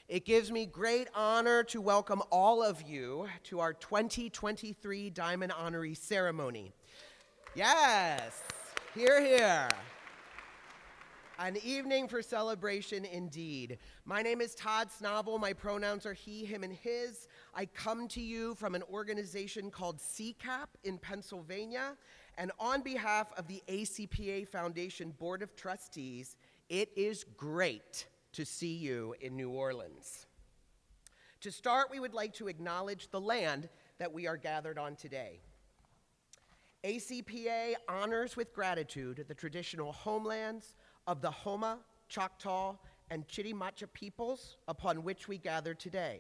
It gives me great honor to welcome all of you to our 2023 Diamond Honoree Ceremony. Yes, hear, hear. An evening for celebration indeed. My name is Todd Snobble. My pronouns are he, him, and his. I come to you from an organization called CCAP in Pennsylvania, and on behalf of the ACPA Foundation Board of Trustees, it is great to see you in New Orleans. To start, we would like to acknowledge the land that we are gathered on today. ACPA honors with gratitude the traditional homelands of the Homa, Choctaw, and Chitimacha peoples upon which we gather today.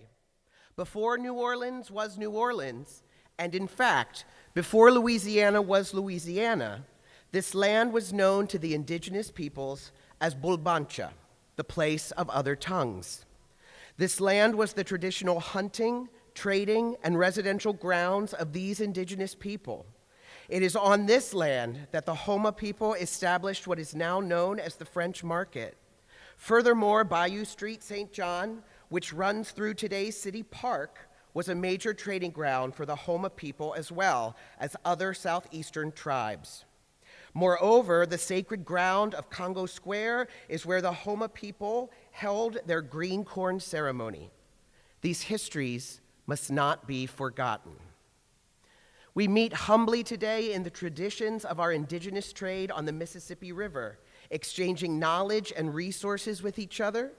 Before New Orleans was New Orleans, and in fact, before Louisiana was Louisiana, this land was known to the indigenous peoples as Bulbancha, the place of other tongues. This land was the traditional hunting, trading, and residential grounds of these indigenous people. It is on this land that the Homa people established what is now known as the French Market. Furthermore, Bayou Street, St. John, which runs through today's city park, was a major trading ground for the Homa people as well as other southeastern tribes. Moreover, the sacred ground of Congo Square is where the Homa people held their green corn ceremony. These histories must not be forgotten. We meet humbly today in the traditions of our indigenous trade on the Mississippi River, exchanging knowledge and resources with each other.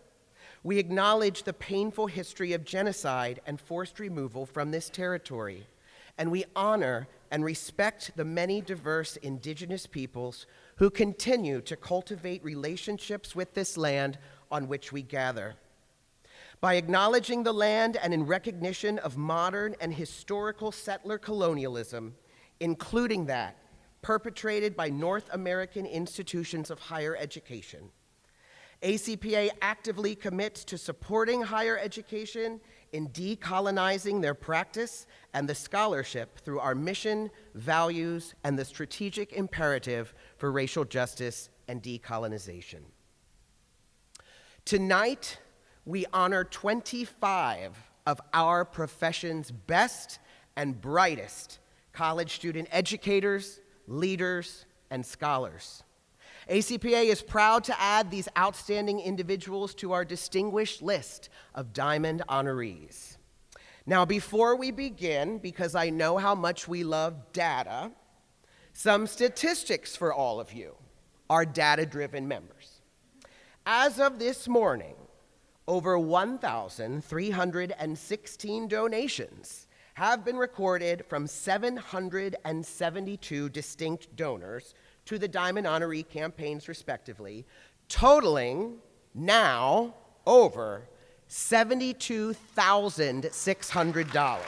We acknowledge the painful history of genocide and forced removal from this territory, and we honor and respect the many diverse indigenous peoples who continue to cultivate relationships with this land on which we gather. By acknowledging the land and in recognition of modern and historical settler colonialism, including that perpetrated by North American institutions of higher education, ACPA actively commits to supporting higher education in decolonizing their practice and the scholarship through our mission, values, and the strategic imperative for racial justice and decolonization. Tonight, we honor 25 of our profession's best and brightest college student educators, leaders, and scholars. ACPA is proud to add these outstanding individuals to our distinguished list of Diamond Honorees. Now, before we begin, because I know how much we love data, some statistics for all of you, our data-driven members. As of this morning, over 1,316 donations have been recorded from 772 distinct donors to the Diamond Honoree campaigns respectively, totaling now over $72,600.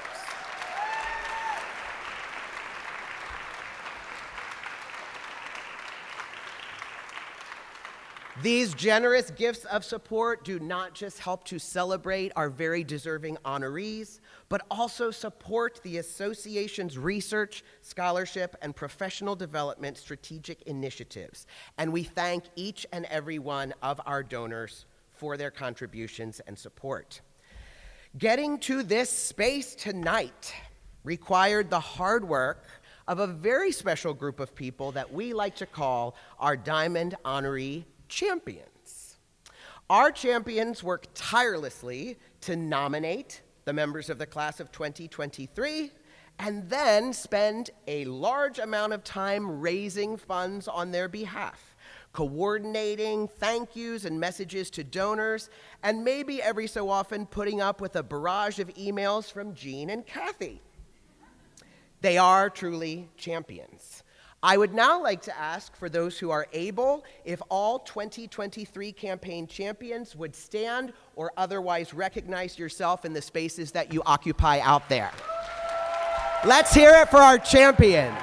These generous gifts of support do not just help to celebrate our very deserving honorees, but also support the association's research, scholarship, and professional development strategic initiatives. And we thank each and every one of our donors for their contributions and support. Getting to this space tonight required the hard work of a very special group of people that we like to call our Diamond Honoree champions. Our champions work tirelessly to nominate the members of the class of 2023 and then spend a large amount of time raising funds on their behalf, coordinating thank yous and messages to donors, and maybe every so often putting up with a barrage of emails from Jean and Kathy. They are truly champions. I would now like to ask for those who are able if all 2023 campaign champions would stand or otherwise recognize yourself in the spaces that you occupy out there. Let's hear it for our champions.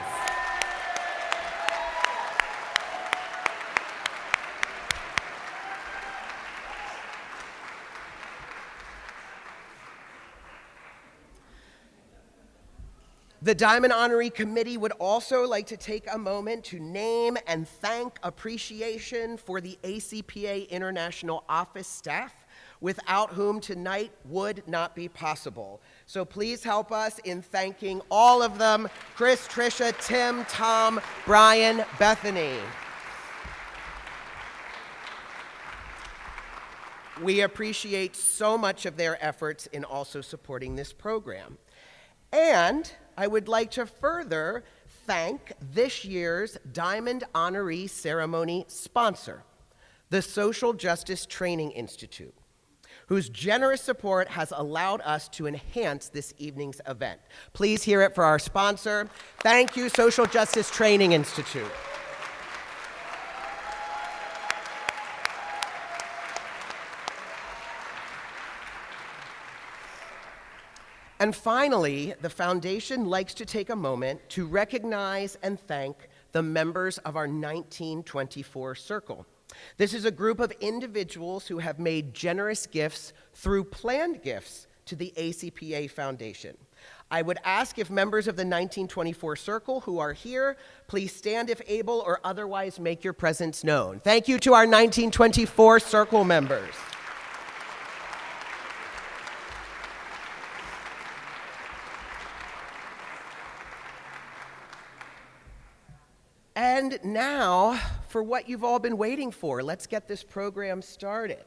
The Diamond Honoree Committee would also like to take a moment to name and thank appreciation for the ACPA International Office staff. without whom tonight would not be possible. So please help us in thanking all of them: Chris, Tricia, Tim, Tom, Brian, Bethany. We appreciate so much of their efforts in also supporting this program. And I would like to further thank this year's Diamond Honoree Ceremony sponsor, the Social Justice Training Institute, whose generous support has allowed us to enhance this evening's event. Please hear it for our sponsor. Thank you, Social Justice Training Institute. And finally, the foundation likes to take a moment to recognize and thank the members of our 1924 Circle. This is a group of individuals who have made generous gifts through planned gifts to the ACPA Foundation. I would ask if members of the 1924 Circle who are here, please stand if able or otherwise make your presence known. Thank you to our 1924 Circle members. And now, for what you've all been waiting for, let's get this program started.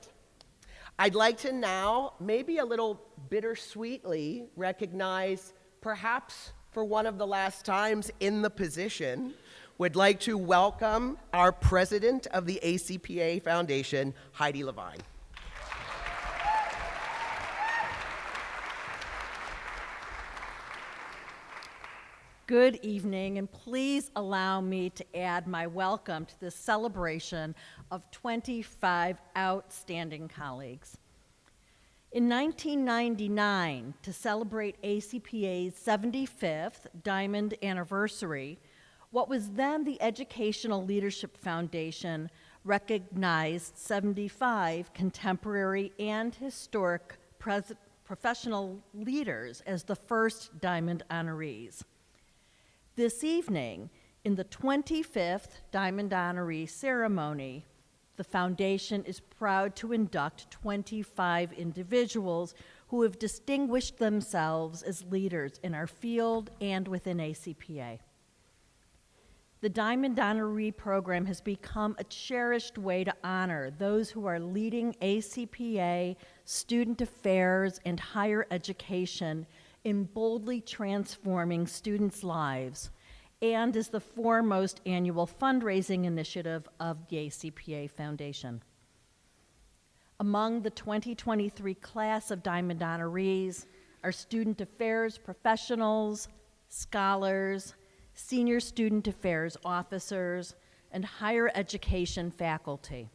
I'd like to now, maybe a little bittersweetly, recognize, perhaps for one of the last times in the position, would like to welcome our president of the ACPA Foundation, Heidi Levine. Good evening, and please allow me to add my welcome to this celebration of 25 outstanding colleagues. In 1999, to celebrate ACPA's 75th Diamond Anniversary, what was then the Educational Leadership Foundation recognized 75 contemporary and historic professional leaders as the first Diamond honorees. This evening, in the 25th Diamond Honoree ceremony, the foundation is proud to induct 25 individuals who have distinguished themselves as leaders in our field and within ACPA. The Diamond Honoree program has become a cherished way to honor those who are leading ACPA, student affairs, and higher education in boldly transforming students' lives, and is the foremost annual fundraising initiative of the ACPA Foundation. Among the 2023 class of Diamond Honorees are student affairs professionals, scholars, senior student affairs officers, and higher education faculty.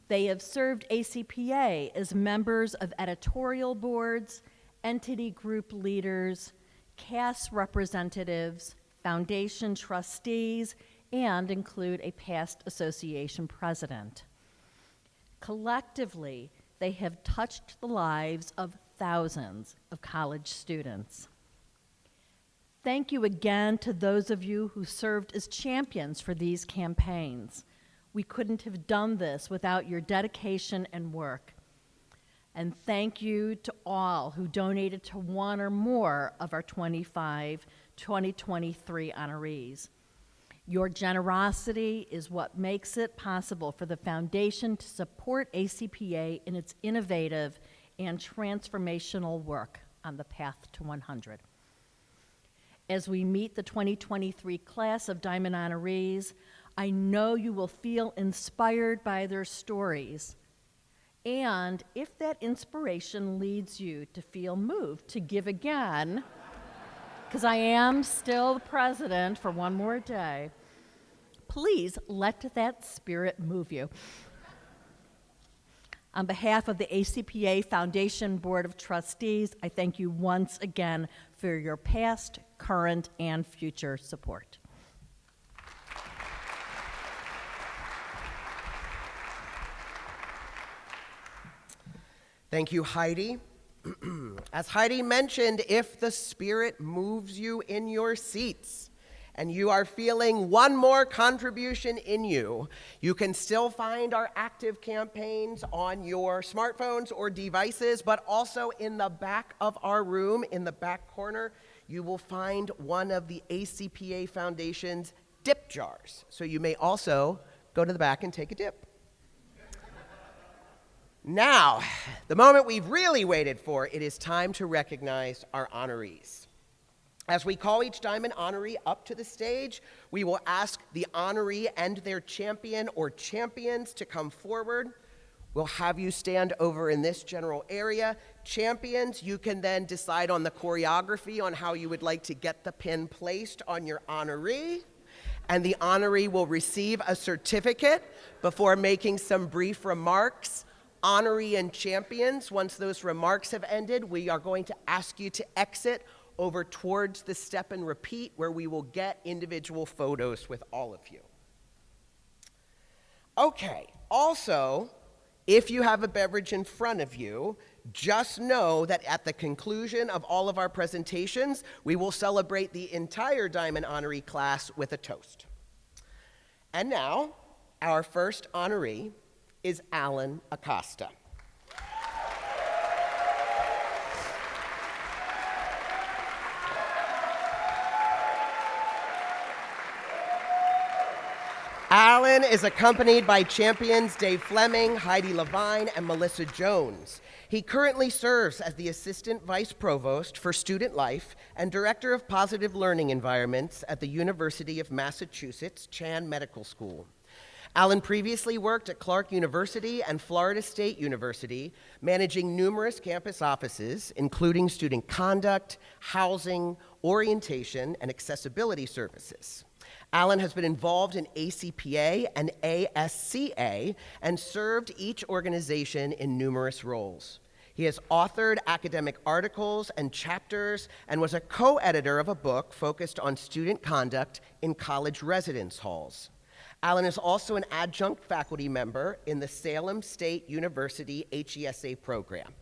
They have served ACPA as members of editorial boards, entity group leaders, CAS representatives, foundation trustees, and include a past association president. Collectively, they have touched the lives of thousands of college students. Thank you again to those of you who served as champions for these campaigns. We couldn't have done this without your dedication and work. And thank you to all who donated to one or more of our 25 2023 honorees. Your generosity is what makes it possible for the foundation to support ACPA in its innovative and transformational work on the path to 100. As we meet the 2023 class of Diamond honorees, I know you will feel inspired by their stories. And if that inspiration leads you to feel moved to give again, because I am still the president for one more day, please let that spirit move you. On behalf of the ACPA Foundation Board of Trustees, I thank you once again for your past, current, and future support. Thank you, Heidi. As Heidi mentioned, if the Spirit moves you in your seats and you are feeling one more contribution in you, you can still find our active campaigns on your smartphones or devices, but also in the back of our room, in the back corner, you will find one of the ACPA Foundation's dip jars. So you may also go to the back and take a dip. Now, the moment we've really waited for, it is time to recognize our honorees. As we call each Diamond honoree up to the stage, we will ask the honoree and their champion or champions to come forward. We'll have you stand over in this general area. Champions, you can then decide on the choreography on how you would like to get the pin placed on your honoree. And the honoree will receive a certificate before making some brief remarks. Honoree and champions, once those remarks have ended, we are going to ask you to exit over towards the step and repeat, where we will get individual photos with all of you. Okay, also, if you have a beverage in front of you, just know that at the conclusion of all of our presentations, we will celebrate the entire Diamond Honoree class with a toast. And now, our first honoree is Alan Acosta. Alan is accompanied by champions Dave Fleming, Heidi Levine, and Melissa Jones. He currently serves as the Assistant Vice Provost for Student Life and Director of Positive Learning Environments at the University of Massachusetts Chan Medical School. Alan previously worked at Clark University and Florida State University, managing numerous campus offices, including student conduct, housing, orientation, and accessibility services. Alan has been involved in ACPA and ASCA and served each organization in numerous roles. He has authored academic articles and chapters and was a co-editor of a book focused on student conduct in college residence halls. Alan is also an adjunct faculty member in the Salem State University HESA program.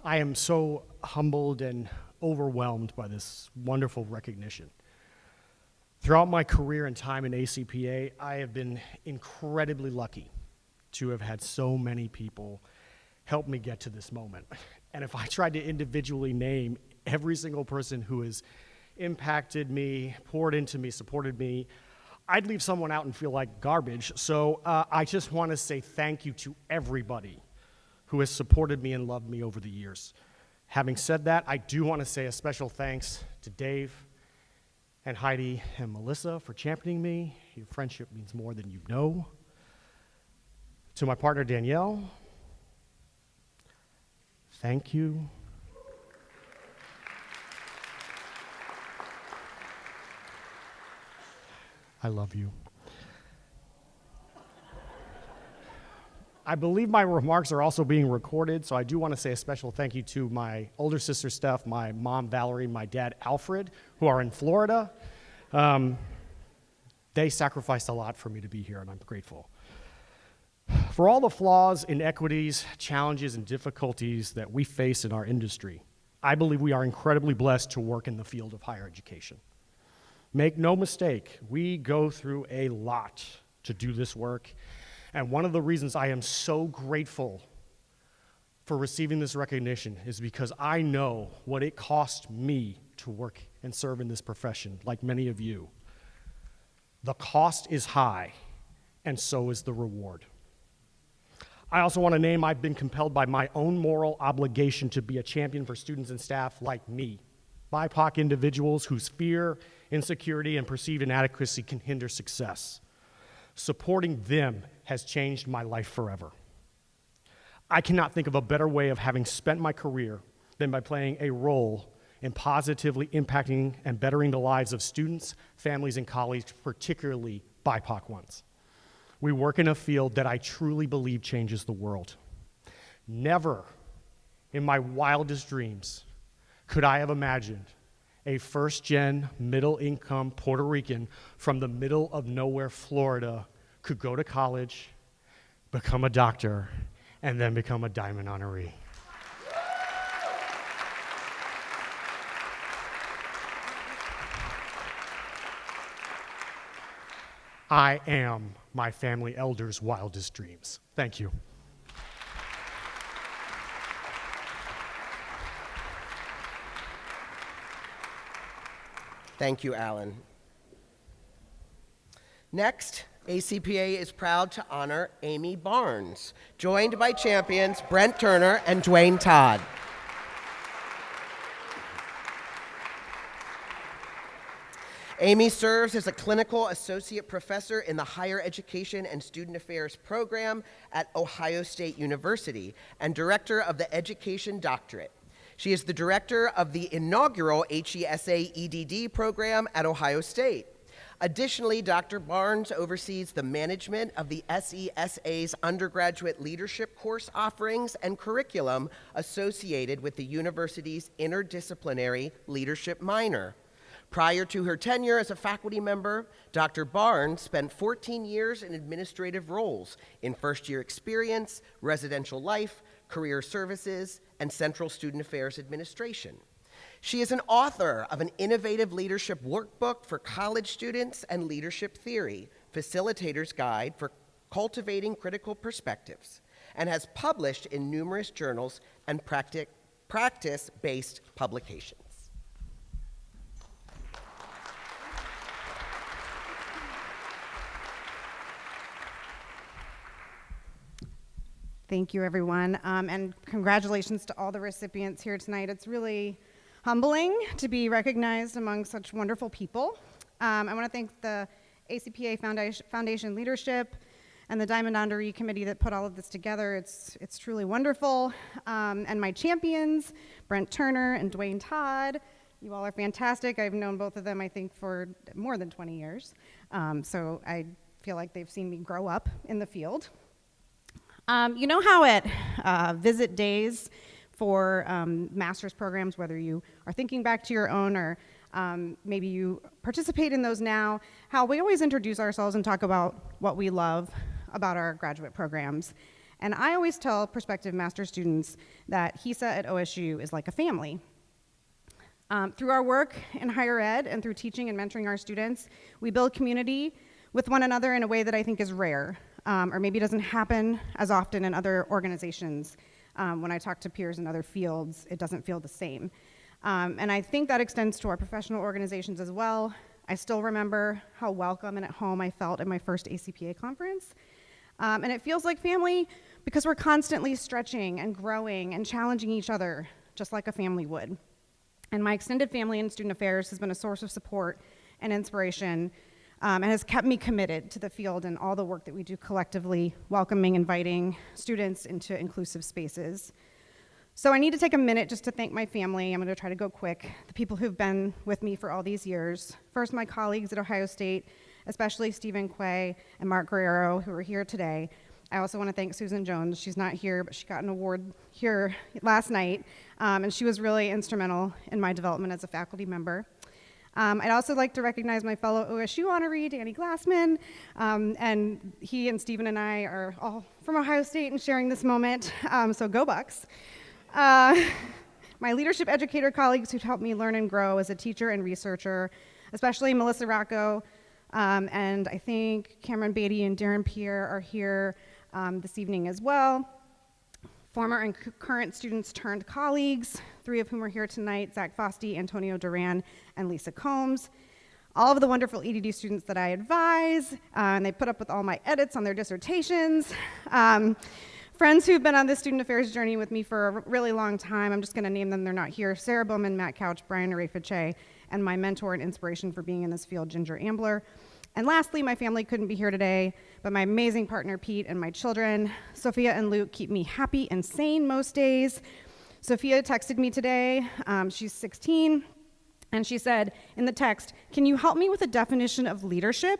I am so humbled and overwhelmed by this wonderful recognition. Throughout my career and time in ACPA, I have been incredibly lucky to have had so many people help me get to this moment. And if I tried to individually name every single person who has impacted me, poured into me, supported me, I'd leave someone out and feel like garbage. So I just want to say thank you to everybody who has supported me and loved me over the years. Having said that, I do want to say a special thanks to Dave and Heidi and Melissa for championing me. Your friendship means more than you know. To my partner Danielle, thank you. I love you. I believe my remarks are also being recorded, so I do want to say a special thank you to my older sister, Steph, my mom, Valerie, my dad, Alfred, who are in Florida. They sacrificed a lot for me to be here, and I'm grateful. For all the flaws, inequities, challenges, and difficulties that we face in our industry, I believe we are incredibly blessed to work in the field of higher education. Make no mistake, we go through a lot to do this work. And one of the reasons I am so grateful for receiving this recognition is because I know what it cost me to work and serve in this profession, like many of you. The cost is high, and so is the reward. I also want to name I've been compelled by my own moral obligation to be a champion for students and staff like me, BIPOC individuals whose fear, insecurity, and perceived inadequacy can hinder success. Supporting them has changed my life forever. I cannot think of a better way of having spent my career than by playing a role in positively impacting and bettering the lives of students, families, and colleagues, particularly BIPOC ones. We work in a field that I truly believe changes the world. Never in my wildest dreams could I have imagined a first-gen, middle-income Puerto Rican from the middle of nowhere, Florida, could go to college, become a doctor, and then become a Diamond Honoree. I am my family elder's wildest dreams. Thank you. Thank you, Alan. Next, ACPA is proud to honor Amy Barnes, joined by champions Brent Turner and Dwayne Todd. Amy serves as a clinical associate professor in the Higher Education and Student Affairs program at Ohio State University and director of the Education Doctorate. She is the director of the inaugural HESA EDD program at Ohio State. Additionally, Dr. Barnes oversees the management of the SESA's undergraduate leadership course offerings and curriculum associated with the university's interdisciplinary leadership minor. Prior to her tenure as a faculty member, Dr. Barnes spent 14 years in administrative roles in first-year experience, residential life, career services, and Central Student Affairs Administration. She is an author of an innovative leadership workbook for college students and leadership theory, Facilitator's Guide for Cultivating Critical Perspectives, and has published in numerous journals and practice-based publications. Thank you, everyone, and congratulations to all the recipients here tonight. It's really humbling to be recognized among such wonderful people. I want to thank the ACPA Foundation Leadership and the Diamond Honoree Committee that put all of this together. It's truly wonderful. And my champions, Brent Turner and Dwayne Todd. You all are fantastic. I've known both of them, I think, for more than 20 years. So I feel like they've seen me grow up in the field. You know how at visit days for master's programs, whether you are thinking back to your own or maybe you participate in those now, how we always introduce ourselves and talk about what we love about our graduate programs. And I always tell prospective master's students that HESA at OSU is like a family. Through our work in higher ed and through teaching and mentoring our students, we build community with one another in a way that I think is rare. Or maybe doesn't happen as often in other organizations. When I talk to peers in other fields, it doesn't feel the same. And I think that extends to our professional organizations as well. I still remember how welcome and at home I felt at my first ACPA conference. And it feels like family because we're constantly stretching and growing and challenging each other, just like a family would. And my extended family in student affairs has been a source of support and inspiration, and has kept me committed to the field and all the work that we do collectively, welcoming, inviting students into inclusive spaces. So I need to take a minute just to thank my family. I'm going to try to go quick. The people who've been with me for all these years. First, my colleagues at Ohio State, especially Stephen Quay and Mark Guerrero, who are here today. I also want to thank Susan Jones. She's not here, but she got an award here last night, and she was really instrumental in my development as a faculty member. I'd also like to recognize my fellow OSU honoree, Danny Glassman, and he and Stephen and I are all from Ohio State and sharing this moment, so go Bucks. My leadership educator colleagues who've helped me learn and grow as a teacher and researcher, especially Melissa Rocco, and I think Cameron Beatty and Darren Pierre are here this evening as well. Former and current students turned colleagues, 3 of whom are here tonight, Zach Foste, Antonio Duran, and Lisa Combs. All of the wonderful EDD students that I advise, and they put up with all my edits on their dissertations. Friends who've been on this student affairs journey with me for a really long time, I'm just gonna name them, they're not here. Sarah Bowman, Matt Couch, Brian Arefiche, and my mentor and inspiration for being in this field, Ginger Ambler. And lastly, my family couldn't be here today, but my amazing partner, Pete, and my children. Sophia and Luke keep me happy and sane most days. Sophia texted me today, she's 16, and she said in the text, "Can you help me with a definition of leadership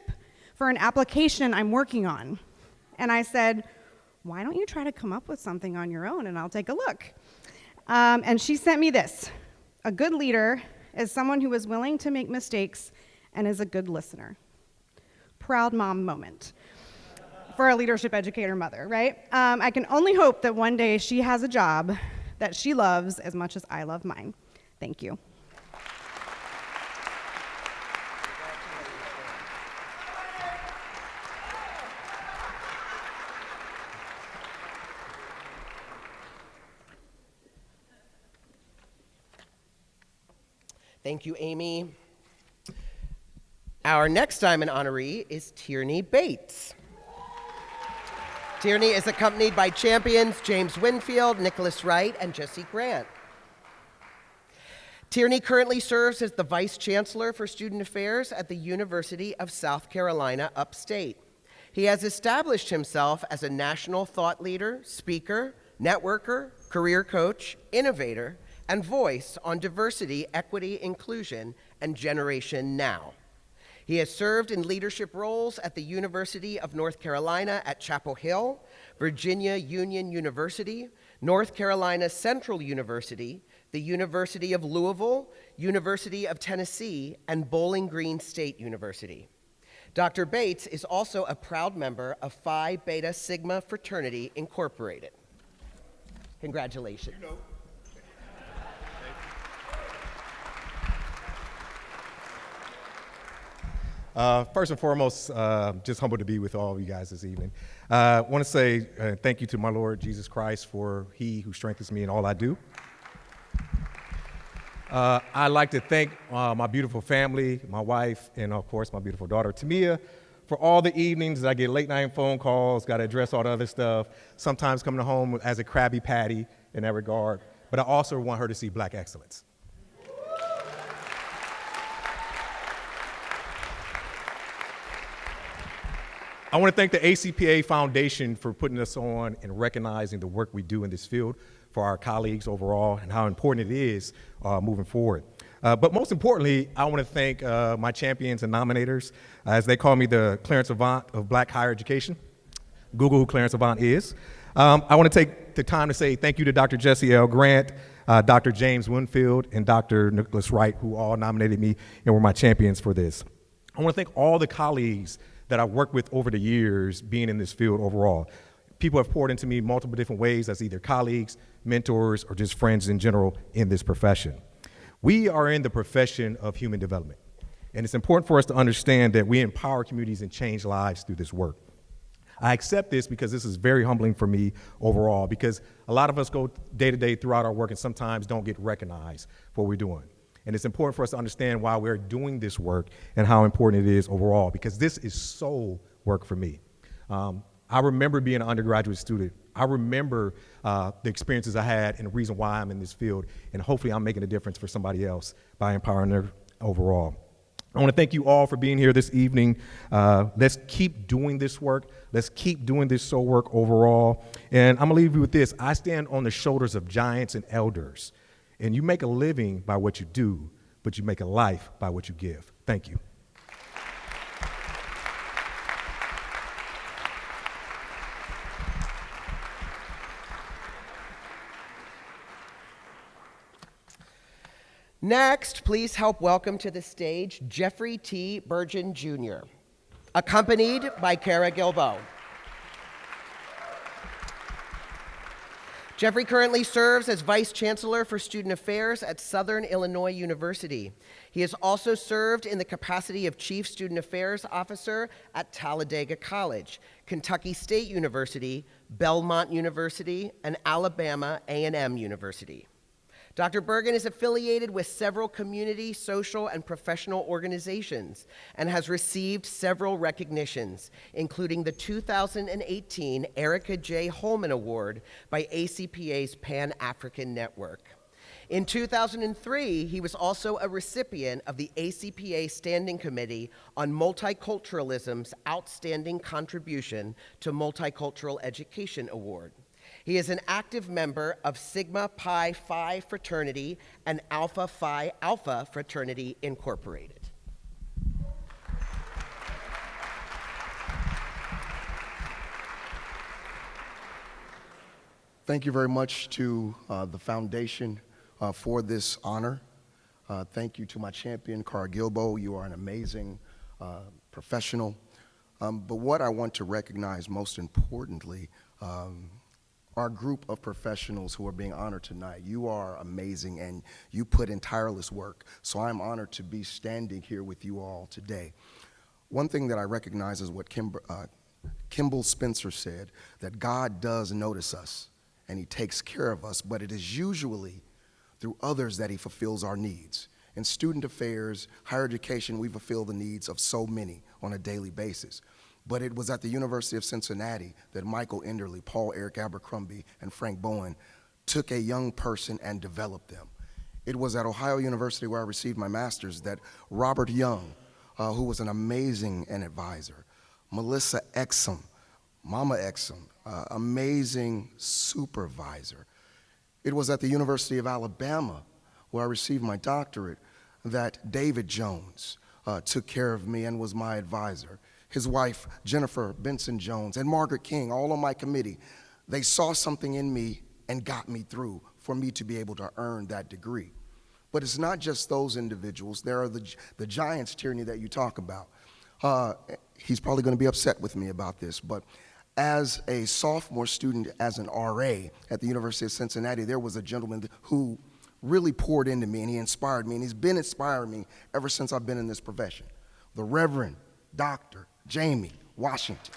for an application I'm working on?" And I said, "Why don't you try to come up with something on your own and I'll take a look?" And she sent me this: "A good leader is someone who is willing to make mistakes and is a good listener. Proud mom moment for a leadership educator mother, right? I can only hope that one day she has a job that she loves as much as I love mine. Thank you. Thank you, Amy. Our next Diamond honoree is Tierney Bates. Tierney is accompanied by champions James Winfield, Nicholas Wright, and Jesse Grant. Tierney currently serves as the Vice Chancellor for Student Affairs at the University of South Carolina Upstate. He has established himself as a national thought leader, speaker, networker, career coach, innovator, and voice on diversity, equity, inclusion, and Generation Now. He has served in leadership roles at the University of North Carolina at Chapel Hill, Virginia Union University, North Carolina Central University, the University of Louisville, University of Tennessee, and Bowling Green State University. Dr. Bates is also a proud member of Phi Beta Sigma Fraternity Incorporated. Congratulations. First and foremost, just humbled to be with all of you guys this evening. I want to say thank you to my Lord Jesus Christ, for he who strengthens me in all I do. I'd like to thank my beautiful family, my wife, and of course my beautiful daughter, Tamia, for all the evenings that I get late night phone calls, got to address all the other stuff, sometimes coming home as a Krabby Patty in that regard. But I also want her to see Black excellence. I want to thank the ACPA Foundation for putting us on and recognizing the work we do in this field for our colleagues overall and how important it is moving forward. But most importantly, I want to thank my champions and nominators, as they call me the Clarence Avant of Black higher education. Google who Clarence Avant is. I want to take the time to say thank you to Dr. Jesse L. Grant, Dr. James Winfield, and Dr. Nicholas Wright, who all nominated me and were my champions for this. I want to thank all the colleagues that I've worked with over the years being in this field overall. People have poured into me multiple different ways as either colleagues, mentors, or just friends in general in this profession. We are in the profession of human development, and it's important for us to understand that we empower communities and change lives through this work. I accept this because this is very humbling for me overall, because a lot of us go day to day throughout our work and sometimes don't get recognized for what we're doing. And it's important for us to understand why we're doing this work and how important it is overall, because this is soul work for me. I remember being an undergraduate student. I remember the experiences I had and the reason why I'm in this field, and hopefully I'm making a difference for somebody else by empowering them overall. I want to thank you all for being here this evening. Let's keep doing this work. Let's keep doing this soul work overall. And I'm going to leave you with this. I stand on the shoulders of giants and elders. And you make a living by what you do, but you make a life by what you give. Thank you. Next, please help welcome to the stage Jeffrey T. Burgeon, Jr., accompanied by Kara Gilbo. Jeffrey currently serves as Vice Chancellor for Student Affairs at Southern Illinois University. He has also served in the capacity of Chief Student Affairs Officer at Talladega College, Kentucky State University, Belmont University, and Alabama A&M University. Dr. Bergen is affiliated with several community, social, and professional organizations and has received several recognitions, including the 2018 Erica J. Holman Award by ACPA's Pan-African Network. In 2003, he was also a recipient of the ACPA Standing Committee on Multiculturalism's Outstanding Contribution to Multicultural Education Award. He is an active member of Sigma Pi Phi Fraternity and Alpha Phi Alpha Fraternity Incorporated. Thank you very much to the foundation for this honor. Thank you to my champion, Cara Gilbo. You are an amazing professional. But what I want to recognize most importantly, our group of professionals who are being honored tonight. You are amazing and you put in tireless work. So I'm honored to be standing here with you all today. One thing that I recognize is what Kimball Spencer said, that God does notice us and he takes care of us, but it is usually through others that he fulfills our needs. In student affairs, higher education, we fulfill the needs of so many on a daily basis. But it was at the University of Cincinnati that Michael Enderle, Paul Eric Abercrombie, and Frank Bowen took a young person and developed them. It was at Ohio University where I received my master's that Robert Young, who was an amazing advisor, Melissa Exum, Mama Exum, amazing supervisor. It was at the University of Alabama where I received my doctorate that David Jones took care of me and was my advisor. His wife, Jennifer Benson Jones, and Margaret King, all on my committee, they saw something in me and got me through for me to be able to earn that degree. But it's not just those individuals. There are the giants, Tierney, that you talk about. He's probably going to be upset with me about this, but as a sophomore student, as an RA at the University of Cincinnati, there was a gentleman who really poured into me, and he inspired me, and he's been inspiring me ever since I've been in this profession. The Reverend Dr. Jamie Washington.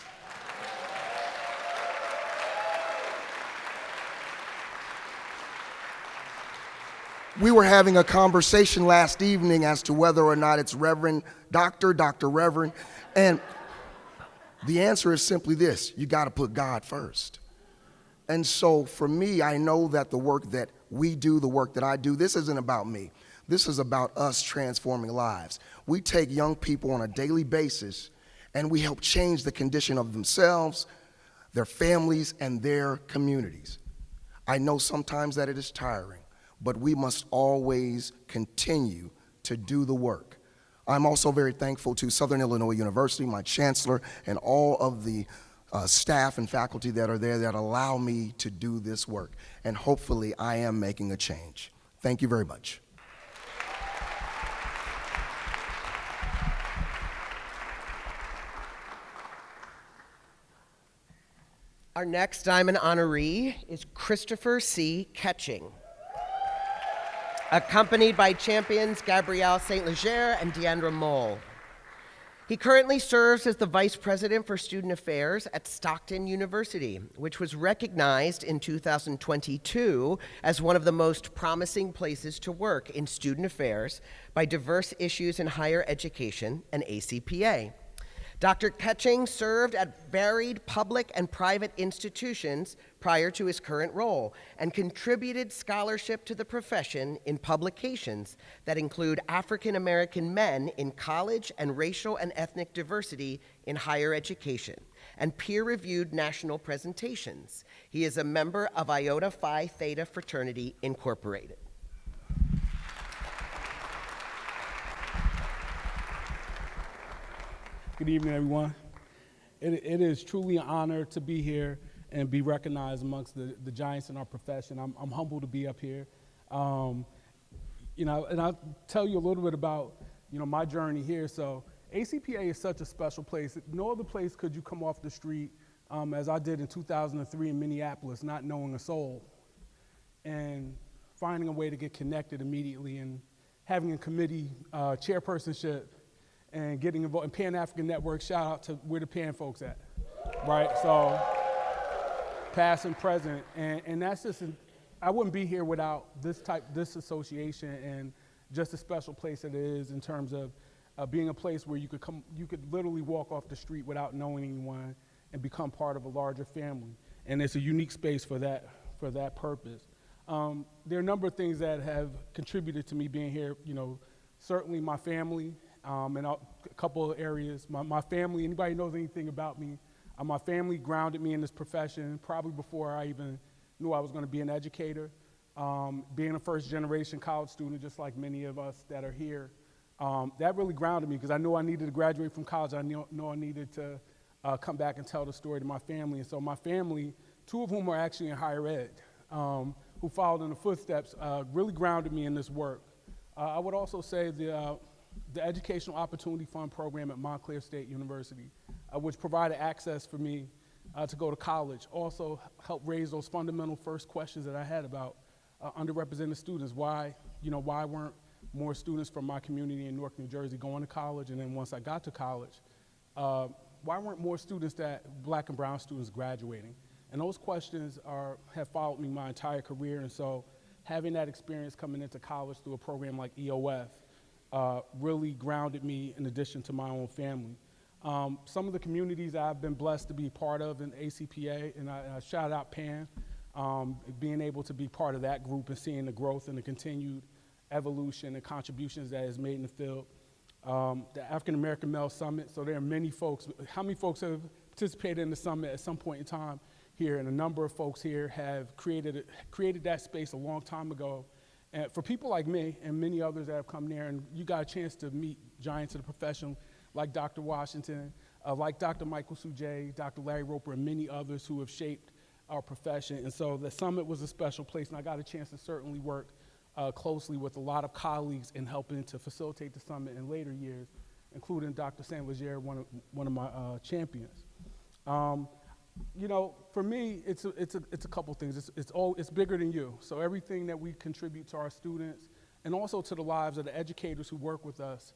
We were having a conversation last evening as to whether or not it's Reverend, Dr. Reverend, and the answer is simply this: you got to put God first. And so for me, I know that the work that we do, the work that I do, this isn't about me. This is about us transforming lives. We take young people on a daily basis and we help change the condition of themselves, their families, and their communities. I know sometimes that it is tiring, but we must always continue to do the work. I'm also very thankful to Southern Illinois University, my chancellor, and all of the staff and faculty that are there that allow me to do this work. And hopefully I am making a change. Thank you very much. Our next Diamond honoree is Christopher C. Ketching, accompanied by champions Gabrielle St. Leger and Deandra Moll. He currently serves as the Vice President for Student Affairs at Stockton University, which was recognized in 2022 as one of the most promising places to work in student affairs by Diverse Issues in Higher Education and ACPA. Dr. Ketching served at varied public and private institutions prior to his current role and contributed scholarship to the profession in publications that include African American men in college and racial and ethnic diversity in higher education and peer-reviewed national presentations. He is a member of Iota Phi Theta Fraternity Incorporated. Good evening, everyone. It is truly an honor to be here and be recognized amongst the giants in our profession. I'm humbled to be up here. And I'll tell you a little bit about, my journey here. So ACPA is such a special place. No other place could you come off the street, as I did in 2003 in Minneapolis, not knowing a soul, and finding a way to get connected immediately and having a committee chairpersonship and getting involved in Pan-African Network. Shout out to where the Pan folks at, right? So past and present, and that's just, I wouldn't be here without this association and just a special place that it is in terms of being a place where you could literally walk off the street without knowing anyone and become part of a larger family. And it's a unique space for that purpose. There are a number of things that have contributed to me being here. Certainly my family, and a couple of areas. My family, anybody knows anything about me, my family grounded me in this profession probably before I even knew I was going to be an educator. Being a first-generation college student, just like many of us that are here, that really grounded me because I knew I needed to graduate from college. I knew I needed to come back and tell the story to my family. And so my family, two of whom are actually in higher ed, who followed in the footsteps, really grounded me in this work. I would also say the Educational Opportunity Fund program at Montclair State University, which provided access for me to go to college, also helped raise those fundamental first questions that I had about underrepresented students. Why weren't more students from my community in Newark, New Jersey going to college? And then once I got to college, why weren't more students, black and brown students, graduating? And those questions have followed me my entire career. And so having that experience coming into college through a program like EOF really grounded me in addition to my own family. Some of the communities I've been blessed to be part of in ACPA, and I shout out Pan, being able to be part of that group and seeing the growth and the continued evolution and contributions that is made in the field. The African American Male Summit, so there are many folks. How many folks have participated in the summit at some point in time here? And a number of folks here have created that space a long time ago. And for people like me and many others that have come there, and you got a chance to meet giants of the profession like Dr. Washington, like Dr. Michael Sujay, Dr. Larry Roper, and many others who have shaped our profession. And so the summit was a special place, and I got a chance to certainly work closely with a lot of colleagues in helping to facilitate the summit in later years, including Dr. St. Leger, one of my champions. For me, it's a couple things. It's bigger than you. So everything that we contribute to our students and also to the lives of the educators who work with us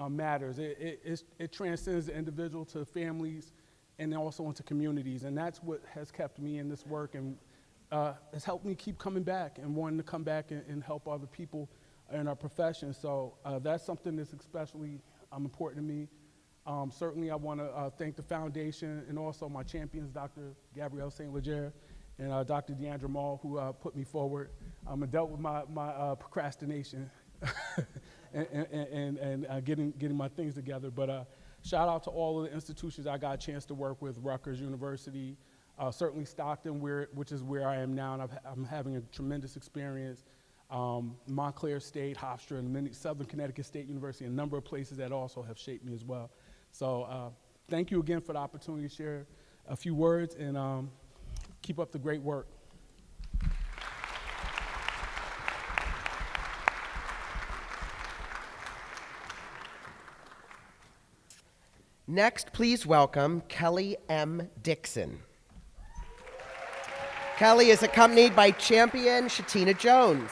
matters. It transcends the individual to families and also into communities. And that's what has kept me in this work and has helped me keep coming back and wanting to come back and help other people in our profession. So that's something that's especially important to me. Certainly I want to thank the foundation and also my champions, Dr. Gabrielle St. Leger and Dr. Deandra Mall, who put me forward and dealt with my procrastination and getting my things together. But shout out to all of the institutions I got a chance to work with, Rutgers University, certainly Stockton, which is where I am now, and I'm having a tremendous experience. Montclair State, Hofstra, and many Southern Connecticut State University, a number of places that also have shaped me as well. So thank you again for the opportunity to share a few words, and keep up the great work. Next, please welcome Kelly M. Dixon. Kelly is accompanied by champion Shatina Jones.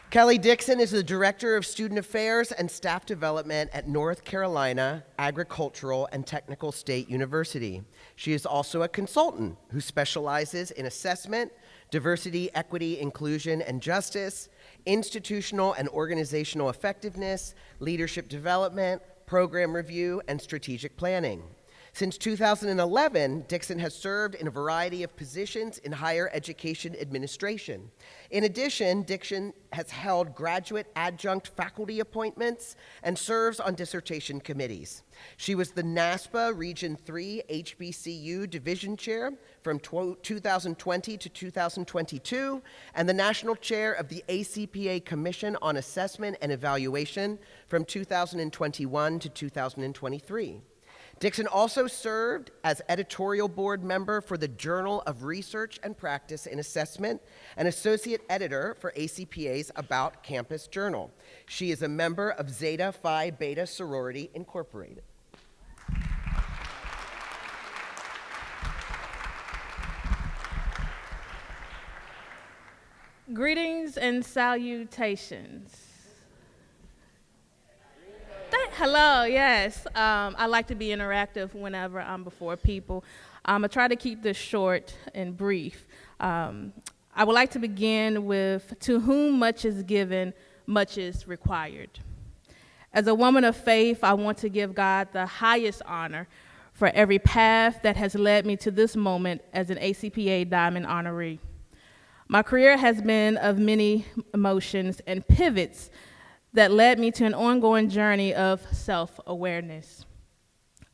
Kelly Dixon is the Director of Student Affairs and Staff Development at North Carolina Agricultural and Technical State University. She is also a consultant who specializes in assessment, diversity, equity, inclusion, and justice, institutional and organizational effectiveness, leadership development, program review, and strategic planning. Since 2011, Dixon has served in a variety of positions in higher education administration. In addition, Dixon has held graduate adjunct faculty appointments and serves on dissertation committees. She was the NASPA Region 3 HBCU Division Chair from 2020 to 2022, and the National Chair of the ACPA Commission on Assessment and Evaluation from 2021 to 2023. Dixon also served as editorial board member for the Journal of Research and Practice in Assessment and associate editor for ACPA's About Campus Journal. She is a member of Zeta Phi Beta Sorority Incorporated. Greetings and salutations. Hello, yes. I like to be interactive whenever I'm before people. I try to keep this short and brief. I would like to begin with, to whom much is given, much is required. As a woman of faith, I want to give God the highest honor for every path that has led me to this moment as an ACPA Diamond Honoree. My career has been of many emotions and pivots that led me to an ongoing journey of self-awareness.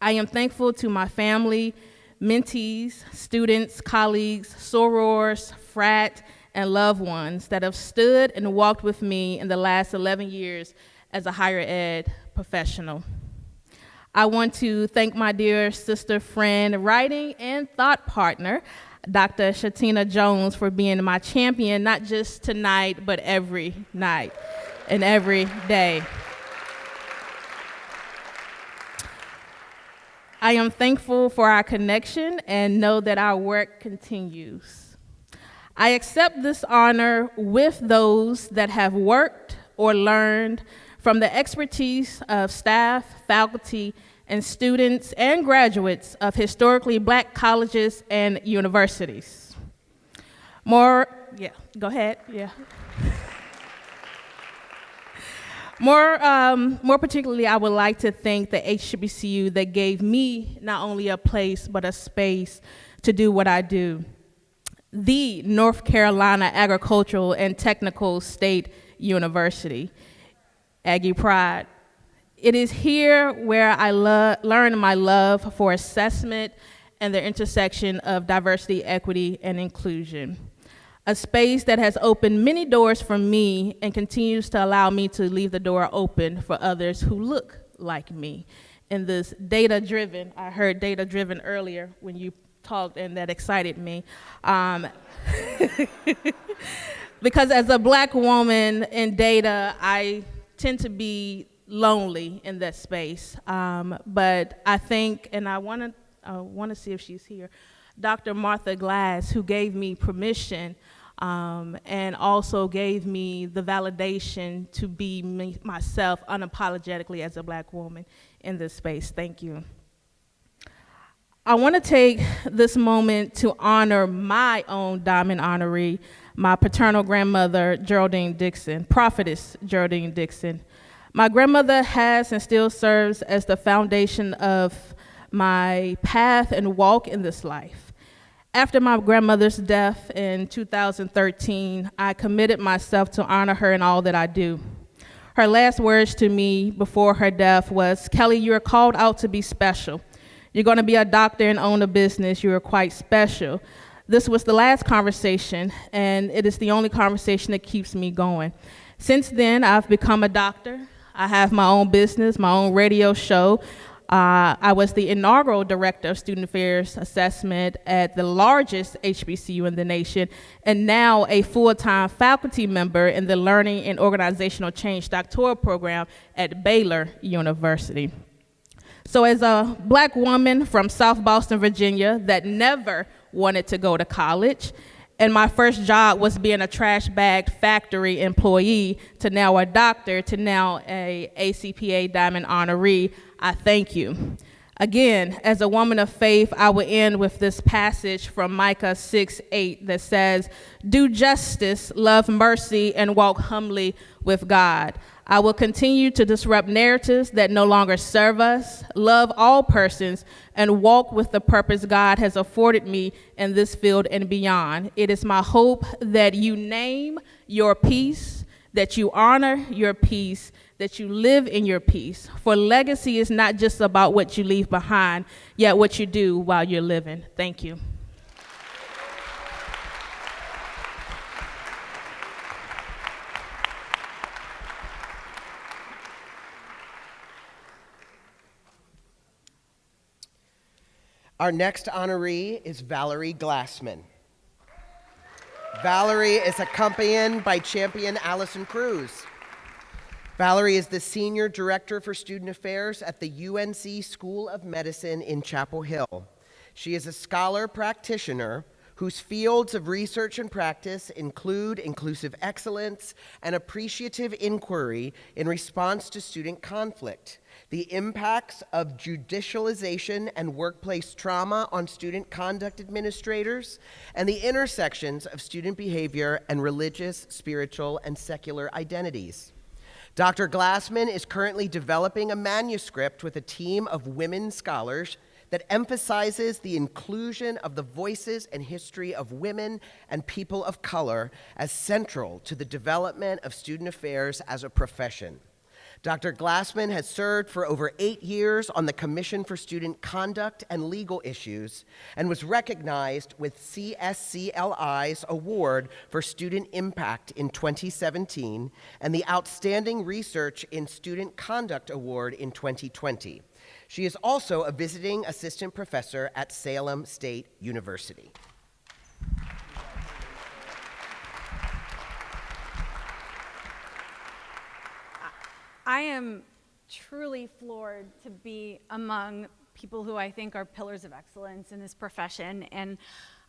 I am thankful to my family, mentees, students, colleagues, sorors, frat, and loved ones that have stood and walked with me in the last 11 years as a higher ed professional. I want to thank my dear sister, friend, writing and thought partner, Dr. Shatina Jones, for being my champion, not just tonight, but every night and every day. I am thankful for our connection and know that our work continues. I accept this honor with those that have worked or learned from the expertise of staff, faculty, and students and graduates of historically Black colleges and universities. More particularly, I would like to thank the HBCU that gave me not only a place, but a space to do what I do. The North Carolina Agricultural and Technical State University, Aggie Pride. It is here where I learned my love for assessment and the intersection of diversity, equity, and inclusion. A space that has opened many doors for me and continues to allow me to leave the door open for others who look like me. In this data-driven, I heard data-driven earlier when you talked, and that excited me. Because as a Black woman in data, I tend to be lonely in that space. But I think, and I want to see if she's here, Dr. Martha Glass, who gave me permission and also gave me the validation to be myself unapologetically as a Black woman in this space. Thank you. I want to take this moment to honor my own Diamond Honoree, my paternal grandmother, Geraldine Dixon, prophetess Geraldine Dixon. My grandmother has and still serves as the foundation of my path and walk in this life. After my grandmother's death in 2013, I committed myself to honor her in all that I do. Her last words to me before her death was, "Kelly, you're called out to be special. You're going to be a doctor and own a business. You are quite special." This was the last conversation, and it is the only conversation that keeps me going. Since then, I've become a doctor. I have my own business, my own radio show. I was the inaugural director of student affairs assessment at the largest HBCU in the nation, and now a full-time faculty member in the Learning and Organizational Change doctoral program at Baylor University. So as a Black woman from South Boston, Virginia, that never wanted to go to college, and my first job was being a trash bag factory employee, to now a doctor, to now a ACPA Diamond Honoree, I thank you. Again, as a woman of faith, I will end with this passage from Micah 6:8 that says, "Do justice, love mercy, and walk humbly with God." I will continue to disrupt narratives that no longer serve us, love all persons, and walk with the purpose God has afforded me in this field and beyond. It is my hope that you name your peace, that you honor your peace, that you live in your peace. For legacy is not just about what you leave behind, yet what you do while you're living. Thank you. Our next honoree is Valerie Glassman. Valerie is accompanied by champion Allison Cruz. Valerie is the Senior Director for Student Affairs at the UNC School of Medicine in Chapel Hill. She is a scholar practitioner whose fields of research and practice include inclusive excellence and appreciative inquiry in response to student conflict, the impacts of judicialization and workplace trauma on student conduct administrators, and the intersections of student behavior and religious, spiritual, and secular identities. Dr. Glassman is currently developing a manuscript with a team of women scholars that emphasizes the inclusion of the voices and history of women and people of color as central to the development of student affairs as a profession. Dr. Glassman has served for over 8 years on the Commission for Student Conduct and Legal Issues and was recognized with CSCLI's Award for Student Impact in 2017 and the Outstanding Research in Student Conduct Award in 2020. She is also a visiting assistant professor at Salem State University. I am truly floored to be among people who I think are pillars of excellence in this profession. And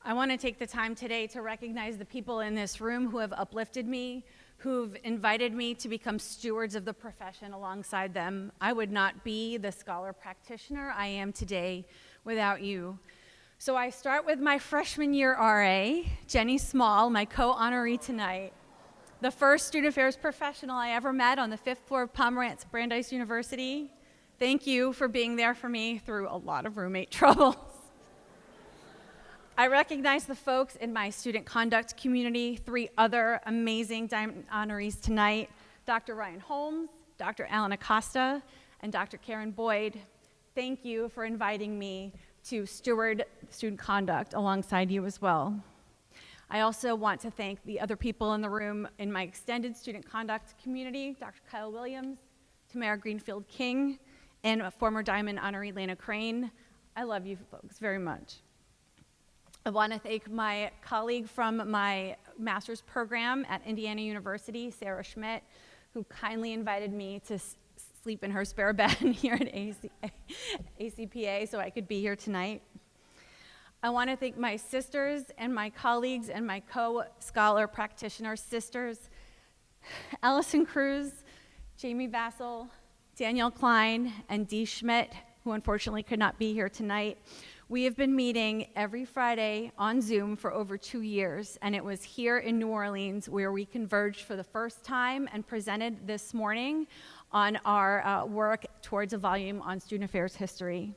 I want to take the time today to recognize the people in this room who have uplifted me, who've invited me to become stewards of the profession alongside them. I would not be the scholar practitioner I am today without you. So I start with my freshman year RA, Jenny Small, my co-honoree tonight, the first student affairs professional I ever met on the 5th floor of Pomerantz Brandeis University. Thank you for being there for me through a lot of roommate troubles. I recognize the folks in my student conduct community, 3 other amazing diamond honorees tonight, Dr. Ryan Holmes, Dr. Alan Acosta, and Dr. Karen Boyd. Thank you for inviting me to steward student conduct alongside you as well. I also want to thank the other people in the room in my extended student conduct community, Dr. Kyle Williams, Tamara Greenfield King, and a former Diamond honoree, Lana Crane. I love you folks very much. I want to thank my colleague from my master's program at Indiana University, Sarah Schmidt, who kindly invited me to sleep in her spare bed here at ACPA so I could be here tonight. I want to thank my sisters and my colleagues and my co-scholar practitioner sisters, Allison Cruz, Jamie Vassell, Danielle Klein, and Dee Schmidt, who unfortunately could not be here tonight. We have been meeting every Friday on Zoom for over 2 years, and it was here in New Orleans where we converged for the first time and presented this morning on our work towards a volume on student affairs history.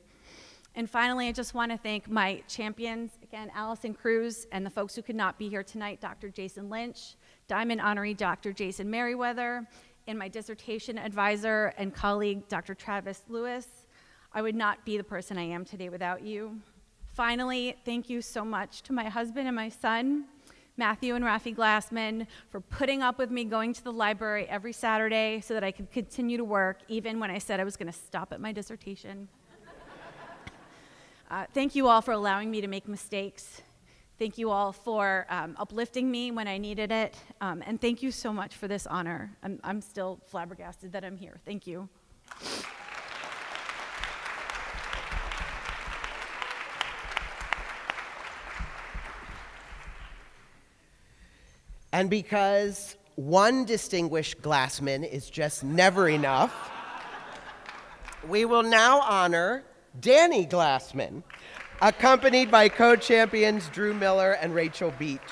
And finally, I just want to thank my champions, again, Allison Cruz, and the folks who could not be here tonight, Dr. Jason Lynch, Diamond honoree Dr. Jason Merriweather, and my dissertation advisor and colleague, Dr. Travis Lewis. I would not be the person I am today without you. Finally, thank you so much to my husband and my son, Matthew and Rafi Glassman, for putting up with me going to the library every Saturday so that I could continue to work, even when I said I was going to stop at my dissertation. Thank you all for allowing me to make mistakes. Thank you all for uplifting me when I needed it. And thank you so much for this honor. I'm still flabbergasted that I'm here. Thank you. And because one distinguished Glassman is just never enough, we will now honor Danny Glassman, accompanied by co-champions Drew Miller and Rachel Beach.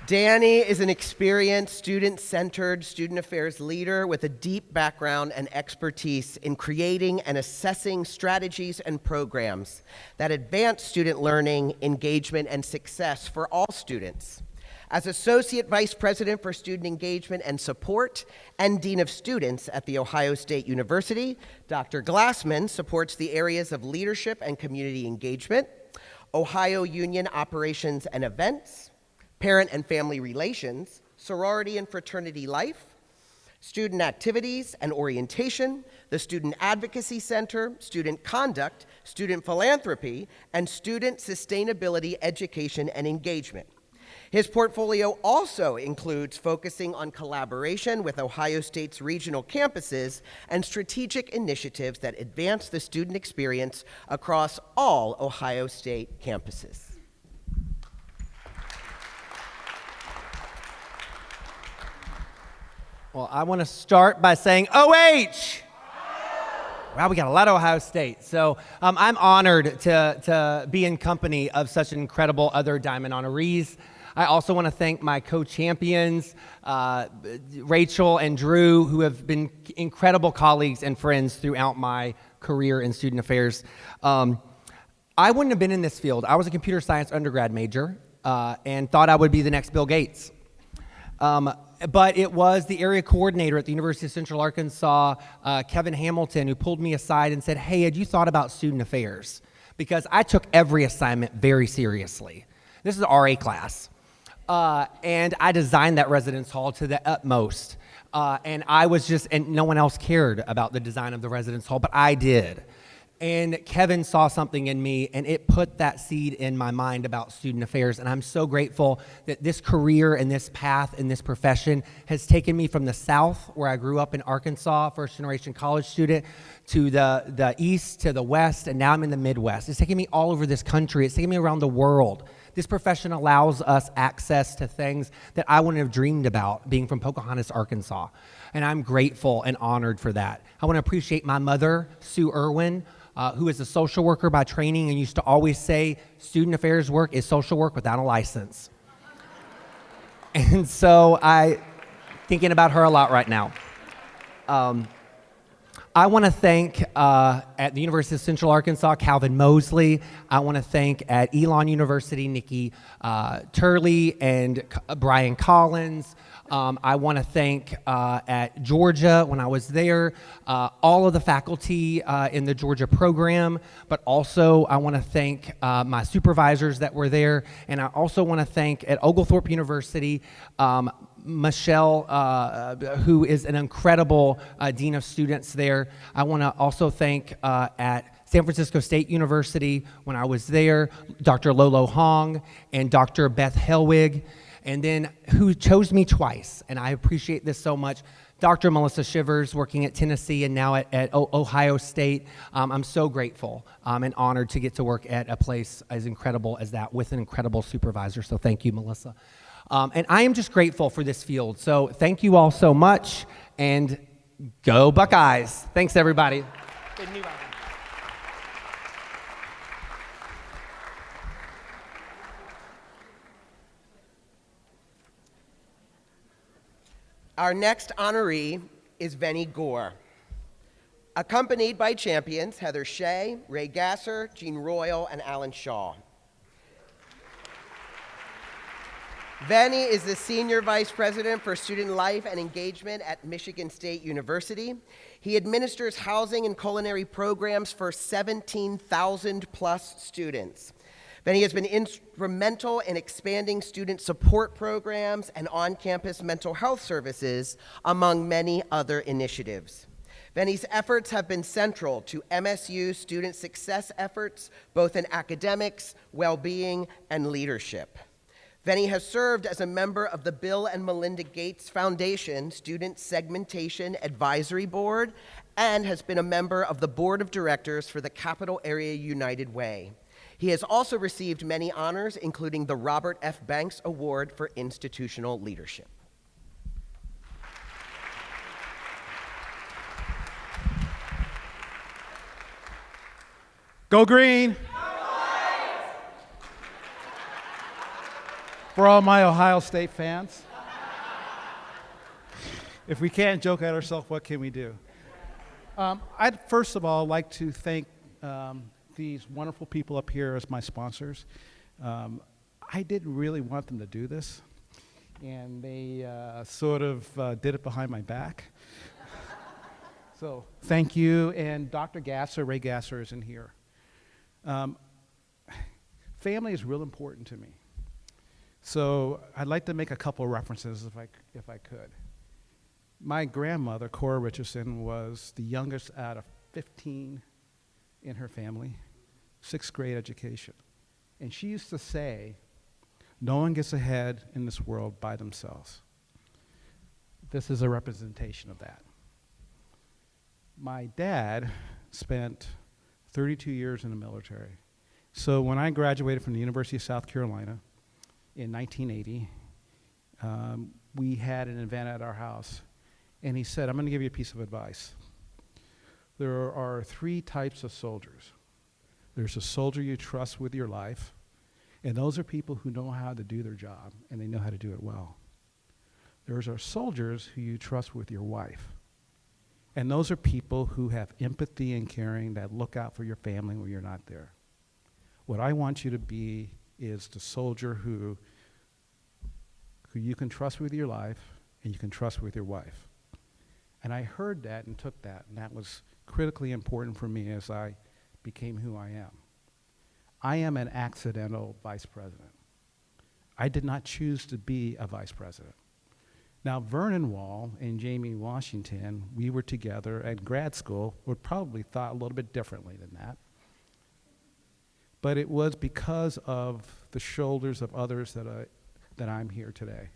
Danny is an experienced, student-centered student affairs leader with a deep background and expertise in creating and assessing strategies and programs that advance student learning, engagement, and success for all students. As Associate Vice President for Student Engagement and Support and Dean of Students at The Ohio State University, Dr. Glassman supports the areas of leadership and community engagement, Ohio Union operations and events, parent and family relations, sorority and fraternity life, student activities and orientation, the Student Advocacy Center, student conduct, student philanthropy, and student sustainability education and engagement. His portfolio also includes focusing on collaboration with Ohio State's regional campuses and strategic initiatives that advance the student experience across all Ohio State campuses. Well, I want to start by saying OH! Wow, we got a lot of Ohio State. So I'm honored to be in company of such incredible other Diamond honorees. I also want to thank my co-champions, Rachel and Drew, who have been incredible colleagues and friends throughout my career in student affairs. I wouldn't have been in this field. I was a computer science undergrad major and thought I would be the next Bill Gates. But it was the area coordinator at the University of Central Arkansas, Kevin Hamilton, who pulled me aside and said, "Hey, had you thought about student affairs?" Because I took every assignment very seriously. This is an RA class. And I designed that residence hall to the utmost. And no one else cared about the design of the residence hall, but I did. And Kevin saw something in me, and it put that seed in my mind about student affairs. And I'm so grateful that this career and this path and this profession has taken me from the South, where I grew up in Arkansas, first-generation college student, to the East, to the West, and now I'm in the Midwest. It's taken me all over this country. It's taken me around the world. This profession allows us access to things that I wouldn't have dreamed about, being from Pocahontas, Arkansas. And I'm grateful and honored for that. I want to appreciate my mother, Sue Irwin, who is a social worker by training and used to always say, student affairs work is social work without a license. And so thinking about her a lot right now. I want to thank at the University of Central Arkansas, Calvin Mosley. I want to thank at Elon University, Nikki Turley and Brian Collins. I want to thank at Georgia, when I was there, all of the faculty in the Georgia program, but also I want to thank my supervisors that were there, and I also want to thank at Oglethorpe University, Michelle, who is an incredible dean of students there. I want to also thank at San Francisco State University, when I was there, Dr. Lolo Hong and Dr. Beth Helwig, and then who chose me twice, and I appreciate this so much, Dr. Melissa Shivers, working at Tennessee and now at Ohio State. I'm so grateful and honored to get to work at a place as incredible as that with an incredible supervisor, so thank you, Melissa. And I am just grateful for this field, so thank you all so much, and go Buckeyes. Thanks, everybody. Our next honoree is Venny Gore, accompanied by champions Heather Shea, Ray Gasser, Jean Royal, and Alan Shaw. Venny is the Senior Vice President for Student Life and Engagement at Michigan State University. He administers housing and culinary programs for 17,000 plus students. Venny has been instrumental in expanding student support programs and on-campus mental health services, among many other initiatives. Venny's efforts have been central to MSU's student success efforts, both in academics, well-being, and leadership. Venny has served as a member of the Bill and Melinda Gates Foundation Student Segmentation Advisory Board and has been a member of the Board of Directors for the Capital Area United Way. He has also received many honors, including the Robert F. Banks Award for Institutional Leadership. Go Green! For all my Ohio State fans, if we can't joke at ourselves, what can we do? I'd first of all like to thank these wonderful people up here as my sponsors. I didn't really want them to do this, and they sort of did it behind my back. So thank you, and Dr. Gasser, Ray Gasser is in here. Family is real important to me. So I'd like to make a couple of references if I could. My grandmother, Cora Richardson, was the youngest out of 15 in her family, 6th grade education. And she used to say, no one gets ahead in this world by themselves. This is a representation of that. My dad spent 32 years in the military. So when I graduated from the University of South Carolina in 1980, we had an event at our house, and he said, I'm going to give you a piece of advice. There are 3 types of soldiers. There's a soldier you trust with your life, and those are people who know how to do their job, and they know how to do it well. There's our soldiers who you trust with your wife, and those are people who have empathy and caring that look out for your family when you're not there. What I want you to be is the soldier who you can trust with your life and you can trust with your wife. And I heard that and took that, and that was critically important for me as I became who I am. I am an accidental vice president. I did not choose to be a vice president. Now, Vernon Wall and Jamie Washington, we were together at grad school, would probably thought a little bit differently than that. But it was because of the shoulders of others that I'm here today.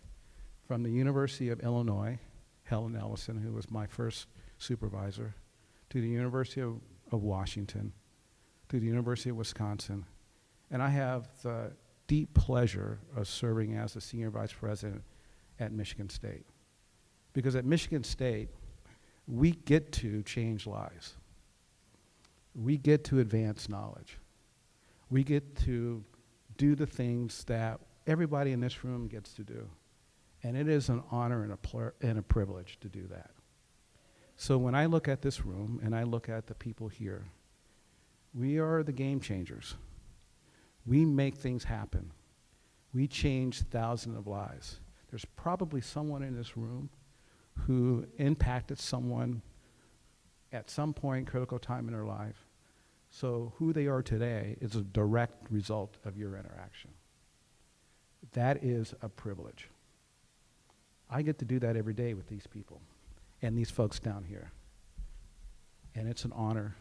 From the University of Illinois, Helen Ellison, who was my first supervisor, to the University of Washington, to the University of Wisconsin. And I have the deep pleasure of serving as the senior vice president at Michigan State. Because at Michigan State, we get to change lives. We get to advance knowledge. We get to do the things that everybody in this room gets to do. And it is an honor and a privilege to do that. So when I look at this room and I look at the people here, we are the game changers. We make things happen. We change thousands of lives. There's probably someone in this room who impacted someone at some point, critical time in their life. So who they are today is a direct result of your interaction. That is a privilege. I get to do that every day with these people and these folks down here. And it's an honor.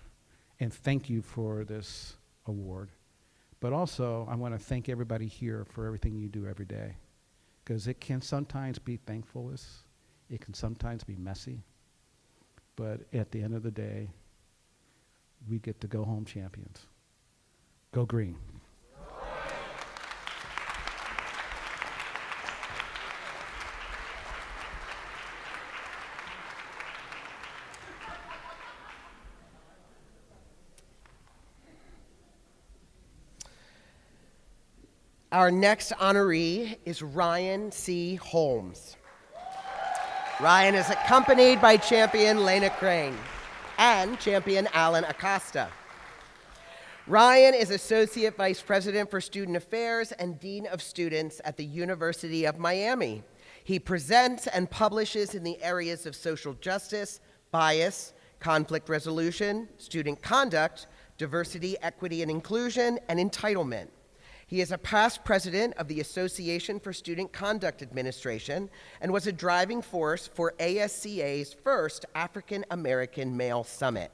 And thank you for this award. But also, I want to thank everybody here for everything you do every day. Because it can sometimes be thankfulness. It can sometimes be messy. But at the end of the day, we get to go home champions. Go green. Our next honoree is Ryan C. Holmes. Ryan is accompanied by champion Lena Crane and champion Alan Acosta. Ryan is Associate Vice President for Student Affairs and Dean of Students at the University of Miami. He presents and publishes in the areas of social justice, bias, conflict resolution, student conduct, diversity, equity, and inclusion, and entitlement. He is a past president of the Association for Student Conduct Administration and was a driving force for ASCA's first African American Male Summit.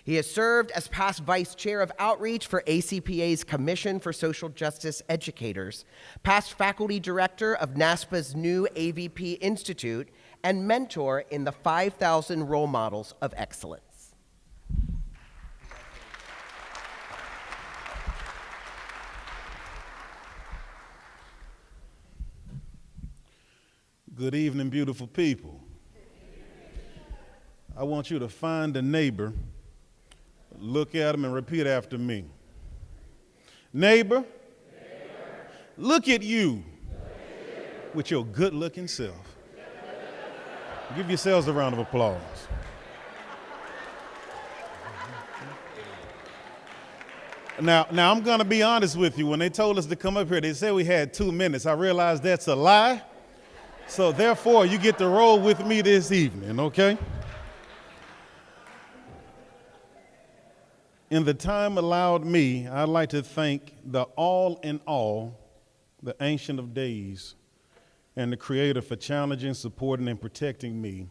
He has served as past vice chair of outreach for ACPA's Commission for Social Justice Educators, past faculty director of NASPA's new AVP Institute, and mentor in the 5,000 Role Models of Excellence. Good evening, beautiful people. I want you to find a neighbor, look at him, and repeat after me. Neighbor, look at you with your good-looking self. Give yourselves a round of applause. Now I'm going to be honest with you. When they told us to come up here, they said we had 2 minutes. I realized that's a lie. So therefore, you get to roll with me this evening, okay? In the time allowed me, I'd like to thank the all in all, the Ancient of Days, and the Creator for challenging, supporting, and protecting me,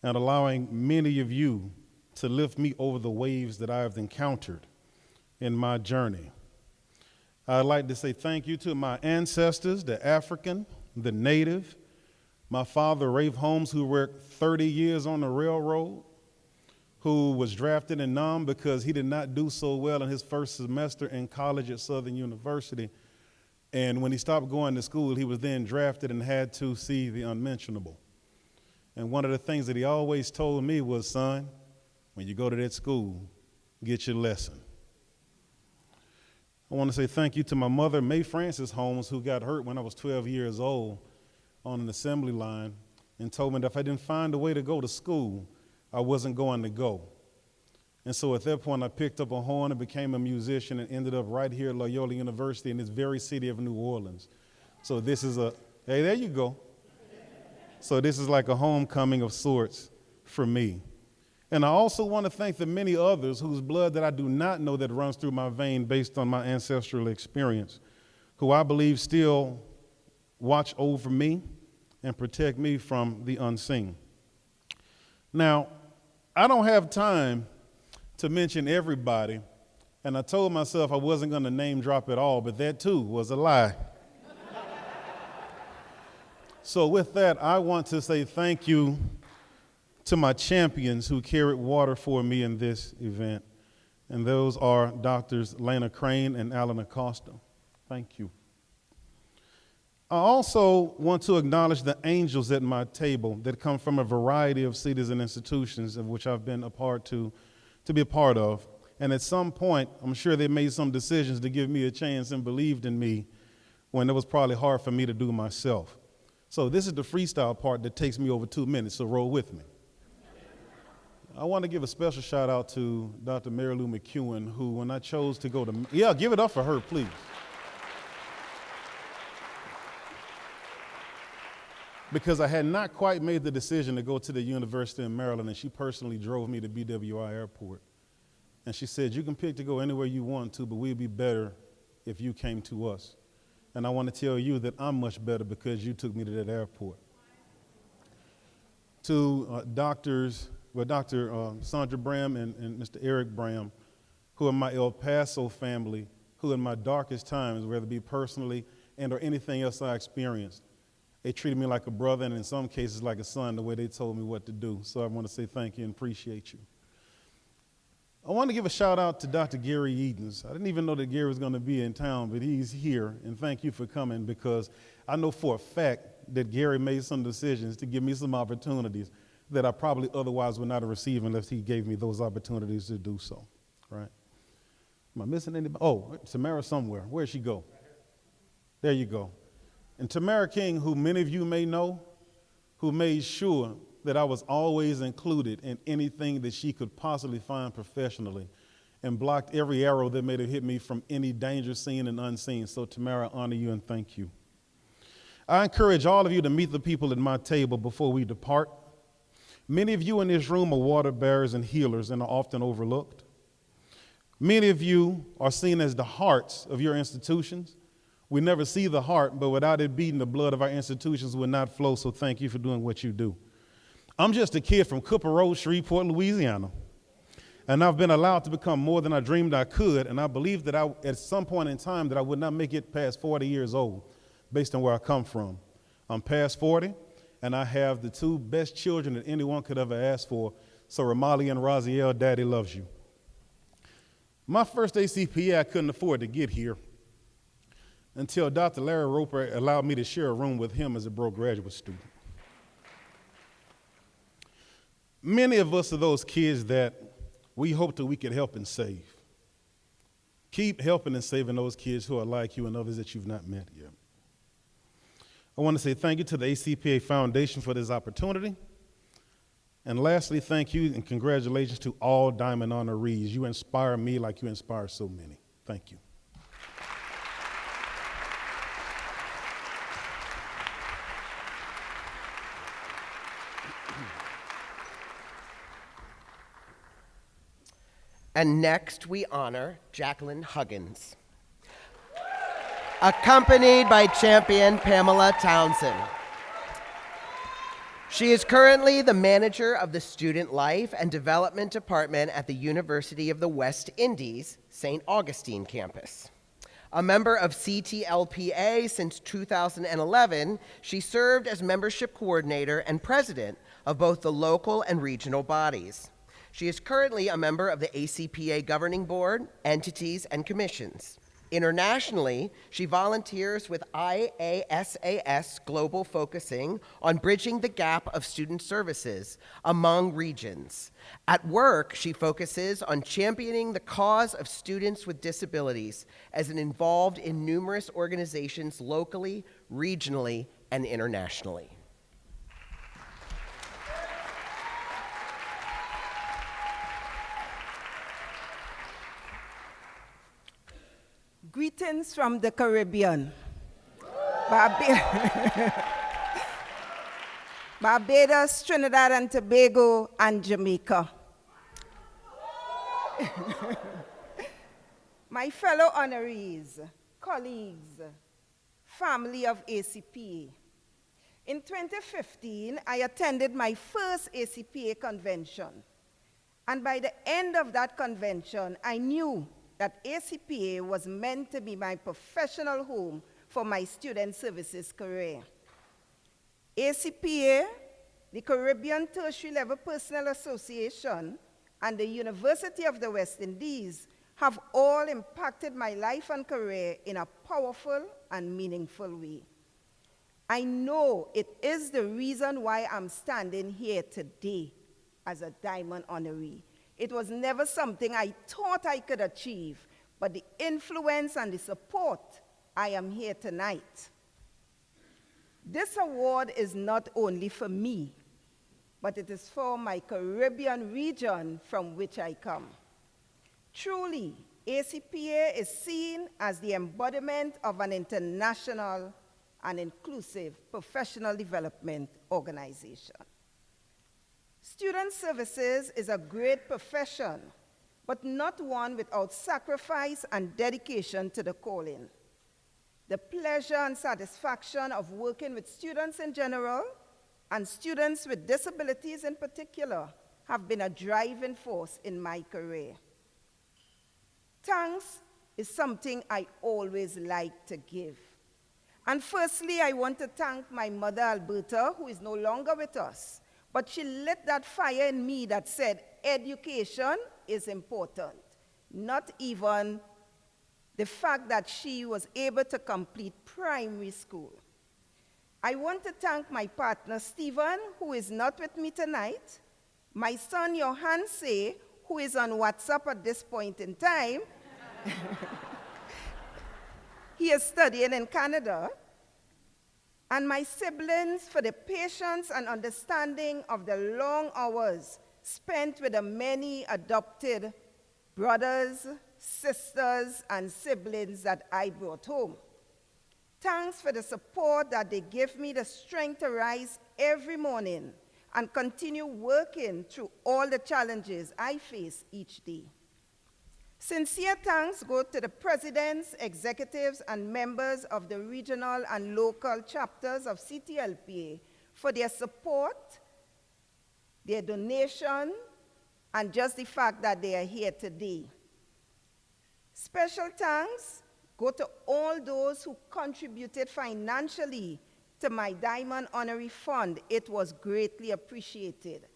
and allowing many of you to lift me over the waves that I have encountered in my journey. I'd like to say thank you to my ancestors, the African, the Native, my father, Rafe Holmes, who worked 30 years on the railroad, who was drafted in Nam because he did not do so well in his first semester in college at Southern University. And when he stopped going to school, he was then drafted and had to see the unmentionable. And one of the things that he always told me was, son, when you go to that school, get your lesson. I want to say thank you to my mother, Mae Frances Holmes, who got hurt when I was 12 years old on an assembly line and told me that if I didn't find a way to go to school, I wasn't going to go. And so at that point, I picked up a horn and became a musician and ended up right here at Loyola University in this very city of New Orleans. So this is hey, there you go. So this is like a homecoming of sorts for me. And I also want to thank the many others whose blood that I do not know that runs through my vein based on my ancestral experience, who I believe still watch over me, and protect me from the unseen. Now, I don't have time to mention everybody, and I told myself I wasn't going to name drop it all, but that too was a lie. So with that, I want to say thank you to my champions who carried water for me in this event, and those are Doctors Lena Crane and Alan Acosta. Thank you. I also want to acknowledge the angels at my table that come from a variety of cities and institutions of which I've been to be a part of. And at some point, I'm sure they made some decisions to give me a chance and believed in me when it was probably hard for me to do myself. So this is the freestyle part that takes me over 2 minutes, so roll with me. I want to give a special shout out to Dr. Mary Lou McEwen, who when I chose to go to, yeah, give it up for her, please. Because I had not quite made the decision to go to the University in Maryland, and she personally drove me to BWI Airport. And she said, you can pick to go anywhere you want to, but we'd be better if you came to us. And I want to tell you that I'm much better because you took me to that airport. To Dr. Sandra Bram and Mr. Eric Bram, who are my El Paso family, who in my darkest times, whether it be personally and or anything else I experienced, they treated me like a brother and in some cases like a son, the way they told me what to do. So I want to say thank you and appreciate you. I want to give a shout out to Dr. Gary Edens. I didn't even know that Gary was going to be in town, but he's here, and thank you for coming because I know for a fact that Gary made some decisions to give me some opportunities that I probably otherwise would not have received unless he gave me those opportunities to do so, right? Am I missing anybody? Oh, Tamara somewhere. Where'd she go? There you go. And Tamara King, who many of you may know, who made sure that I was always included in anything that she could possibly find professionally and blocked every arrow that may have hit me from any danger seen and unseen. So Tamara, I honor you and thank you. I encourage all of you to meet the people at my table before we depart. Many of you in this room are water bearers and healers and are often overlooked. Many of you are seen as the hearts of your institutions. We never see the heart, but without it beating, the blood of our institutions would not flow, so thank you for doing what you do. I'm just a kid from Cooper Road, Shreveport, Louisiana, and I've been allowed to become more than I dreamed I could, and I believe that at some point in time that I would not make it past 40 years old, based on where I come from. I'm past 40, and I have the two best children that anyone could ever ask for, so Ramali and Raziel, Daddy loves you. My first ACPA, I couldn't afford to get here until Dr. Larry Roper allowed me to share a room with him as a broke graduate student. Many of us are those kids that we hope that we could help and save. Keep helping and saving those kids who are like you and others that you've not met yet. I want to say thank you to the ACPA Foundation for this opportunity. And lastly, thank you and congratulations to all Diamond honorees. You inspire me like you inspire so many. Thank you. And next, we honor Jacqueline Huggins, accompanied by champion Pamela Townsend. She is currently the manager of the Student Life and Development Department at the University of the West Indies, St. Augustine campus. A member of CTLPA since 2011, she served as membership coordinator and president of both the local and regional bodies. She is currently a member of the ACPA Governing Board, entities, and commissions. Internationally, she volunteers with IASAS Global, focusing on bridging the gap of student services among regions. At work, she focuses on championing the cause of students with disabilities as an involved in numerous organizations locally, regionally, and internationally. Greetings from the Caribbean. Barbados, Trinidad and Tobago, and Jamaica. My fellow honorees, colleagues, family of ACPA, In 2015, I attended my first ACPA convention. And by the end of that convention, I knew that ACPA was meant to be my professional home for my student services career. ACPA, the Caribbean Tertiary Level Personnel Association, and the University of the West Indies have all impacted my life and career in a powerful and meaningful way. I know it is the reason why I'm standing here today as a Diamond Honoree. It was never something I thought I could achieve, but the influence and the support, I am here tonight. This award is not only for me, but it is for my Caribbean region from which I come. Truly, ACPA is seen as the embodiment of an international and inclusive professional development organization. Student services is a great profession, but not one without sacrifice and dedication to the calling. The pleasure and satisfaction of working with students in general and students with disabilities in particular have been a driving force in my career. Thanks is something I always like to give. And firstly, I want to thank my mother, Alberta, who is no longer with us, but she lit that fire in me that said education is important, not even the fact that she was able to complete primary school. I want to thank my partner, Stephen, who is not with me tonight, my son, Johanse, who is on WhatsApp at this point in time. He is studying in Canada, and my siblings for the patience and understanding of the long hours spent with the many adopted brothers, sisters, and siblings that I brought home. Thanks for the support that they give me the strength to rise every morning and continue working through all the challenges I face each day. Sincere thanks go to the presidents, executives, and members of the regional and local chapters of CTLPA for their support, their donation, and just the fact that they are here today. Special thanks go to all those who contributed financially to my Diamond Honoree Fund. It was greatly appreciated.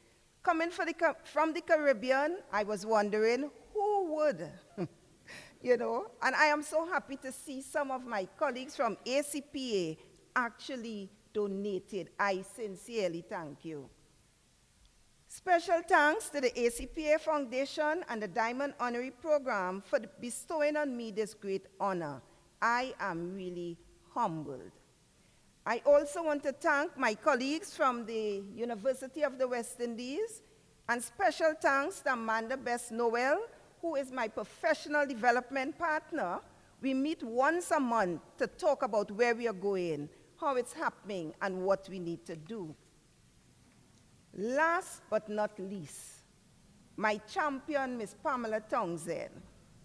Coming from the Caribbean, I was wondering who would, and I am so happy to see some of my colleagues from ACPA actually donated. I sincerely thank you. Special thanks to the ACPA Foundation and the Diamond Honoree Program for bestowing on me this great honor. I am really humbled. I also want to thank my colleagues from the University of the West Indies, and special thanks to Amanda Best Noel, who is my professional development partner. We meet once a month to talk about where we are going, how it's happening, and what we need to do. Last but not least, my champion, Miss Pamela Townsend,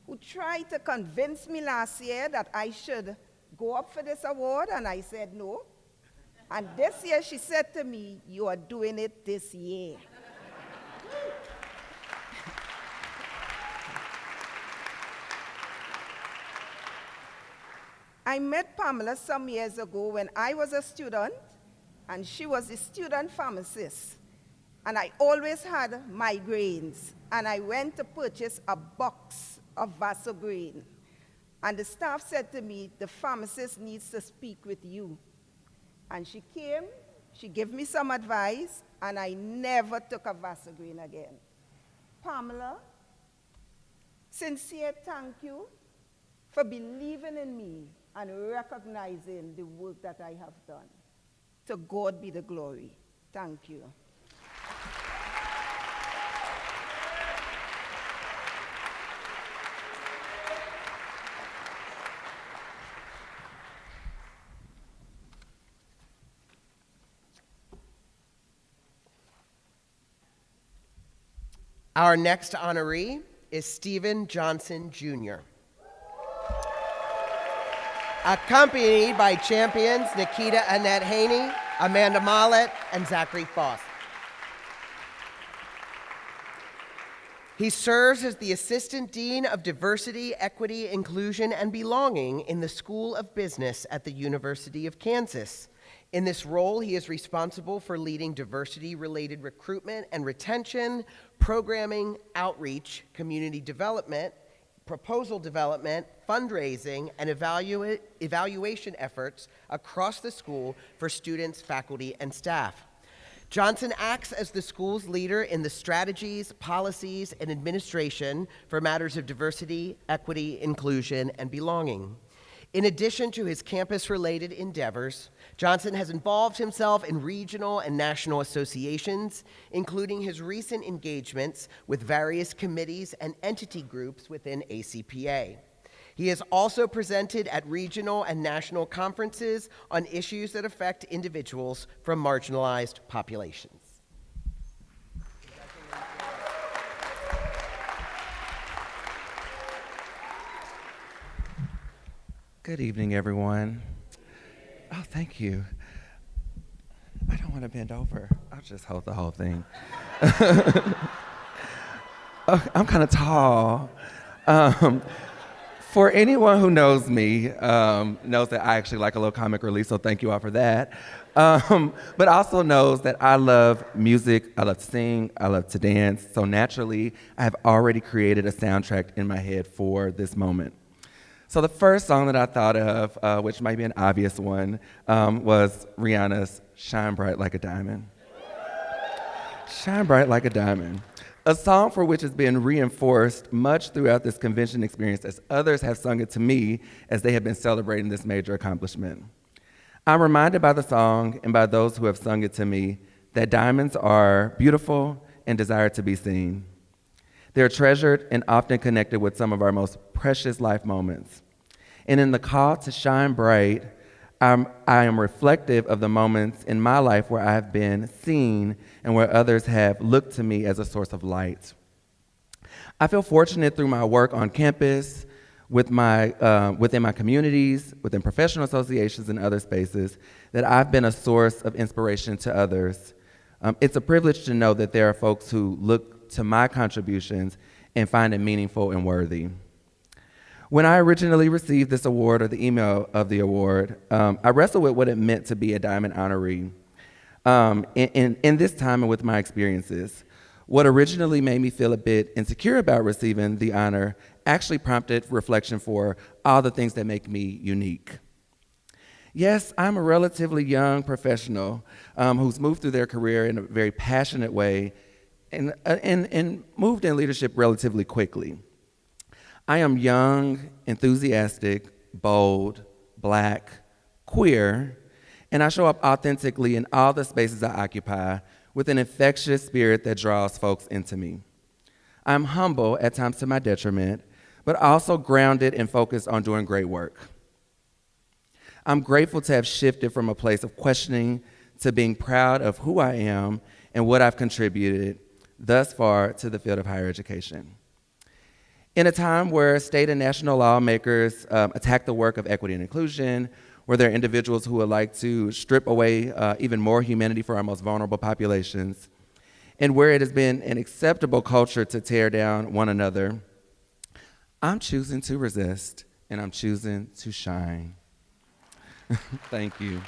who tried to convince me last year that I should go up for this award, and I said no. And this year she said to me, "You are doing it this year." I met Pamela some years ago when I was a student, and she was a student pharmacist. And I always had migraines, and I went to purchase a box of Vasograin. And the staff said to me, "The pharmacist needs to speak with you." And she came, she gave me some advice, and I never took a Vasograin again. Pamela, sincere thank you for believing in me and recognizing the work that I have done. To God be the glory. Thank you. Our next honoree is Stephen Johnson, Jr., accompanied by champions Nikita Annette Haney, Amanda Mollett, and Zachary Foss. He serves as the Assistant Dean of Diversity, Equity, Inclusion, and Belonging in the School of Business at the University of Kansas. In this role, he is responsible for leading diversity-related recruitment and retention, programming, outreach, community development, proposal development, fundraising, and evaluation efforts across the school for students, faculty, and staff. Johnson acts as the school's leader in the strategies, policies, and administration for matters of diversity, equity, inclusion, and belonging. In addition to his campus-related endeavors, Johnson has involved himself in regional and national associations, including his recent engagements with various committees and entity groups within ACPA. He has also presented at regional and national conferences on issues that affect individuals from marginalized populations. Good evening, everyone. Oh, thank you. I don't want to bend over. I'll just hold the whole thing. Oh, I'm kind of tall. For anyone who knows me, knows that I actually like a little comic relief, so thank you all for that. But also knows that I love music, I love to sing, I love to dance, so naturally, I have already created a soundtrack in my head for this moment. So the first song that I thought of, which might be an obvious one, was Rihanna's Shine Bright Like a Diamond. Shine Bright Like a Diamond. A song for which has been reinforced much throughout this convention experience as others have sung it to me as they have been celebrating this major accomplishment. I'm reminded by the song and by those who have sung it to me that diamonds are beautiful and desire to be seen. They're treasured and often connected with some of our most precious life moments. And in the call to shine bright, I am reflective of the moments in my life where I have been seen and where others have looked to me as a source of light. I feel fortunate through my work on campus, within my communities, within professional associations and other spaces, that I've been a source of inspiration to others. It's a privilege to know that there are folks who look to my contributions and find it meaningful and worthy. When I originally received this award or the email of the award, I wrestled with what it meant to be a Diamond Honoree. In this time and with my experiences, what originally made me feel a bit insecure about receiving the honor actually prompted reflection for all the things that make me unique. Yes, I'm a relatively young professional who's moved through their career in a very passionate way and moved in leadership relatively quickly. I am young, enthusiastic, bold, Black, queer, and I show up authentically in all the spaces I occupy with an infectious spirit that draws folks into me. I'm humble, at times to my detriment, but also grounded and focused on doing great work. I'm grateful to have shifted from a place of questioning to being proud of who I am and what I've contributed thus far to the field of higher education. In a time where state and national lawmakers attack the work of equity and inclusion, where there are individuals who would like to strip away even more humanity for our most vulnerable populations, and where it has been an acceptable culture to tear down one another, I'm choosing to resist, and I'm choosing to shine. Thank you.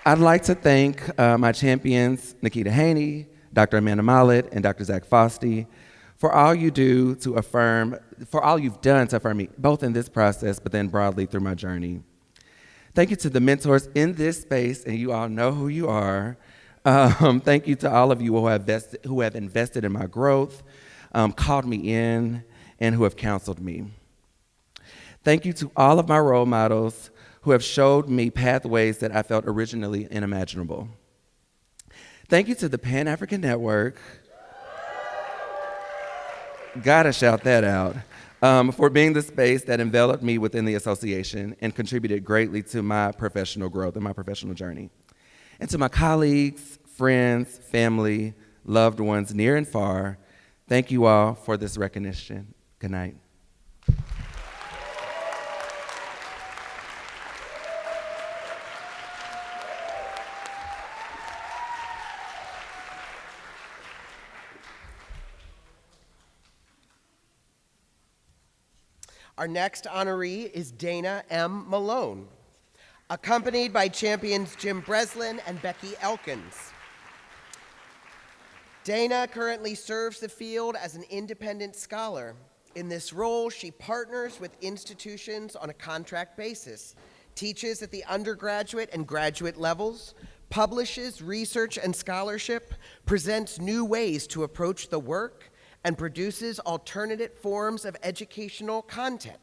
I'd like to thank my champions, Nikita Haney, Dr. Amanda Mollett, and Dr. Zach Fosty, for all you've done to affirm me, both in this process, but then broadly through my journey. Thank you to the mentors in this space, and you all know who you are. Thank you to all of you who have invested in my growth, called me in, and who have counseled me. Thank you to all of my role models who have showed me pathways that I felt originally unimaginable. Thank you to the Pan-African Network, gotta shout that out, for being the space that enveloped me within the association and contributed greatly to my professional growth and my professional journey. And to my colleagues, friends, family, loved ones, near and far, thank you all for this recognition. Good night. Our next honoree is Dana M. Malone, accompanied by champions Jim Breslin and Becky Elkins. Dana currently serves the field as an independent scholar. In this role, she partners with institutions on a contract basis, teaches at the undergraduate and graduate levels, publishes research and scholarship, presents new ways to approach the work, and produces alternate forms of educational content.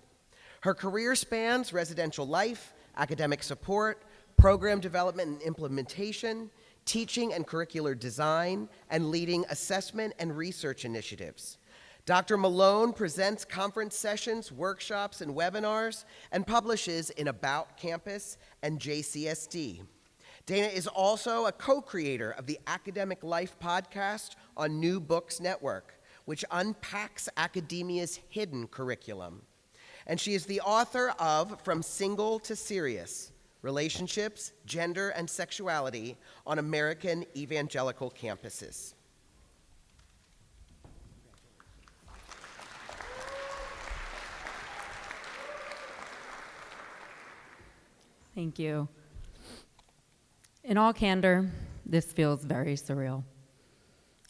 Her career spans residential life, academic support, program development and implementation, teaching and curricular design, and leading assessment and research initiatives. Dr. Malone presents conference sessions, workshops, and webinars, and publishes in About Campus and JCSD. Dana is also a co-creator of the Academic Life podcast on New Books Network, which unpacks academia's hidden curriculum. And she is the author of From Single to Serious: Relationships, Gender, and Sexuality on American Evangelical Campuses. Thank you. In all candor, this feels very surreal.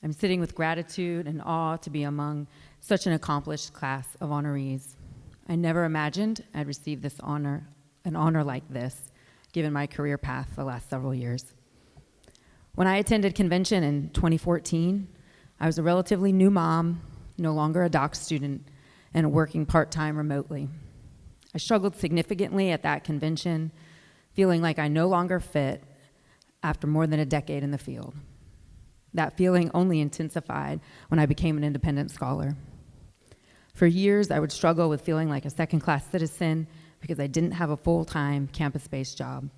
I'm sitting with gratitude and awe to be among such an accomplished class of honorees. I never imagined I'd receive this honor, an honor like this, given my career path the last several years. When I attended convention in 2014, I was a relatively new mom, no longer a doc student, and working part-time remotely. I struggled significantly at that convention, feeling like I no longer fit after more than a decade in the field. That feeling only intensified when I became an independent scholar. For years, I would struggle with feeling like a second-class citizen because I didn't have a full-time campus-based job.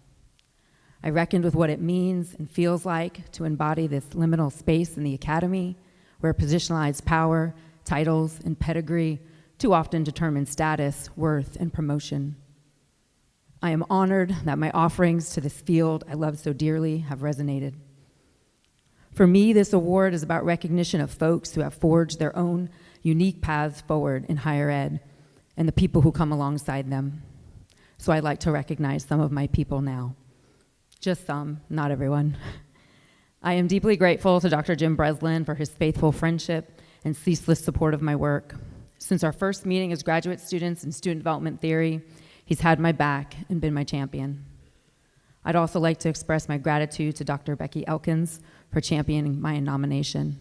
I reckoned with what it means and feels like to embody this liminal space in the academy where positionalized power, titles, and pedigree too often determine status, worth, and promotion. I am honored that my offerings to this field I love so dearly have resonated. For me, this award is about recognition of folks who have forged their own unique paths forward in higher ed and the people who come alongside them. So I'd like to recognize some of my people now. Just some, not everyone. I am deeply grateful to Dr. Jim Breslin for his faithful friendship and ceaseless support of my work. Since our first meeting as graduate students in student development theory, he's had my back and been my champion. I'd also like to express my gratitude to Dr. Becky Elkins for championing my nomination.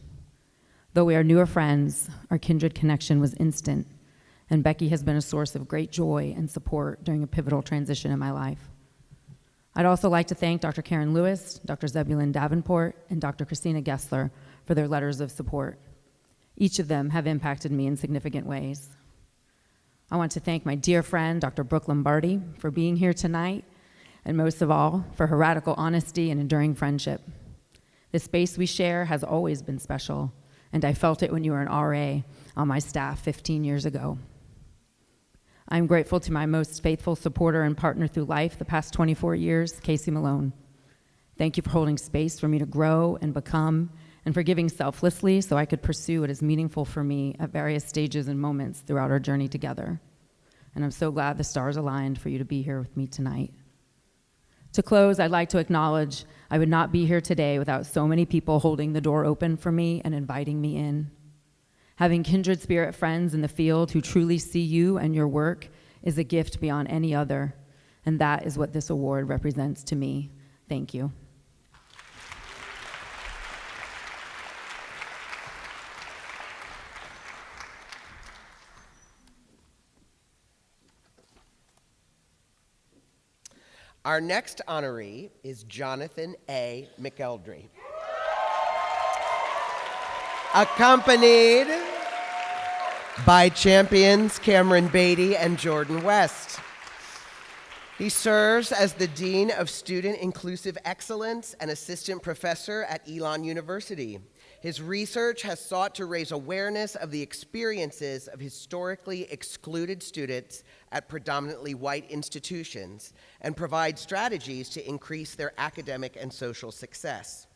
Though we are newer friends, our kindred connection was instant, and Becky has been a source of great joy and support during a pivotal transition in my life. I'd also like to thank Dr. Karen Lewis, Dr. Zebulon Davenport, and Dr. Christina Gessler for their letters of support. Each of them have impacted me in significant ways. I want to thank my dear friend, Dr. Brooke Lombardi, for being here tonight, and most of all, for her radical honesty and enduring friendship. The space we share has always been special, and I felt it when you were an RA on my staff 15 years ago. I'm grateful to my most faithful supporter and partner through life the past 24 years, Casey Malone. Thank you for holding space for me to grow and become, and for giving selflessly so I could pursue what is meaningful for me at various stages and moments throughout our journey together. And I'm so glad the stars aligned for you to be here with me tonight. To close, I'd like to acknowledge I would not be here today without so many people holding the door open for me and inviting me in. Having kindred spirit friends in the field who truly see you and your work is a gift beyond any other, and that is what this award represents to me. Thank you. Our next honoree is Jonathan A. McElderry, accompanied by champions Cameron Beatty and Jordan West. He serves as the Dean of Student Inclusive Excellence and Assistant Professor at Elon University. His research has sought to raise awareness of the experiences of historically excluded students at predominantly white institutions and provide strategies to increase their academic and social success.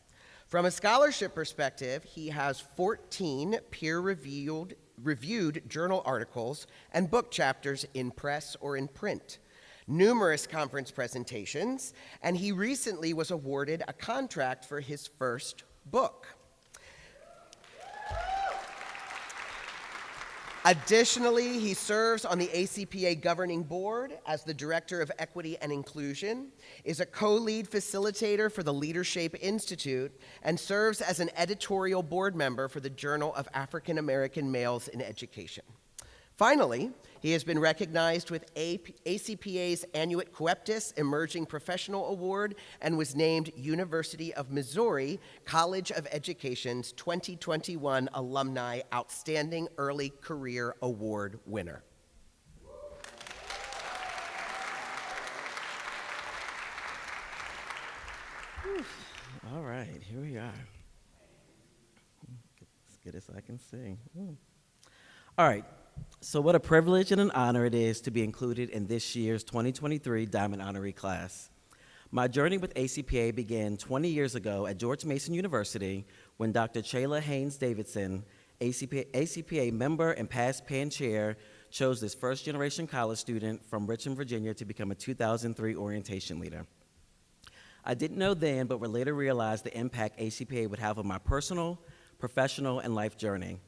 From a scholarship perspective, he has 14 peer-reviewed reviewed journal articles and book chapters in press or in print, numerous conference presentations, and he recently was awarded a contract for his first book. Additionally, he serves on the ACPA governing board as the Director of Equity and Inclusion, is a co-lead facilitator for the Leadership Institute, and serves as an editorial board member for the Journal of African American Males in Education. Finally, he has been recognized with ACPA's Annuit Coeptis Emerging Professional Award and was named University of Missouri College of Education's 2021 Alumni Outstanding Early Career Award winner. All right, here we are. As good as I can sing. All right. So what a privilege and an honor it is to be included in this year's 2023 Diamond Honoree class. My journey with ACPA began 20 years ago at George Mason University when Dr. Chayla Haynes Davidson, ACPA member and past Penn chair, chose this first-generation college student from Richmond, Virginia to become a 2003 orientation leader. I didn't know then, but would later realize the impact ACPA would have on my personal, professional, and life journey.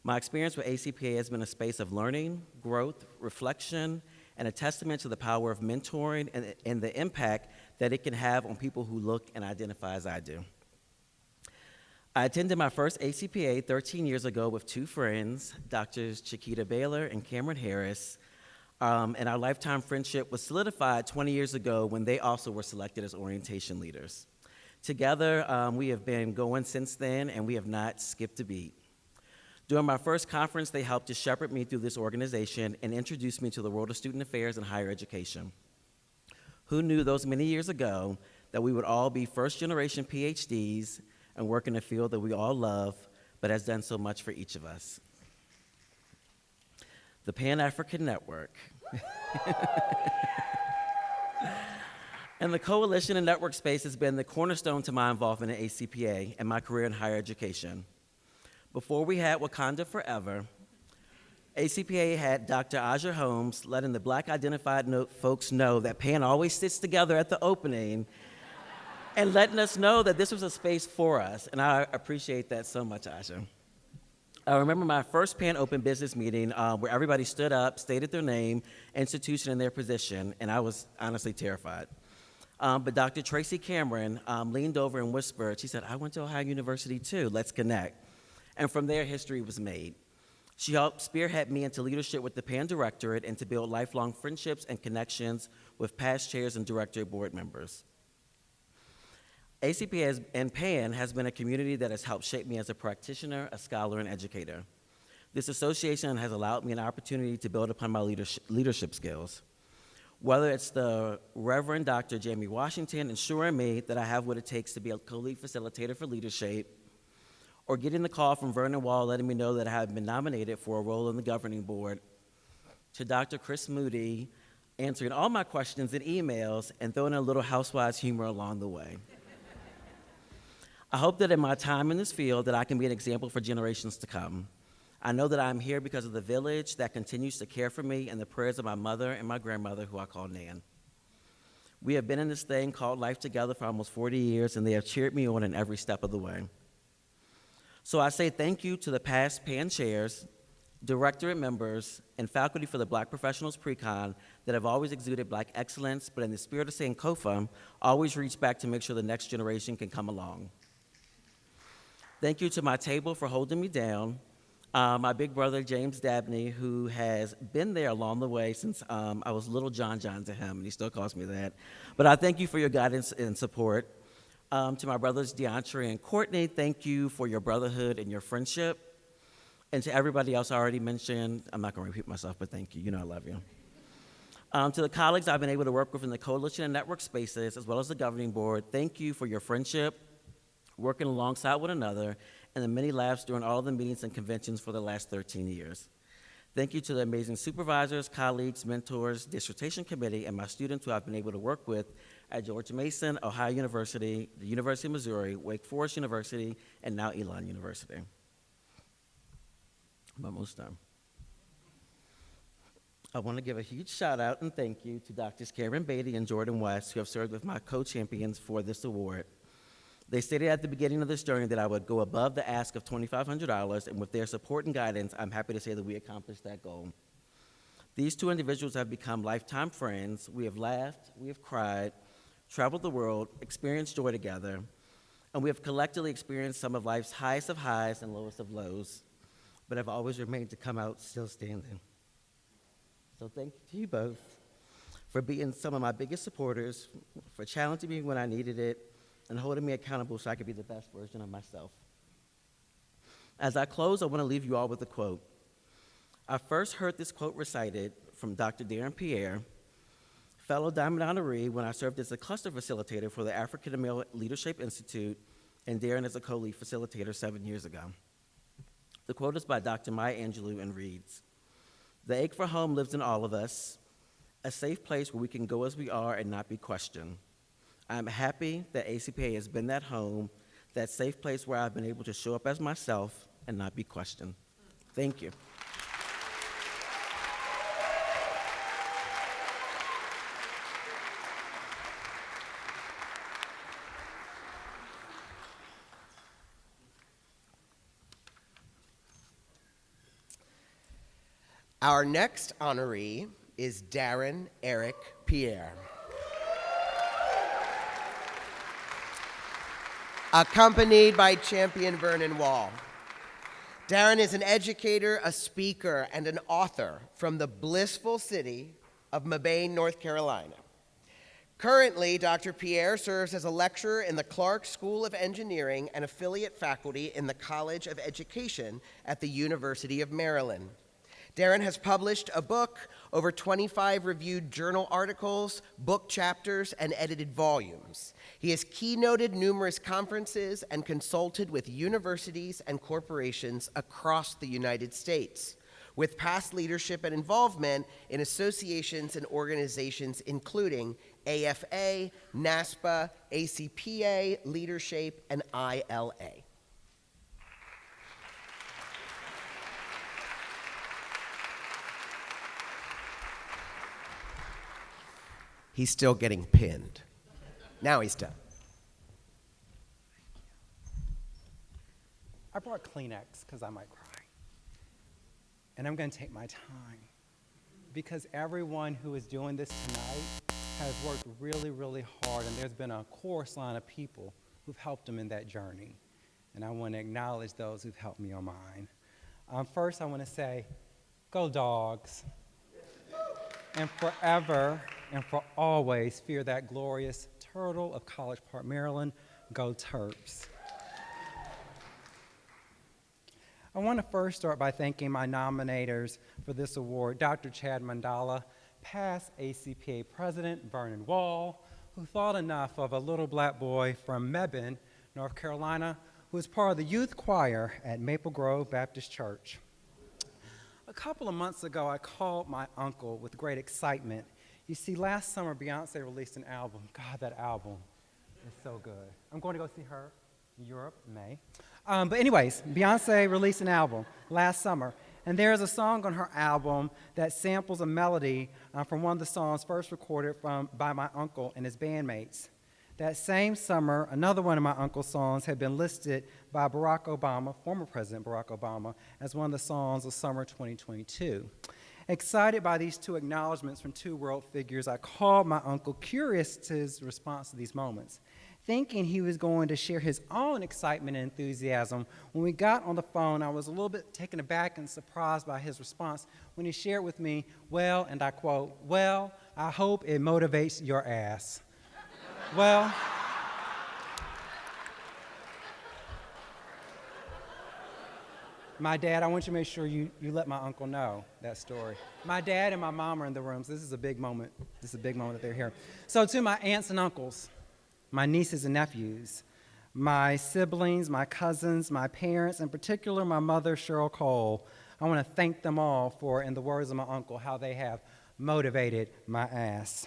My experience with ACPA has been a space of learning, growth, reflection, and a testament to the power of mentoring and the impact that it can have on people who look and identify as I do. I attended my first ACPA 13 years ago with two friends, Drs. Chiquita Baylor and Cameron Harris, and our lifetime friendship was solidified 20 years ago when they also were selected as orientation leaders. Together, we have been going since then, and we have not skipped a beat. During my first conference, they helped to shepherd me through this organization and introduce me to the world of student affairs and higher education. Who knew those many years ago that we would all be first-generation PhDs and work in a field that we all love, but has done so much for each of us? The Pan-African Network. And the coalition and network space has been the cornerstone to my involvement in ACPA and my career in higher education. Before we had Wakanda Forever, ACPA had Dr. Aja Holmes letting the Black identified folks know that Pan always sits together at the opening and letting us know that this was a space for us, and I appreciate that so much, Aja. I remember my first Pan Open business meeting where everybody stood up, stated their name, institution, and their position, and I was honestly terrified. But Dr. Tracy Cameron leaned over and whispered, she said, "I went to Ohio University too, let's connect." And from there, history was made. She helped spearhead me into leadership with the PAN Directorate and to build lifelong friendships and connections with past chairs and directorate board members. ACPA and PAN has been a community that has helped shape me as a practitioner, a scholar, and educator. This association has allowed me an opportunity to build upon my leadership skills. Whether it's the Reverend Dr. Jamie Washington ensuring me that I have what it takes to be a co-lead facilitator for leadership, or getting the call from Vernon Wall letting me know that I have been nominated for a role on the governing board, to Dr. Chris Moody answering all my questions and emails and throwing a little housewives humor along the way. I hope that in my time in this field that I can be an example for generations to come. I know that I'm here because of the village that continues to care for me and the prayers of my mother and my grandmother, who I call Nan. We have been in this thing called life together for almost 40 years, and they have cheered me on in every step of the way. So I say thank you to the past PAN chairs, directorate members, and faculty for the Black Professionals Pre-Con that have always exuded Black excellence, but in the spirit of saying COFA, always reach back to make sure the next generation can come along. Thank you to my table for holding me down, my big brother, James Dabney, who has been there along the way since I was little John to him, and he still calls me that. But I thank you for your guidance and support. To my brothers, DeAndre and Courtney, thank you for your brotherhood and your friendship. And to everybody else I already mentioned, I'm not going to repeat myself, but thank you. You know I love you. To the colleagues I've been able to work with in the coalition and network spaces, as well as the governing board, thank you for your friendship, working alongside one another, and the many laughs during all the meetings and conventions for the last 13 years. Thank you to the amazing supervisors, colleagues, mentors, dissertation committee, and my students who I've been able to work with at George Mason, Ohio University, the University of Missouri, Wake Forest University, and now Elon University. I'm almost done. I want to give a huge shout out and thank you to Drs. Karen Beatty and Jordan West, who have served with my co-champions for this award. They stated at the beginning of this journey that I would go above the ask of $2,500, and with their support and guidance, I'm happy to say that we accomplished that goal. These two individuals have become lifetime friends. We have laughed, we have cried, traveled the world, experienced joy together, and we have collectively experienced some of life's highest of highs and lowest of lows, but have always remained to come out still standing. So thank you to you both for being some of my biggest supporters, for challenging me when I needed it, and holding me accountable so I could be the best version of myself. As I close, I want to leave you all with a quote. I first heard this quote recited from Dr. Darren Pierre, fellow Diamond Honoree, when I served as a cluster facilitator for the African American Leadership Institute, and Darren as a co-lead facilitator 7 years ago. The quote is by Dr. Maya Angelou and reads, "The ache for home lives in all of us, a safe place where we can go as we are and not be questioned. I'm happy that ACPA has been that home, that safe place where I've been able to show up as myself and not be questioned." Thank you. Our next honoree is Darren Eric Pierre, accompanied by champion Vernon Wall. Darren is an educator, a speaker, and an author from the blissful city of Mabane, North Carolina. Currently, Dr. Pierre serves as a lecturer in the Clark School of Engineering and affiliate faculty in the College of Education at the University of Maryland. Darren has published a book, over 25 reviewed journal articles, book chapters, and edited volumes. He has keynoted numerous conferences and consulted with universities and corporations across the United States, with past leadership and involvement in associations and organizations including AFA, NASPA, ACPA, Leadership, and ILA. He's still getting pinned. Now he's done. I brought Kleenex because I might cry. And I'm going to take my time because everyone who is doing this tonight has worked really, really hard, and there's been a chorus line of people who've helped them in that journey. And I want to acknowledge those who've helped me on mine. First, I want to say, go Dogs. And forever and for always fear that glorious turtle of College Park, Maryland, go Terps. I want to first start by thanking my nominators for this award, Dr. Chad Mandala, past ACPA President Vernon Wall, who thought enough of a little black boy from Mebane, North Carolina, who was part of the youth choir at Maple Grove Baptist Church. A couple of months ago, I called my uncle with great excitement. You see, last summer, Beyonce released an album. God, that album is so good. I'm going to go see her in Europe in May. But anyways, Beyonce released an album last summer, and there's a song on her album that samples a melody from one of the songs first recorded by my uncle and his bandmates. That same summer, another one of my uncle's songs had been listed by Barack Obama, former President Barack Obama, as one of the songs of summer 2022. Excited by these two acknowledgments from two world figures, I called my uncle, curious to his response to these moments, thinking he was going to share his own excitement and enthusiasm. When we got on the phone, I was a little bit taken aback and surprised by his response when he shared with me, well, and I quote, "Well, I hope it motivates your ass." Well, my dad, I want you to make sure you let my uncle know that story. My dad and my mom are in the room, so this is a big moment. This is a big moment that they're here. So to my aunts and uncles, my nieces and nephews, my siblings, my cousins, my parents, in particular my mother, Cheryl Cole, I want to thank them all for, in the words of my uncle, how they have motivated my ass.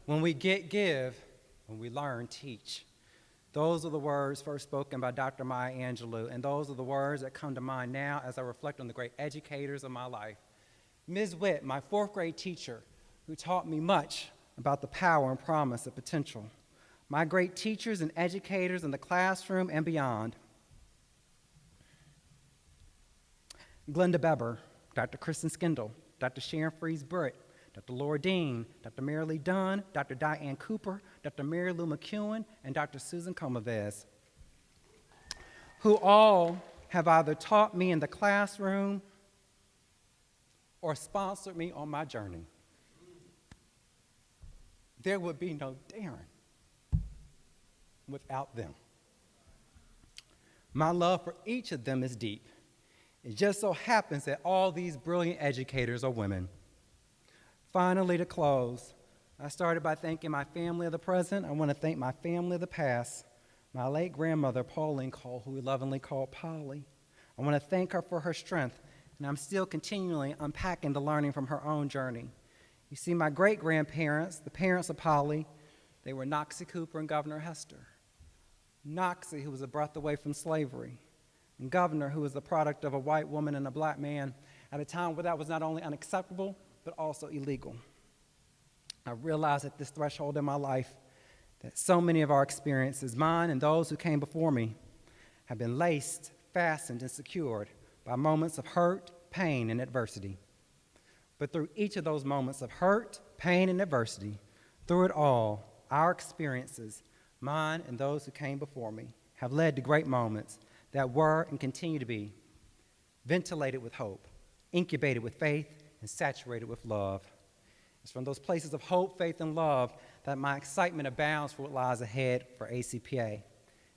When we give, when we learn, teach. Those are the words first spoken by Dr. Maya Angelou, and those are the words that come to mind now as I reflect on the great educators of my life. Ms. Witt, my fourth grade teacher, who taught me much about the power and promise of potential. My great teachers and educators in the classroom and beyond. Glenda Beber, Dr. Kristen Skindle, Dr. Sharon Fries-Britt, Dr. Laura Dean, Dr. Mary Lee Dunn, Dr. Diane Cooper, Dr. Mary Lou McEwen, and Dr. Susan Comavez, who all have either taught me in the classroom or sponsored me on my journey. There would be no Darren without them. My love for each of them is deep. It just so happens that all these brilliant educators are women. Finally, to close, I started by thanking my family of the present. I want to thank my family of the past, my late grandmother, Pauline Cole, who we lovingly called Polly. I want to thank her for her strength, and I'm still continually unpacking the learning from her own journey. You see, my great-grandparents, the parents of Polly, they were Noxie Cooper and Governor Hester. Noxie, who was a breath away from slavery, and Governor, who was the product of a white woman and a black man at a time where that was not only unacceptable, but also illegal. I realized at this threshold in my life that so many of our experiences, mine and those who came before me, have been laced, fastened, and secured by moments of hurt, pain, and adversity. But through each of those moments of hurt, pain, and adversity, through it all, our experiences, mine and those who came before me, have led to great moments that were and continue to be ventilated with hope, incubated with faith, and saturated with love. It's from those places of hope, faith, and love that my excitement abounds for what lies ahead for ACPA.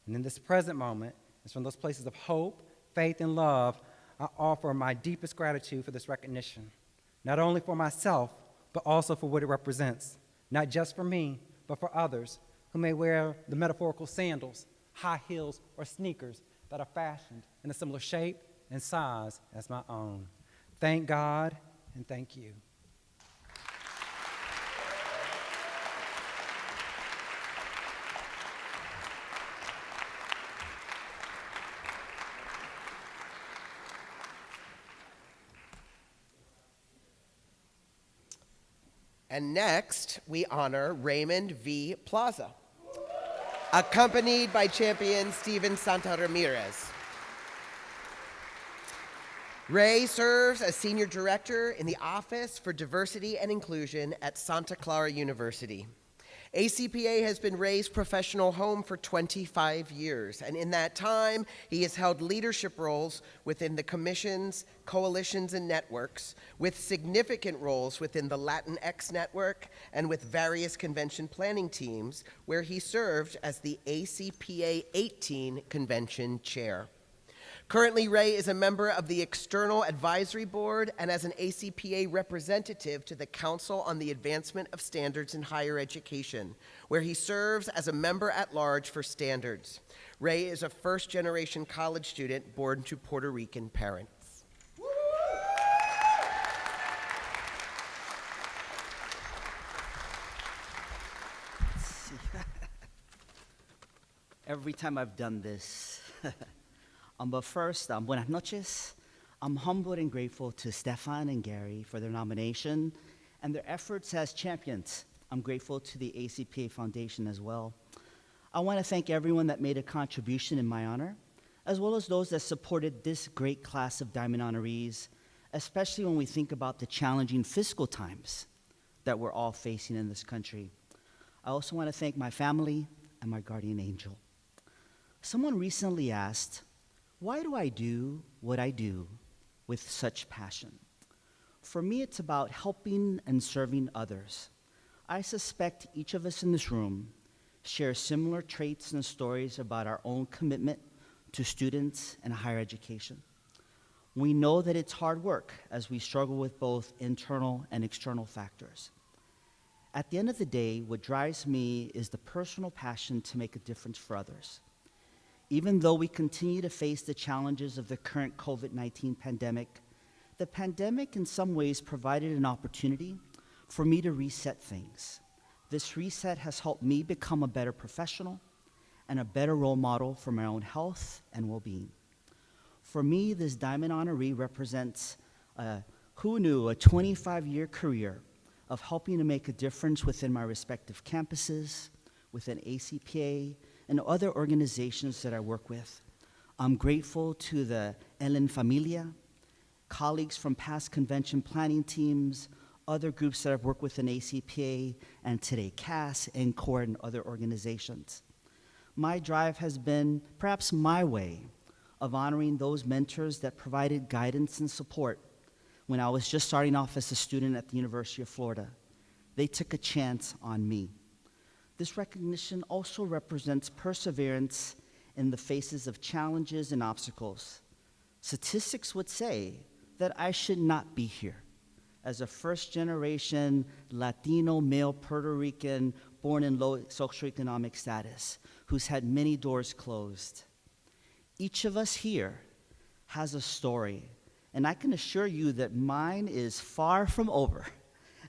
And in this present moment, it's from those places of hope, faith, and love I offer my deepest gratitude for this recognition, not only for myself, but also for what it represents, not just for me, but for others who may wear the metaphorical sandals, high heels, or sneakers that are fashioned in a similar shape and size as my own. Thank God and thank you. And next, we honor Raymond V. Plaza, accompanied by champion Steven Santa Ramirez. Ray serves as Senior Director in the Office for Diversity and Inclusion at Santa Clara University. ACPA has been Ray's professional home for 25 years, and in that time, he has held leadership roles within the commissions, coalitions, and networks, with significant roles within the Latinx Network and with various convention planning teams, where he served as the ACPA 18 Convention Chair. Currently, Ray is a member of the External Advisory Board and as an ACPA representative to the Council on the Advancement of Standards in Higher Education, where he serves as a member at large for standards. Ray is a first-generation college student born to Puerto Rican parents. Every time I've done this. But first, buenas noches. I'm humbled and grateful to Stefan and Gary for their nomination and their efforts as champions. I'm grateful to the ACPA Foundation as well. I want to thank everyone that made a contribution in my honor, as well as those that supported this great class of Diamond honorees, especially when we think about the challenging fiscal times that we're all facing in this country. I also want to thank my family and my guardian angel. Someone recently asked, why do I do what I do with such passion? For me, it's about helping and serving others. I suspect each of us in this room share similar traits and stories about our own commitment to students and higher education. We know that it's hard work as we struggle with both internal and external factors. At the end of the day, what drives me is the personal passion to make a difference for others. Even though we continue to face the challenges of the current COVID-19 pandemic, the pandemic in some ways provided an opportunity for me to reset things. This reset has helped me become a better professional and a better role model for my own health and well-being. For me, this Diamond Honoree represents a 25-year career of helping to make a difference within my respective campuses, within ACPA, and other organizations that I work with. I'm grateful to the Ellen Familia, colleagues from past convention planning teams, other groups that I've worked with in ACPA, and today CAS, NCORE, and other organizations. My drive has been perhaps my way of honoring those mentors that provided guidance and support when I was just starting off as a student at the University of Florida. They took a chance on me. This recognition also represents perseverance in the faces of challenges and obstacles. Statistics would say that I should not be here as a first-generation Latino male Puerto Rican born in low socioeconomic status who's had many doors closed. Each of us here has a story, and I can assure you that mine is far from over,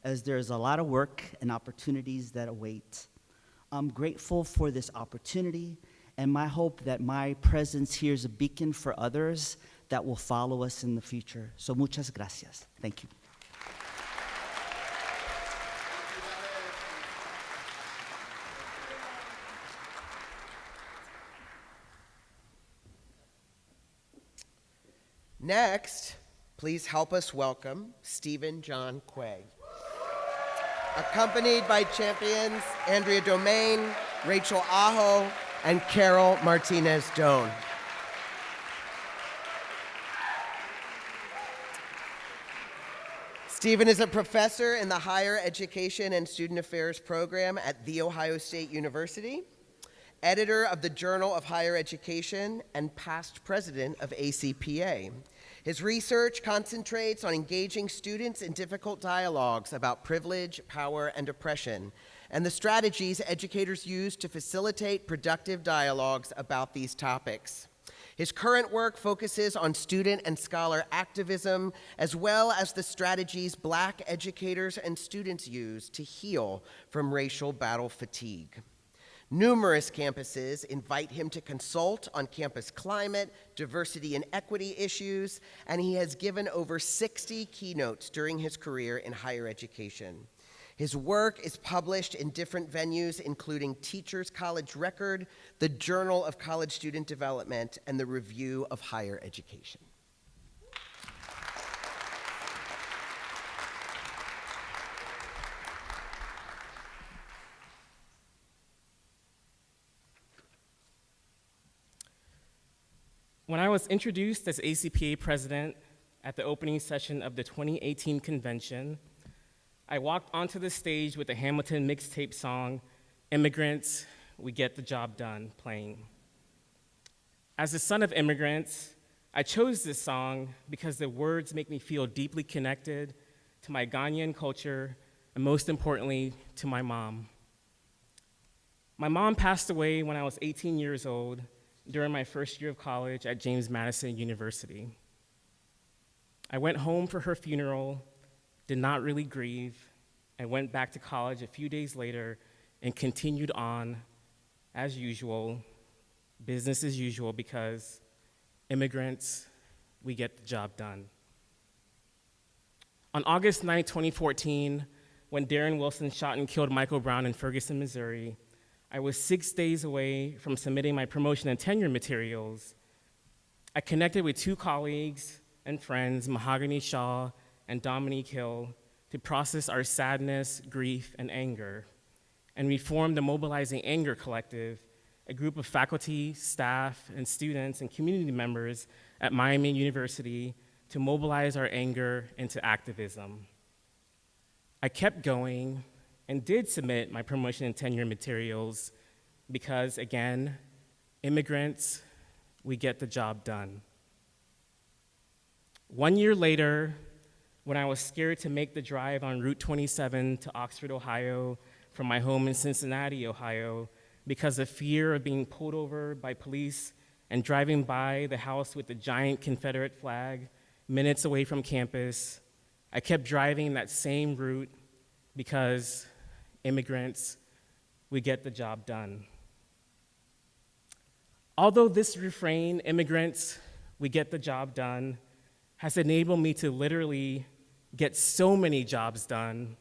as there's a lot of work and opportunities that await. I'm grateful for this opportunity, and my hope that my presence here is a beacon for others that will follow us in the future. So muchas gracias. Thank you. Next, please help us welcome Stephen John Quay, accompanied by champions Andrea Domain, Rachel Aho, and Carol Martinez-Doan. Stephen is a professor in the Higher Education and Student Affairs program at The Ohio State University, editor of the Journal of Higher Education, and past president of ACPA. His research concentrates on engaging students in difficult dialogues about privilege, power, and oppression, and the strategies educators use to facilitate productive dialogues about these topics. His current work focuses on student and scholar activism, as well as the strategies Black educators and students use to heal from racial battle fatigue. Numerous campuses invite him to consult on campus climate, diversity, and equity issues, and he has given over 60 keynotes during his career in higher education. His work is published in different venues, including Teachers College Record, the Journal of College Student Development, and the Review of Higher Education. When I was introduced as ACPA president at the opening session of the 2018 convention, I walked onto the stage with the Hamilton mixtape song, "Immigrants, We Get the Job Done," playing. As the son of immigrants, I chose this song because the words make me feel deeply connected to my Ghanaian culture, and most importantly, to my mom. My mom passed away when I was 18 years old, during my first year of college at James Madison University. I went home for her funeral, did not really grieve, and went back to college a few days later and continued on as usual, business as usual, because immigrants, we get the job done. On August 9, 2014, when Darren Wilson shot and killed Michael Brown in Ferguson, Missouri, I was 6 days away from submitting my promotion and tenure materials. I connected with two colleagues and friends, Mahogany Shaw and Dominique Hill, to process our sadness, grief, and anger. And we formed the Mobilizing Anger Collective, a group of faculty, staff, and students and community members at Miami University to mobilize our anger into activism. I kept going and did submit my promotion and tenure materials because, again, immigrants, we get the job done. 1 year later, when I was scared to make the drive on Route 27 to Oxford, Ohio, from my home in Cincinnati, Ohio, because of fear of being pulled over by police and driving by the house with the giant Confederate flag minutes away from campus, I kept driving that same route because immigrants, we get the job done. Although this refrain, immigrants, we get the job done, has enabled me to literally get so many jobs done,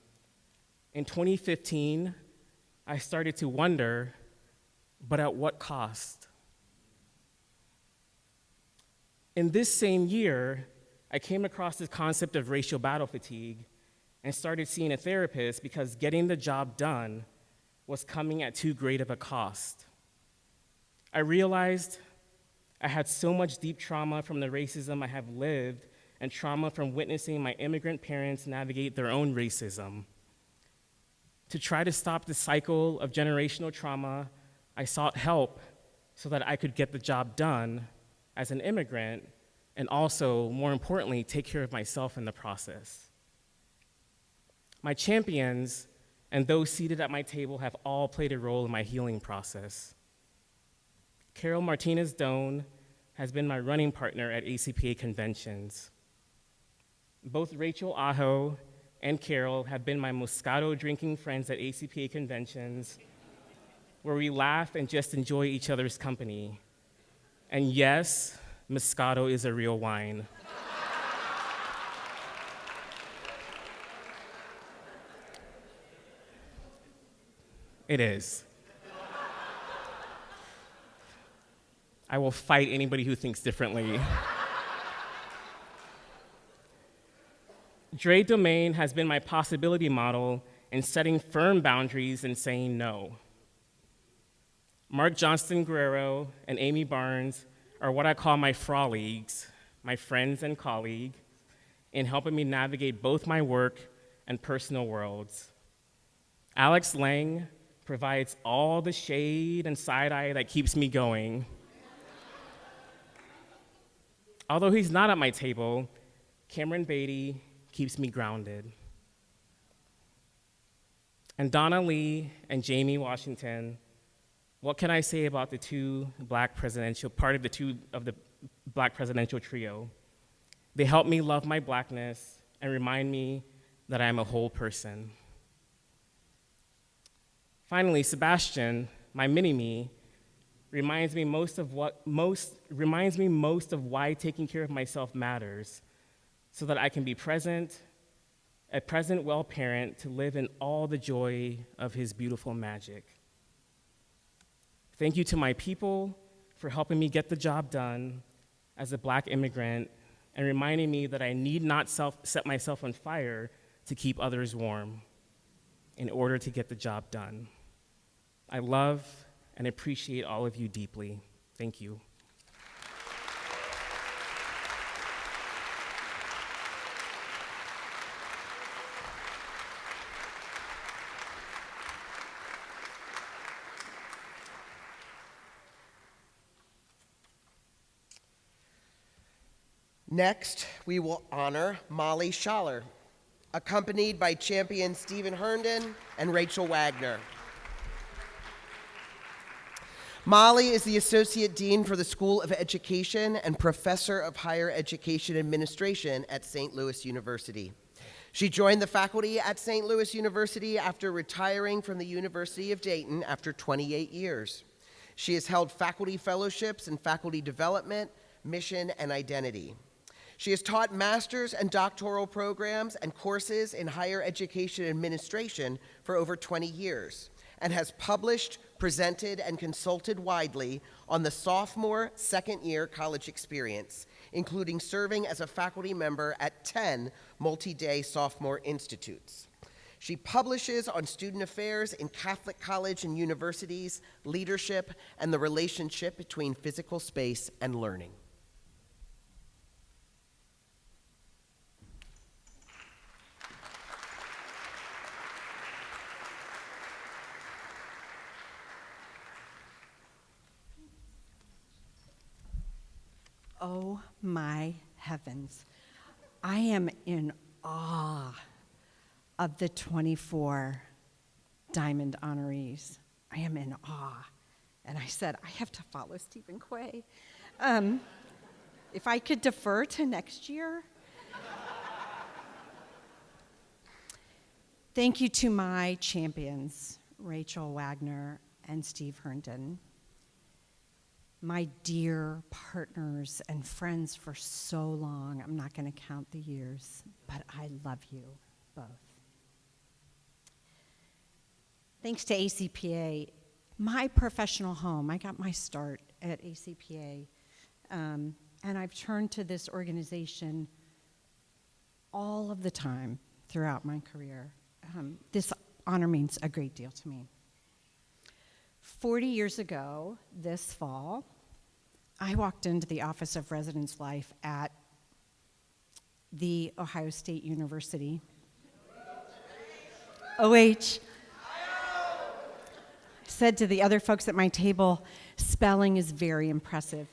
in 2015, I started to wonder, but at what cost? In this same year, I came across this concept of racial battle fatigue and started seeing a therapist because getting the job done was coming at too great of a cost. I realized I had so much deep trauma from the racism I have lived and trauma from witnessing my immigrant parents navigate their own racism. To try to stop the cycle of generational trauma, I sought help so that I could get the job done as an immigrant and also, more importantly, take care of myself in the process. My champions and those seated at my table have all played a role in my healing process. Carol Martinez-Doan has been my running partner at ACPA conventions. Both Rachel Aho and Carol have been my Moscato drinking friends at ACPA conventions, where we laugh and just enjoy each other's company. And yes, Moscato is a real wine. It is. I will fight anybody who thinks differently. Dre Domain has been my possibility model in setting firm boundaries and saying no. Mark Johnston Guerrero and Amy Barnes are what I call my froligs, my friends and colleagues, in helping me navigate both my work and personal worlds. Alex Lang provides all the shade and side-eye that keeps me going. Although he's not at my table, Cameron Beatty keeps me grounded. And Donna Lee and Jamie Washington, what can I say about the part of the Black presidential trio? They help me love my Blackness and remind me that I am a whole person. Finally, Sebastian, my mini-me, reminds me most of why taking care of myself matters, so that I can be a present well parent to live in all the joy of his beautiful magic. Thank you to my people for helping me get the job done as a Black immigrant and reminding me that I need not set myself on fire to keep others warm in order to get the job done. I love and appreciate all of you deeply. Thank you. Next, we will honor Molly Schaller, accompanied by champion Stephen Herndon and Rachel Wagner. Molly is the Associate Dean for the School of Education and Professor of Higher Education Administration at St. Louis University. She joined the faculty at St. Louis University after retiring from the University of Dayton after 28 years. She has held faculty fellowships in faculty development, mission, and identity. She has taught master's and doctoral programs and courses in higher education administration for over 20 years and has published, presented, and consulted widely on the sophomore, second-year college experience, including serving as a faculty member at 10 multi-day sophomore institutes. She publishes on student affairs in Catholic college and universities, leadership, and the relationship between physical space and learning. Oh my heavens. I am in awe of the 24 Diamond honorees. I am in awe. And I said, I have to follow Stephen Quay. If I could defer to next year. Thank you to my champions, Rachel Wagner and Steve Herndon. my dear partners and friends for so long. I'm not going to count the years, but I love you both. Thanks to ACPA, my professional home, I got my start at ACPA, and I've turned to this organization all of the time throughout my career. This honor means a great deal to me. 40 years ago, this fall, I walked into the Office of Residence Life at The Ohio State University. OH. I said to the other folks at my table, spelling is very impressive.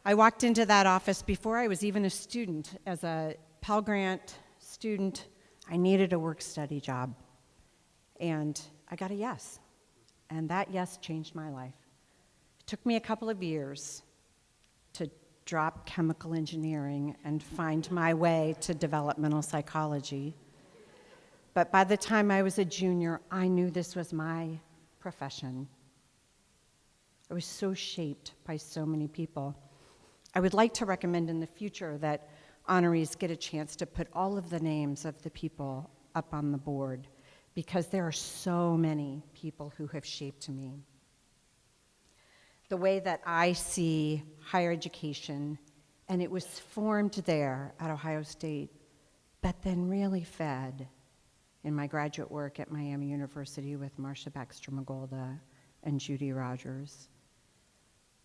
I walked into that office before I was even a student. As a Pell Grant student, I needed a work-study job, and I got a yes, and that yes changed my life. It took me a couple of years to drop chemical engineering and find my way to developmental psychology, but by the time I was a junior, I knew this was my profession. I was so shaped by so many people. I would like to recommend in the future that honorees get a chance to put all of the names of the people up on the board, because there are so many people who have shaped me. The way that I see higher education, and it was formed there at Ohio State, but then really fed in my graduate work at Miami University with Marcia Baxter-Magolda and Judy Rogers.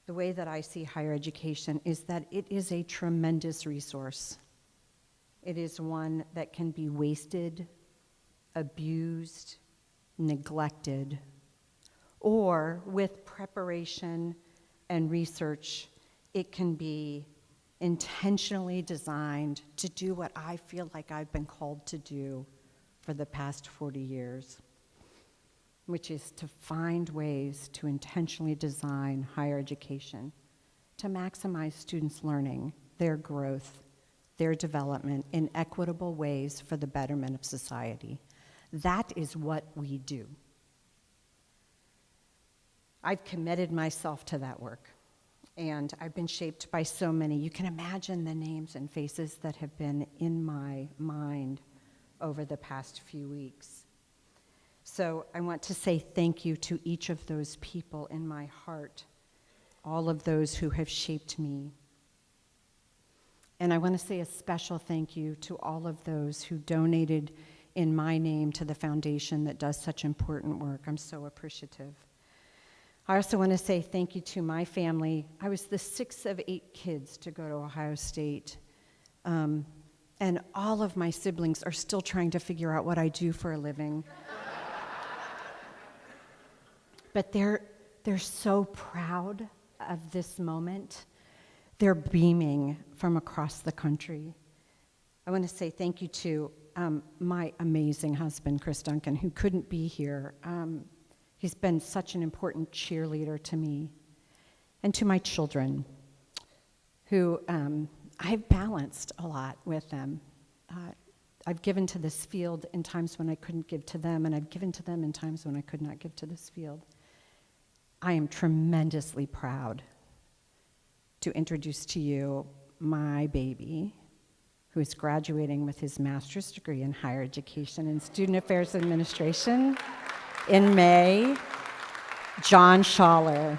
The way that I see higher education is that it is a tremendous resource. It is one that can be wasted, abused, neglected, or with preparation and research, it can be intentionally designed to do what I feel like I've been called to do for the past 40 years. Which is to find ways to intentionally design higher education, to maximize students' learning, their growth, their development in equitable ways for the betterment of society. That is what we do. I've committed myself to that work, and I've been shaped by so many. You can imagine the names and faces that have been in my mind over the past few weeks. So I want to say thank you to each of those people in my heart, all of those who have shaped me. And I want to say a special thank you to all of those who donated in my name to the foundation that does such important work. I'm so appreciative. I also want to say thank you to my family. I was the 6th of 8 kids to go to Ohio State. And all of my siblings are still trying to figure out what I do for a living. But they're so proud of this moment. They're beaming from across the country. I want to say thank you to my amazing husband, Chris Duncan, who couldn't be here. He's been such an important cheerleader to me. And to my children, who I've balanced a lot with them. I've given to this field in times when I couldn't give to them, and I've given to them in times when I could not give to this field. I am tremendously proud to introduce to you my baby, who is graduating with his master's degree in higher education and student affairs administration in May, John Schaller.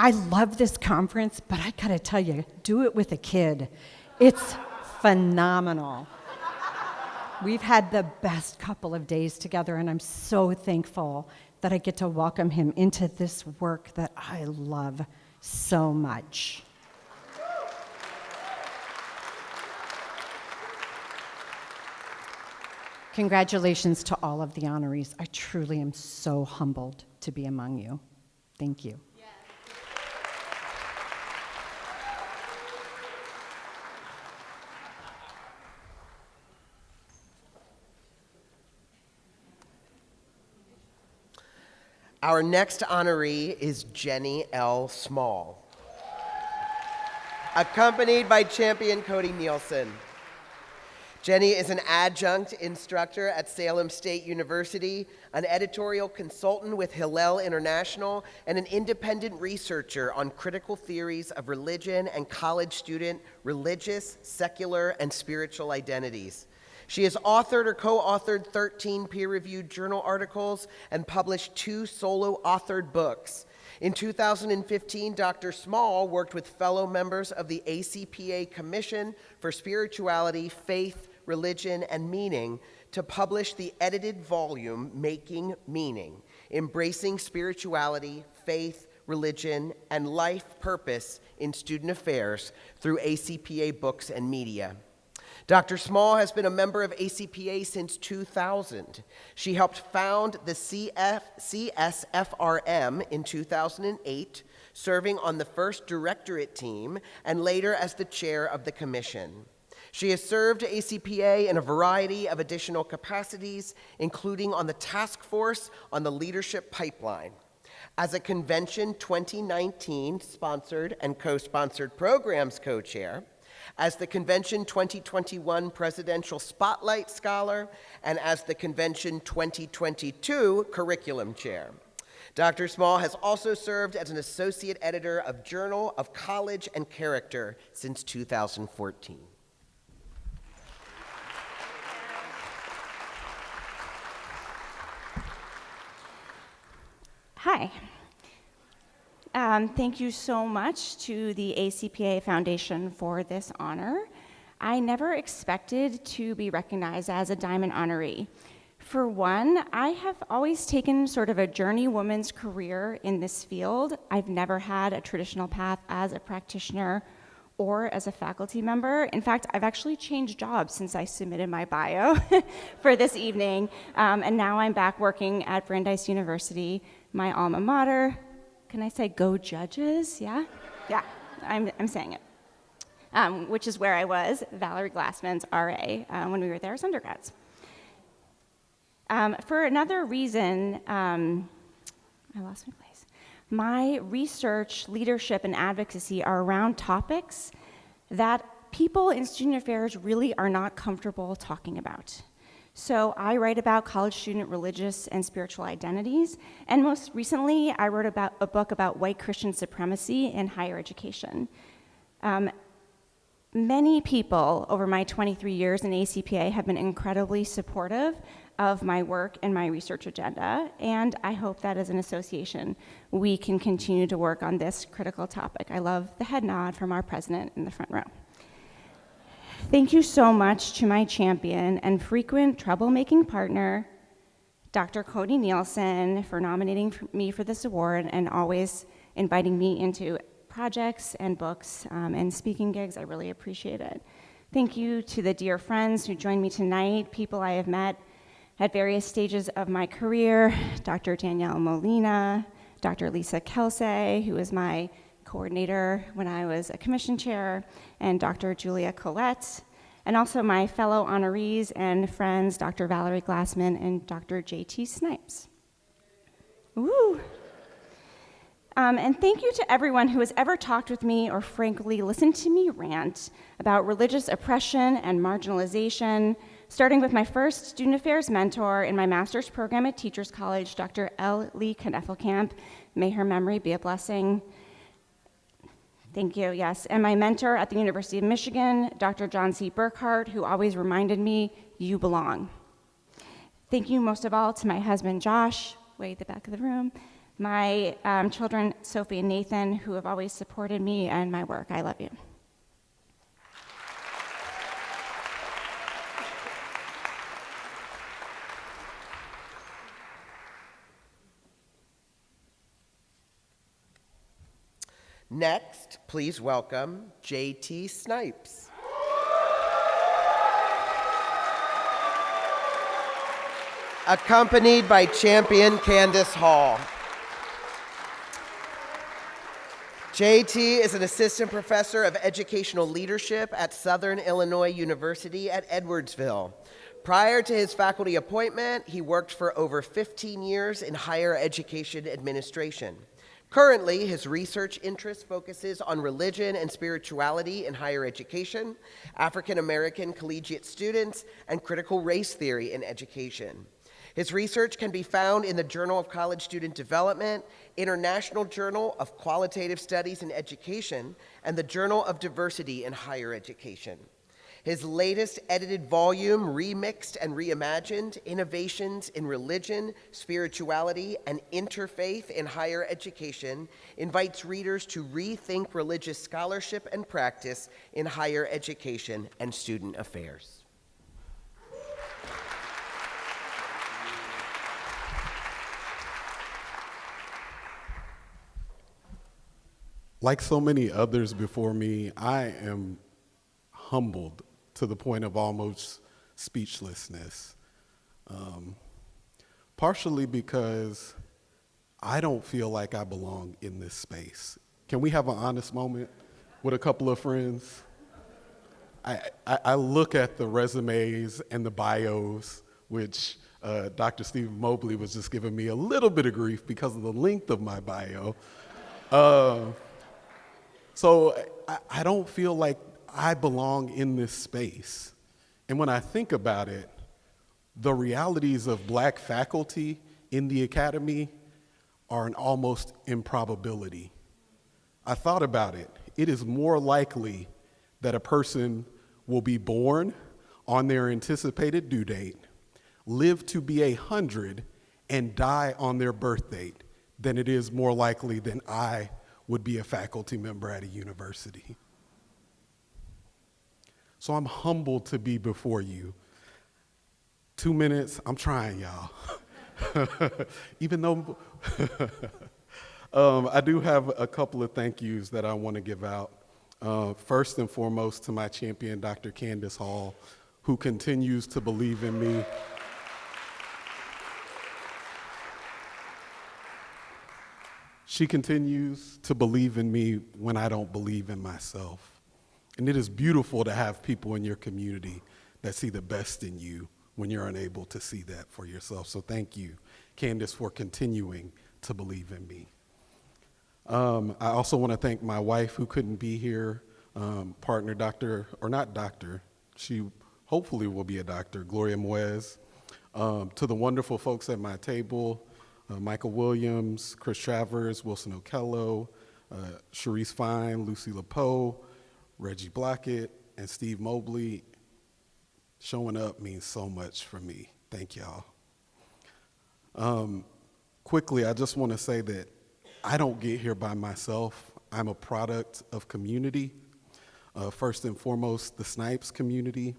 I love this conference, but I gotta tell you, do it with a kid. It's phenomenal. We've had the best couple of days together, and I'm so thankful that I get to welcome him into this work that I love so much. Congratulations to all of the honorees. I truly am so humbled to be among you. Thank you. Our next honoree is Jenny L. Small. accompanied by champion Cody Nielsen. Jenny is an adjunct instructor at Salem State University, an editorial consultant with Hillel International, and an independent researcher on critical theories of religion and college student religious, secular, and spiritual identities. She has authored or co-authored 13 peer-reviewed journal articles and published 2 solo-authored books. In 2015, Dr. Small worked with fellow members of the ACPA Commission for Spirituality, Faith, Religion, and Meaning to publish the edited volume, Making Meaning, Embracing Spirituality, Faith, Religion, and Life Purpose in Student Affairs through ACPA Books and Media. Dr. Small has been a member of ACPA since 2000. She helped found the CSFRM in 2008, serving on the first directorate team and later as the chair of the commission. She has served ACPA in a variety of additional capacities, including on the task force on the leadership pipeline. As a Convention 2019 sponsored and co-sponsored programs co-chair, as the Convention 2021 Presidential Spotlight Scholar, and as the Convention 2022 Curriculum Chair. Dr. Small has also served as an associate editor of Journal of College and Character since 2014. Hi. Thank you so much to the ACPA Foundation for this honor. I never expected to be recognized as a Diamond Honoree. For one, I have always taken sort of a journeywoman's career in this field. I've never had a traditional path as a practitioner or as a faculty member. In fact, I've actually changed jobs since I submitted my bio for this evening, and now I'm back working at Brandeis University, my alma mater. Can I say go Judges? Yeah? Yeah, I'm saying it. Which is where I was, Valerie Glassman's RA, when we were there as undergrads. For another reason, I lost my place. My research, leadership, and advocacy are around topics that people in student affairs really are not comfortable talking about. So I write about college student religious and spiritual identities, and most recently, I wrote about a book about white Christian supremacy in higher education. Many people over my 23 years in ACPA have been incredibly supportive of my work and my research agenda, and I hope that as an association, we can continue to work on this critical topic. I love the head nod from our president in the front row. Thank you so much to my champion and frequent troublemaking partner, Dr. Cody Nielsen, for nominating me for this award and always inviting me into projects and books and speaking gigs. I really appreciate it. Thank you to the dear friends who joined me tonight, people I have met at various stages of my career, Dr. Danielle Molina, Dr. Lisa Kelsey, who was my coordinator when I was a commission chair, and Dr. Julia Collette, and also my fellow honorees and friends, Dr. Valerie Glassman and Dr. J.T. Snipes. Woo! And thank you to everyone who has ever talked with me or frankly listened to me rant about religious oppression and marginalization, starting with my first student affairs mentor in my master's program at Teachers College, Dr. L. Lee Kneffelkamp. May her memory be a blessing. Thank you, yes. And my mentor at the University of Michigan, Dr. John C. Burkhart, who always reminded me, you belong. Thank you most of all to my husband, Josh, way at the back of the room, my children, Sophie and Nathan, who have always supported me and my work. I love you. Next, please welcome J.T. Snipes. Accompanied by champion Candace Hall. J.T. is an assistant professor of educational leadership at Southern Illinois University at Edwardsville. Prior to his faculty appointment, he worked for over 15 years in higher education administration. Currently, his research interest focuses on religion and spirituality in higher education, African American collegiate students, and critical race theory in education. His research can be found in the Journal of College Student Development, International Journal of Qualitative Studies in Education, and the Journal of Diversity in Higher Education. His latest edited volume, Remixed and Reimagined, Innovations in Religion, Spirituality, and Interfaith in Higher Education, invites readers to rethink religious scholarship and practice in higher education and student affairs. Like so many others before me, I am humbled to the point of almost speechlessness. Partially because I don't feel like I belong in this space. Can we have an honest moment with a couple of friends? I look at the resumes and the bios, which Dr. Stephen Mobley was just giving me a little bit of grief because of the length of my bio. So I don't feel like I belong in this space. And when I think about it, the realities of black faculty in the academy are an almost improbability. I thought about it. It is more likely that a person will be born on their anticipated due date, live to be 100, and die on their birth date than it is more likely than I would be a faculty member at a university. So I'm humbled to be before you. 2 minutes, I'm trying, y'all. Even though I do have a couple of thank yous that I want to give out. First and foremost to my champion, Dr. Candace Hall, who continues to believe in me. She continues to believe in me when I don't believe in myself. And it is beautiful to have people in your community that see the best in you when you're unable to see that for yourself. So thank you, Candace, for continuing to believe in me. I also want to thank my wife who couldn't be here, partner she hopefully will be a doctor, Gloria Moez. To the wonderful folks at my table, Michael Williams, Chris Travers, Wilson Okello, Sharice Fine, Lucy LaPoe, Reggie Blockett, and Steve Mobley. Showing up means so much for me. Thank y'all. Quickly, I just want to say that I don't get here by myself. I'm a product of community. First and foremost, the Snipes community.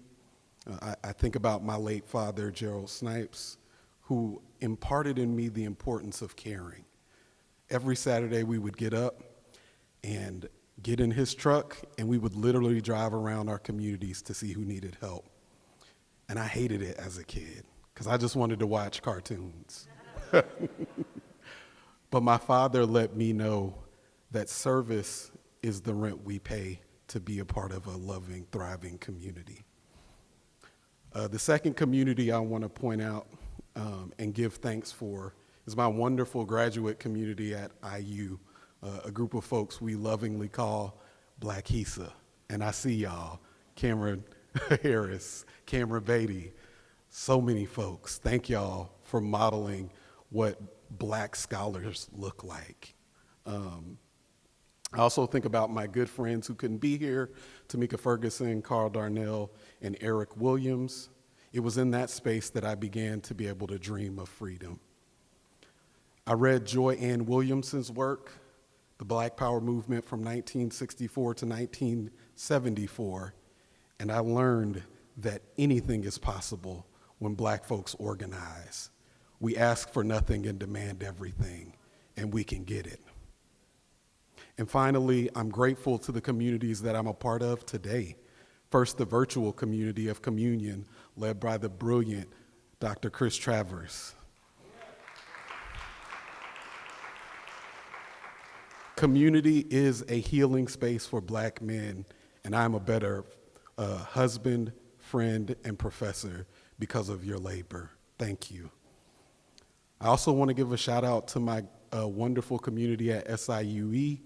I think about my late father, Gerald Snipes, who imparted in me the importance of caring. Every Saturday we would get up and get in his truck, and we would literally drive around our communities to see who needed help. And I hated it as a kid, because I just wanted to watch cartoons. But my father let me know that service is the rent we pay to be a part of a loving, thriving community. The second community I want to point out and give thanks for is my wonderful graduate community at IU, a group of folks we lovingly call Black HESA. And I see y'all, Cameron Harris, Cameron Beatty, so many folks. Thank y'all for modeling what black scholars look like. I also think about my good friends who couldn't be here, Tamika Ferguson, Carl Darnell, and Eric Williams. It was in that space that I began to be able to dream of freedom. I read Joy Ann Williamson's work, The Black Power Movement from 1964 to 1974, and I learned that anything is possible when black folks organize. We ask for nothing and demand everything, and we can get it. And finally, I'm grateful to the communities that I'm a part of today. First, the virtual community of communion, led by the brilliant Dr. Chris Travers. Community is a healing space for black men, and I'm a better husband, friend, and professor because of your labor. Thank you. I also want to give a shout out to my a wonderful community at SIUE.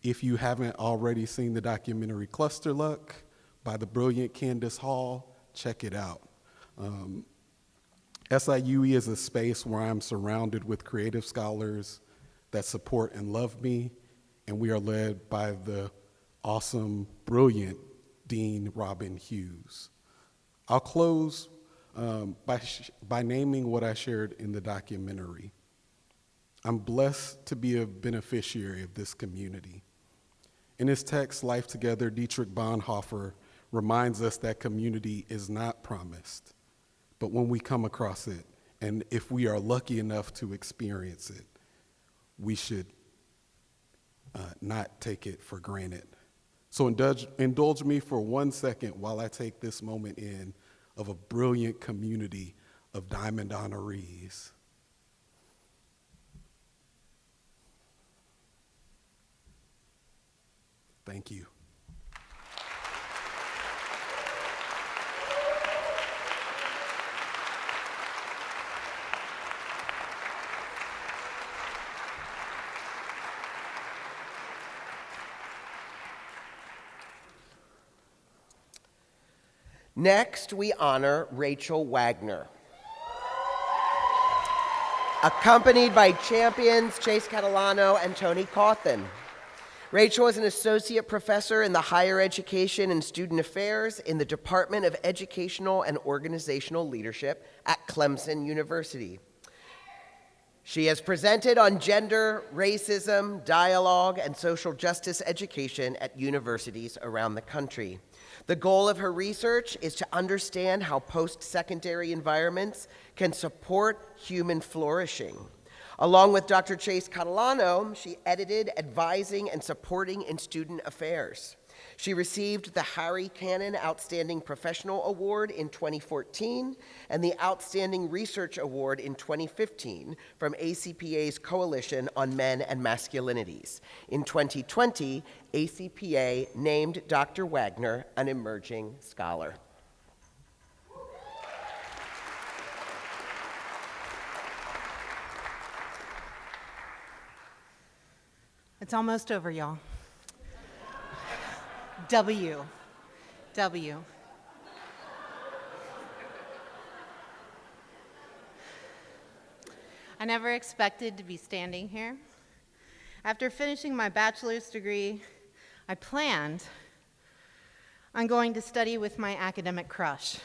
If you haven't already seen the documentary Cluster Luck by the brilliant Candace Hall, check it out. SIUE is a space where I'm surrounded with creative scholars that support and love me, and we are led by the awesome, brilliant Dean Robin Hughes. I'll close by naming what I shared in the documentary. I'm blessed to be a beneficiary of this community. In his text, Life Together, Dietrich Bonhoeffer reminds us that community is not promised, but when we come across it, and if we are lucky enough to experience it, we should not take it for granted. So indulge me for 1 second while I take this moment in of a brilliant community of Diamond honorees. Thank you. Next, we honor Rachel Wagner, accompanied by champions Chase Catalano and Tony Cawthon. Rachel is an associate professor in the Higher Education and Student Affairs in the Department of Educational and Organizational Leadership at Clemson University. She has presented on gender, racism, dialogue, and social justice education at universities around the country. The goal of her research is to understand how post-secondary environments can support human flourishing. Along with Dr. Chase Catalano, she edited Advising and Supporting in Student Affairs. She received the Harry Cannon Outstanding Professional Award in 2014 and the Outstanding Research Award in 2015 from ACPA's Coalition on Men and Masculinities. In 2020, ACPA named Dr. Wagner an emerging scholar. It's almost over, y'all. W. I never expected to be standing here. After finishing my bachelor's degree, I planned on going to study with my academic crush,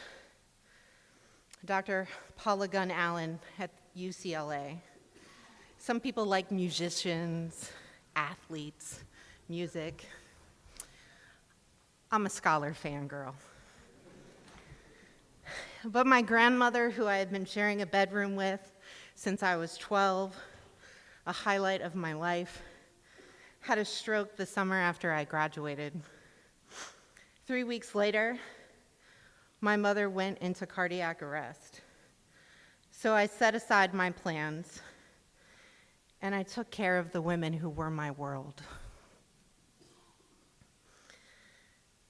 Dr. Paula Gunn Allen at UCLA. Some people like musicians, athletes, music. I'm a Scholar fangirl. But my grandmother, who I had been sharing a bedroom with since I was 12, a highlight of my life, had a stroke the summer after I graduated. 3 weeks later, my mother went into cardiac arrest. So I set aside my plans, and I took care of the women who were my world.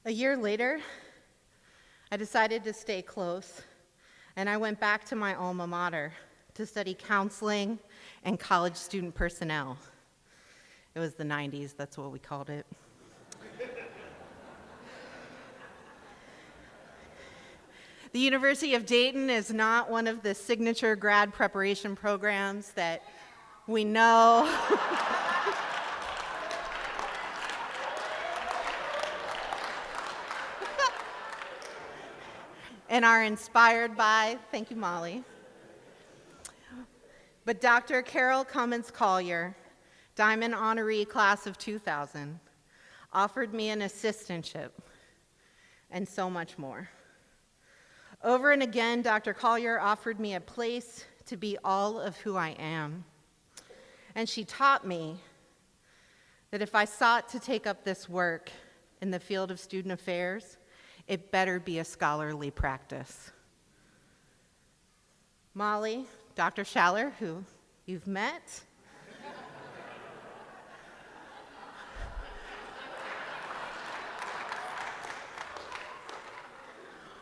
A year later, I decided to stay close, and I went back to my alma mater to study counseling and college student personnel. It was the 90s, that's what we called it. The University of Dayton is not one of the signature grad preparation programs that we know. And are inspired by, thank you, Molly. But Dr. Carol Cummins Collier, Diamond Honoree class of 2000, offered me an assistantship and so much more. Over and again, Dr. Collier offered me a place to be all of who I am. And she taught me that if I sought to take up this work in the field of student affairs, it better be a scholarly practice. Molly, Dr. Schaller, who you've met,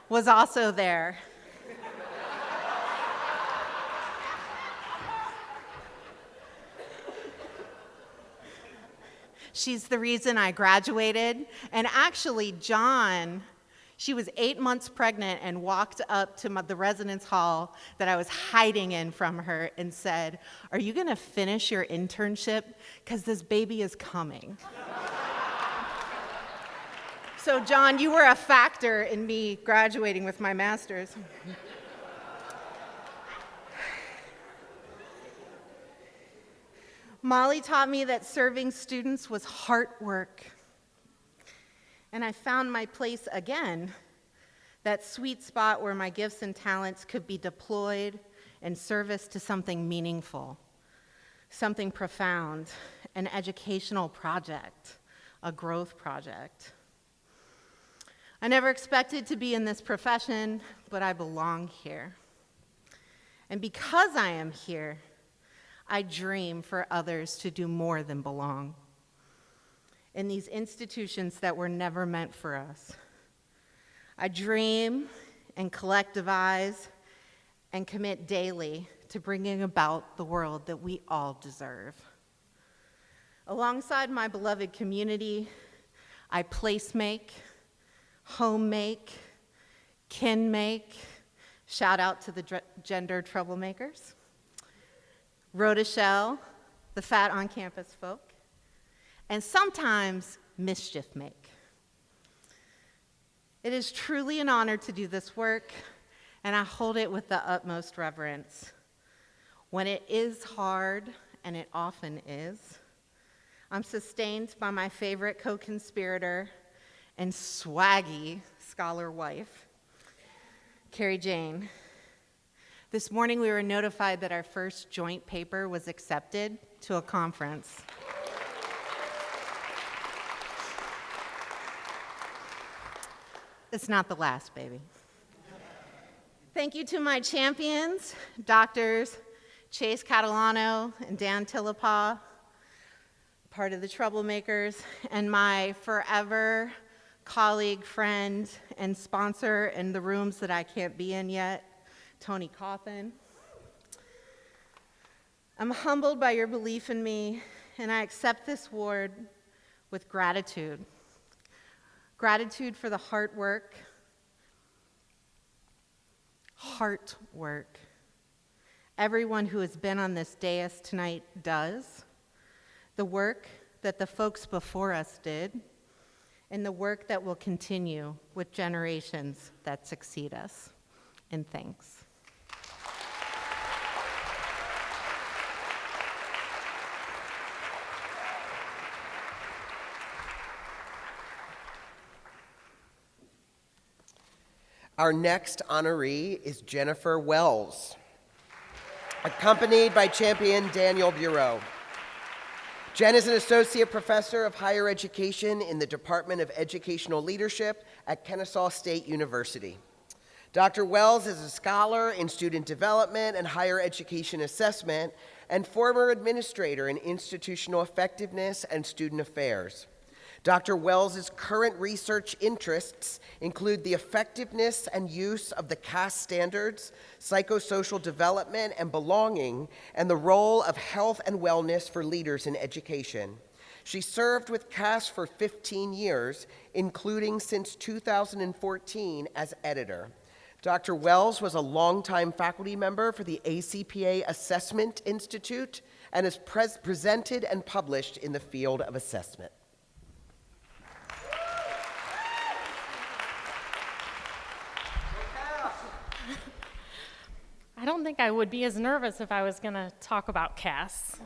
was also there. She's the reason I graduated. And actually, John, she was 8 months pregnant and walked up to the residence hall that I was hiding in from her and said, "Are you going to finish your internship? Because this baby is coming." So, John, you were a factor in me graduating with my master's. Molly taught me that serving students was heart work. And I found my place again, that sweet spot where my gifts and talents could be deployed in service to something meaningful, something profound, an educational project, a growth project. I never expected to be in this profession, but I belong here. And because I am here, I dream for others to do more than belong in these institutions that were never meant for us. I dream and collectivize and commit daily to bringing about the world that we all deserve. Alongside my beloved community, I place make, home make, kin make, shout out to the gender troublemakers, Rhoda, the fat on-campus folk, and sometimes mischief make. It is truly an honor to do this work, and I hold it with the utmost reverence. When it is hard, and it often is, I'm sustained by my favorite co-conspirator and swaggy scholar wife, Carrie Jane. This morning we were notified that our first joint paper was accepted to a conference. It's not the last, baby. Thank you to my champions, Doctors Chase Catalano and Dan Tillepaw, part of the troublemakers, and my forever colleague, friend, and sponsor in the rooms that I can't be in yet, Tony Coffin. I'm humbled by your belief in me, and I accept this award with gratitude. Gratitude for the hard work, everyone who has been on this dais tonight does, the work that the folks before us did, and the work that will continue with generations that succeed us. And thanks. Our next honoree is Jennifer Wells, accompanied by champion Daniel Bureau. Jen is an associate professor of higher education in the Department of Educational Leadership at Kennesaw State University. Dr. Wells is a scholar in student development and higher education assessment and former administrator in institutional effectiveness and student affairs. Dr. Wells' current research interests include the effectiveness and use of the CAS standards, psychosocial development and belonging, and the role of health and wellness for leaders in education. She served with CAS for 15 years, including since 2014 as editor. Dr. Wells was a longtime faculty member for the ACPA Assessment Institute and has presented and published in the field of assessment. I don't think I would be as nervous if I was going to talk about CAS.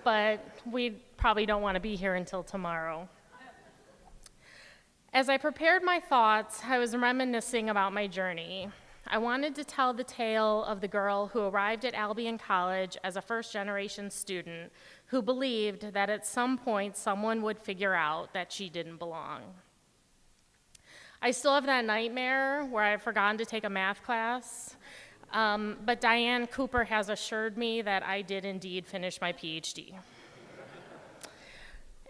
But we probably don't want to be here until tomorrow. As I prepared my thoughts, I was reminiscing about my journey. I wanted to tell the tale of the girl who arrived at Albion College as a first-generation student who believed that at some point someone would figure out that she didn't belong. I still have that nightmare where I've forgotten to take a math class, but Diane Cooper has assured me that I did indeed finish my PhD.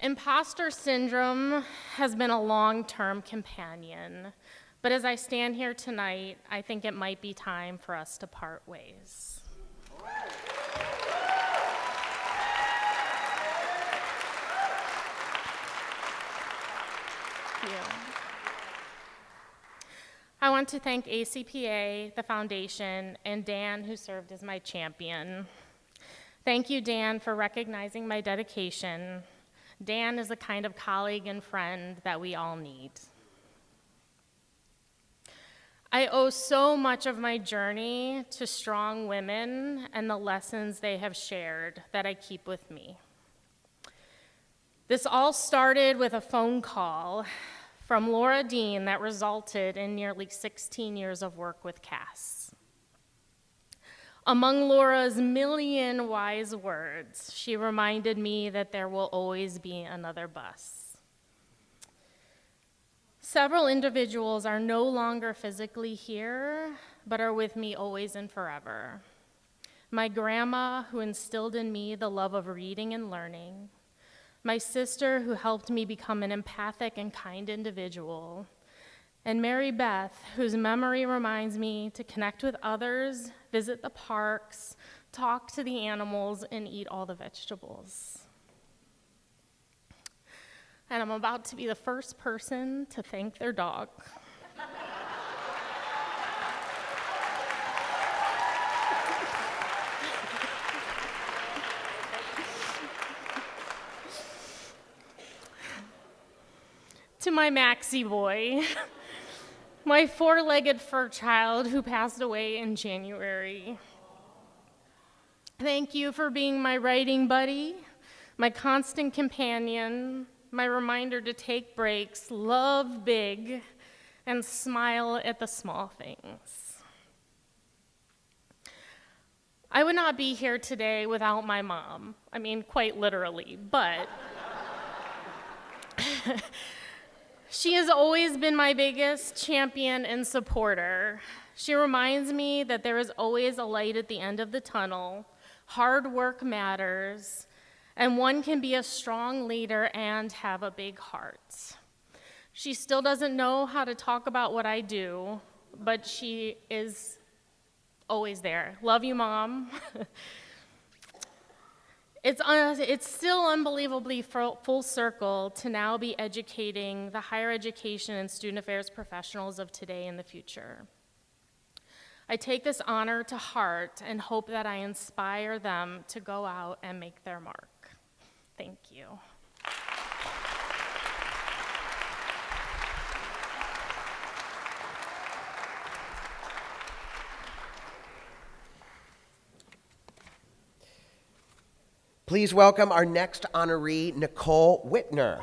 Imposter syndrome has been a long-term companion, but as I stand here tonight, I think it might be time for us to part ways. want to thank ACPA, the foundation, and Dan, who served as my champion. Thank you, Dan, for recognizing my dedication. Dan is the kind of colleague and friend that we all need. I owe so much of my journey to strong women and the lessons they have shared that I keep with me. This all started with a phone call from Laura Dean that resulted in nearly 16 years of work with Cass. Among Laura's million wise words, she reminded me that there will always be another bus. Several individuals are no longer physically here, but are with me always and forever. My grandma, who instilled in me the love of reading and learning. My sister, who helped me become an empathic and kind individual. And Mary Beth, whose memory reminds me to connect with others, visit the parks, talk to the animals, and eat all the vegetables. And I'm about to be the first person to thank their dog. To my Maxie boy, my four-legged fur child who passed away in January. Thank you for being my writing buddy, my constant companion, my reminder to take breaks, love big, and smile at the small things. I would not be here today without my mom. I mean, quite literally, but she has always been my biggest champion and supporter. She reminds me that there is always a light at the end of the tunnel. Hard work matters, and one can be a strong leader and have a big heart. She still doesn't know how to talk about what I do, but she is always there. Love you, Mom. It's still unbelievably full circle to now be educating the higher education and student affairs professionals of today and the future. I take this honor to heart and hope that I inspire them to go out and make their mark. Thank you. Please welcome our next honoree, Nicole Whitner.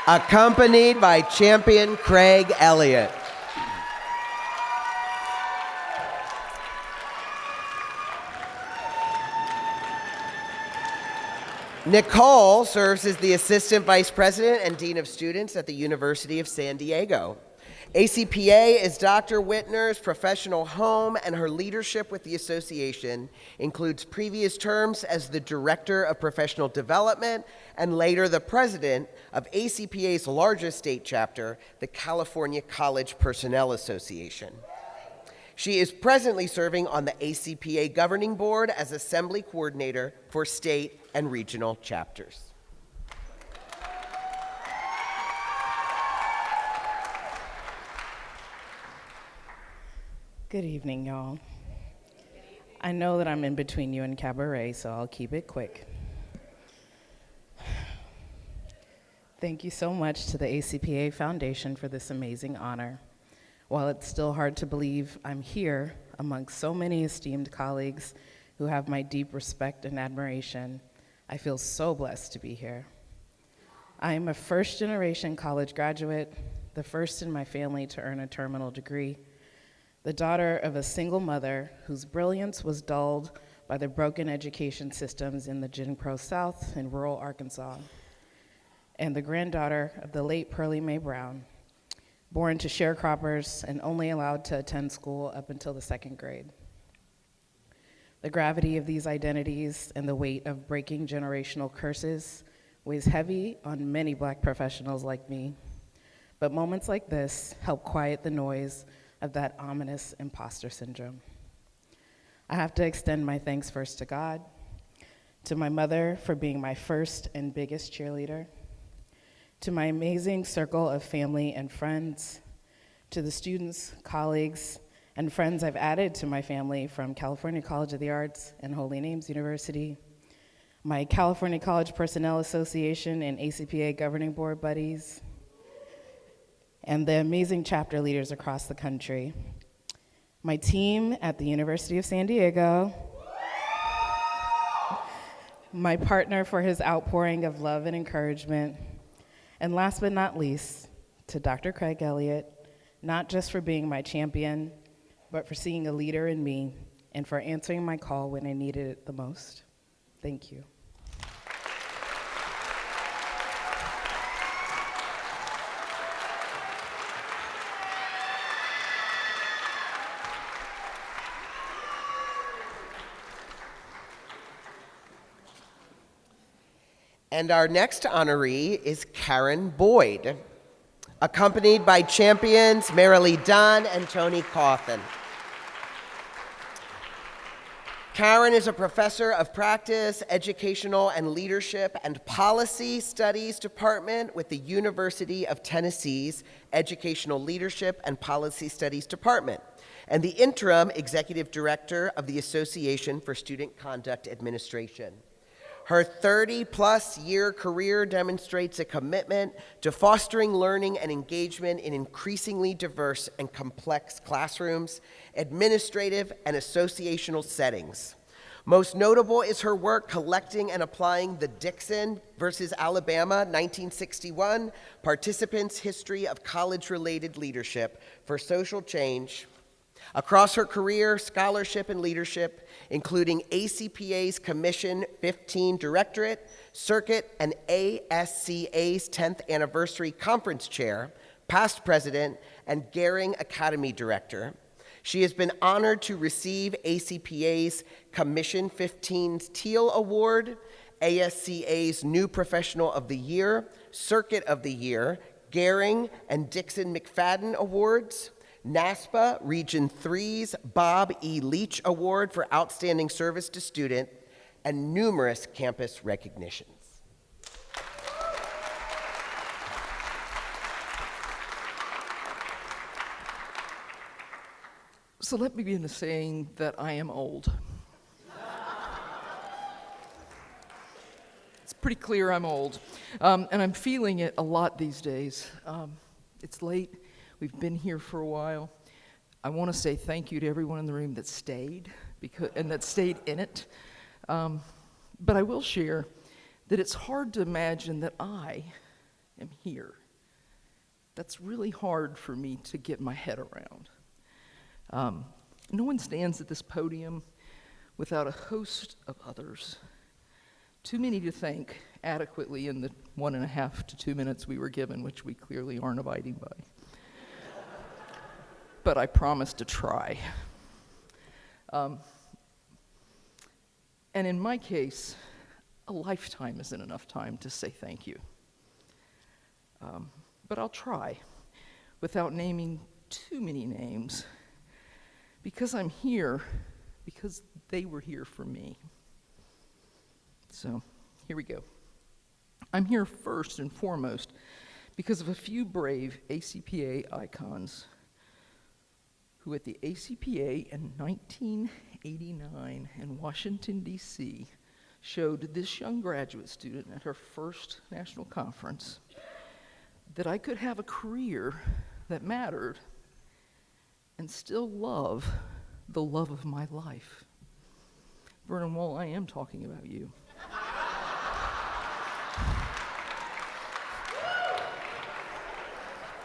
Accompanied by champion Craig Elliott. Nicole serves as the Assistant Vice President and Dean of Students at the University of San Diego. ACPA is Dr. Whitner's professional home, and her leadership with the association includes previous terms as the Director of Professional Development and later the President of ACPA's largest state chapter, the California College Personnel Association. She is presently serving on the ACPA Governing Board as Assembly Coordinator for state and regional chapters. Good evening, y'all. I know that I'm in between you and cabaret, so I'll keep it quick. Thank you so much to the ACPA Foundation for this amazing honor. While it's still hard to believe I'm here amongst so many esteemed colleagues who have my deep respect and admiration, I feel so blessed to be here. I am a first-generation college graduate, the first in my family to earn a terminal degree, the daughter of a single mother whose brilliance was dulled by the broken education systems in the Jim Crow South in rural Arkansas, and the granddaughter of the late Pearlie Mae Brown, born to sharecroppers and only allowed to attend school up until the 2nd grade. The gravity of these identities and the weight of breaking generational curses weighs heavy on many Black professionals like me, but moments like this help quiet the noise of that ominous imposter syndrome. I have to extend my thanks first to God, to my mother for being my first and biggest cheerleader, To my amazing circle of family and friends, to the students, colleagues, and friends I've added to my family from California College of the Arts and Holy Names University, my California College Personnel Association and ACPA Governing Board buddies, and the amazing chapter leaders across the country. My team at the University of San Diego, my partner for his outpouring of love and encouragement, and last but not least, to Dr. Craig Elliott, not just for being my champion, but for seeing a leader in me and for answering my call when I needed it the most. Thank you. And our next honoree is Karen Boyd, accompanied by champions Marilee Dunn and Tony Cawthon. Karen is a professor of practice, educational and leadership and policy studies department with the University of Tennessee's Educational Leadership and Policy Studies Department, and the interim executive director of the Association for Student Conduct Administration. Her 30-plus year career demonstrates a commitment to fostering learning and engagement in increasingly diverse and complex classrooms, administrative and associational settings. Most notable is her work collecting and applying the Dixon versus Alabama 1961 Participants' History of College-Related Leadership for Social Change. Across her career, scholarship, and leadership, including ACPA's Commission 15 Directorate, Circuit, and ASCA's 10th Anniversary Conference Chair, past President, and Gehring Academy Director. She has been honored to receive ACPA's Commission 15's Teal Award, ASCA's New Professional of the Year, Circuit of the Year, Gehring and Dixon McFadden Awards, NASPA Region 3's Bob E. Leach Award for Outstanding Service to Student, and numerous campus recognitions. So let me begin by saying that I am old. It's pretty clear I'm old, and I'm feeling it a lot these days. It's late. We've been here for a while. I want to say thank you to everyone in the room that stayed and that stayed in it. But I will share that it's hard to imagine that I am here. That's really hard for me to get my head around. No one stands at this podium without a host of others. Too many to thank adequately in the 1.5 to 2 minutes we were given, which we clearly aren't abiding by. But I promise to try. And in my case, a lifetime isn't enough time to say thank you. But I'll try without naming too many names, because I'm here because they were here for me. So here we go. I'm here first and foremost because of a few brave ACPA icons who at the ACPA in 1989 in Washington, D.C., showed this young graduate student at her first national conference that I could have a career that mattered and still love the love of my life. Vernon Wall, I am talking about you.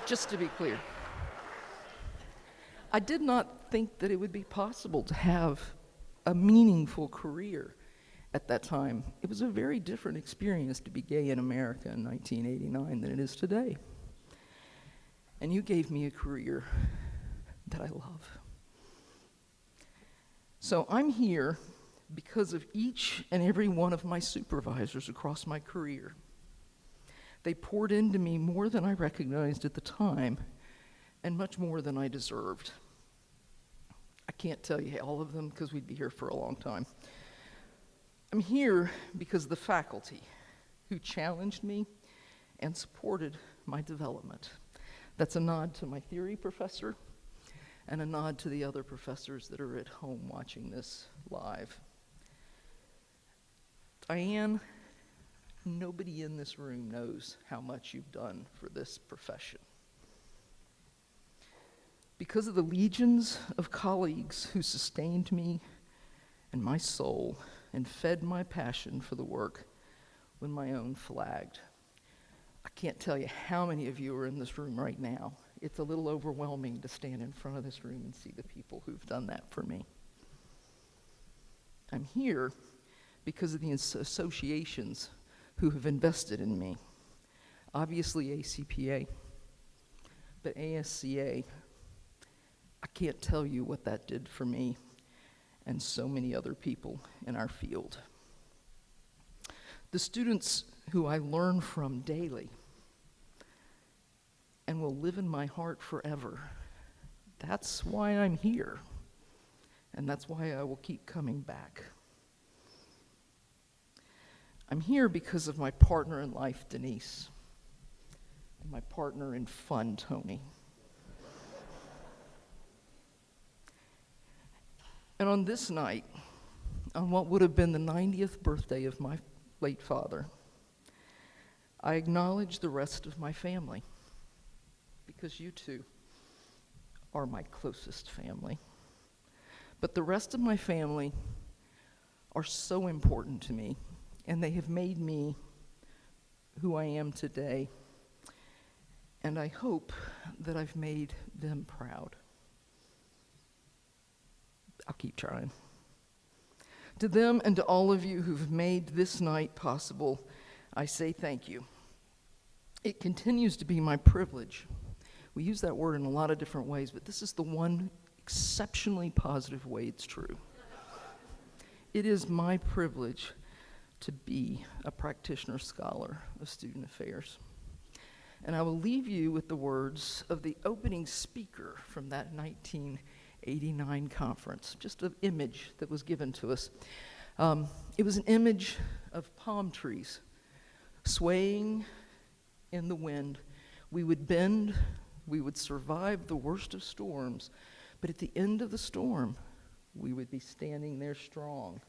Just to be clear. I did not think that it would be possible to have a meaningful career at that time. It was a very different experience to be gay in America in 1989 than it is today. And you gave me a career that I love. So I'm here because of each and every one of my supervisors across my career. They poured into me more than I recognized at the time, and much more than I deserved. I can't tell you all of them because we'd be here for a long time. I'm here because the faculty who challenged me and supported my development. That's a nod to my theory professor and a nod to the other professors that are at home watching this live. Diane, nobody in this room knows how much you've done for this profession. Because of the legions of colleagues who sustained me and my soul and fed my passion for the work when my own flagged. I can't tell you how many of you are in this room right now. It's a little overwhelming to stand in front of this room and see the people who've done that for me. I'm here because of the associations who have invested in me. Obviously ACPA, but ASCA, I can't tell you what that did for me and so many other people in our field. The students who I learn from daily and will live in my heart forever, that's why I'm here, and that's why I will keep coming back. I'm here because of my partner in life, Denise, and my partner in fun, Tony. And on this night, on what would have been the 90th birthday of my late father, I acknowledge the rest of my family, because you two are my closest family. But the rest of my family are so important to me, and they have made me who I am today, and I hope that I've made them proud. I'll keep trying. To them and to all of you who've made this night possible, I say thank you. It continues to be my privilege. We use that word in a lot of different ways, but this is the one exceptionally positive way it's true. It is my privilege to be a practitioner scholar of student affairs. And I will leave you with the words of the opening speaker from that 1989 conference, just an image that was given to us. It was an image of palm trees swaying in the wind. We would bend, we would survive the worst of storms, but at the end of the storm, we would be standing there strong.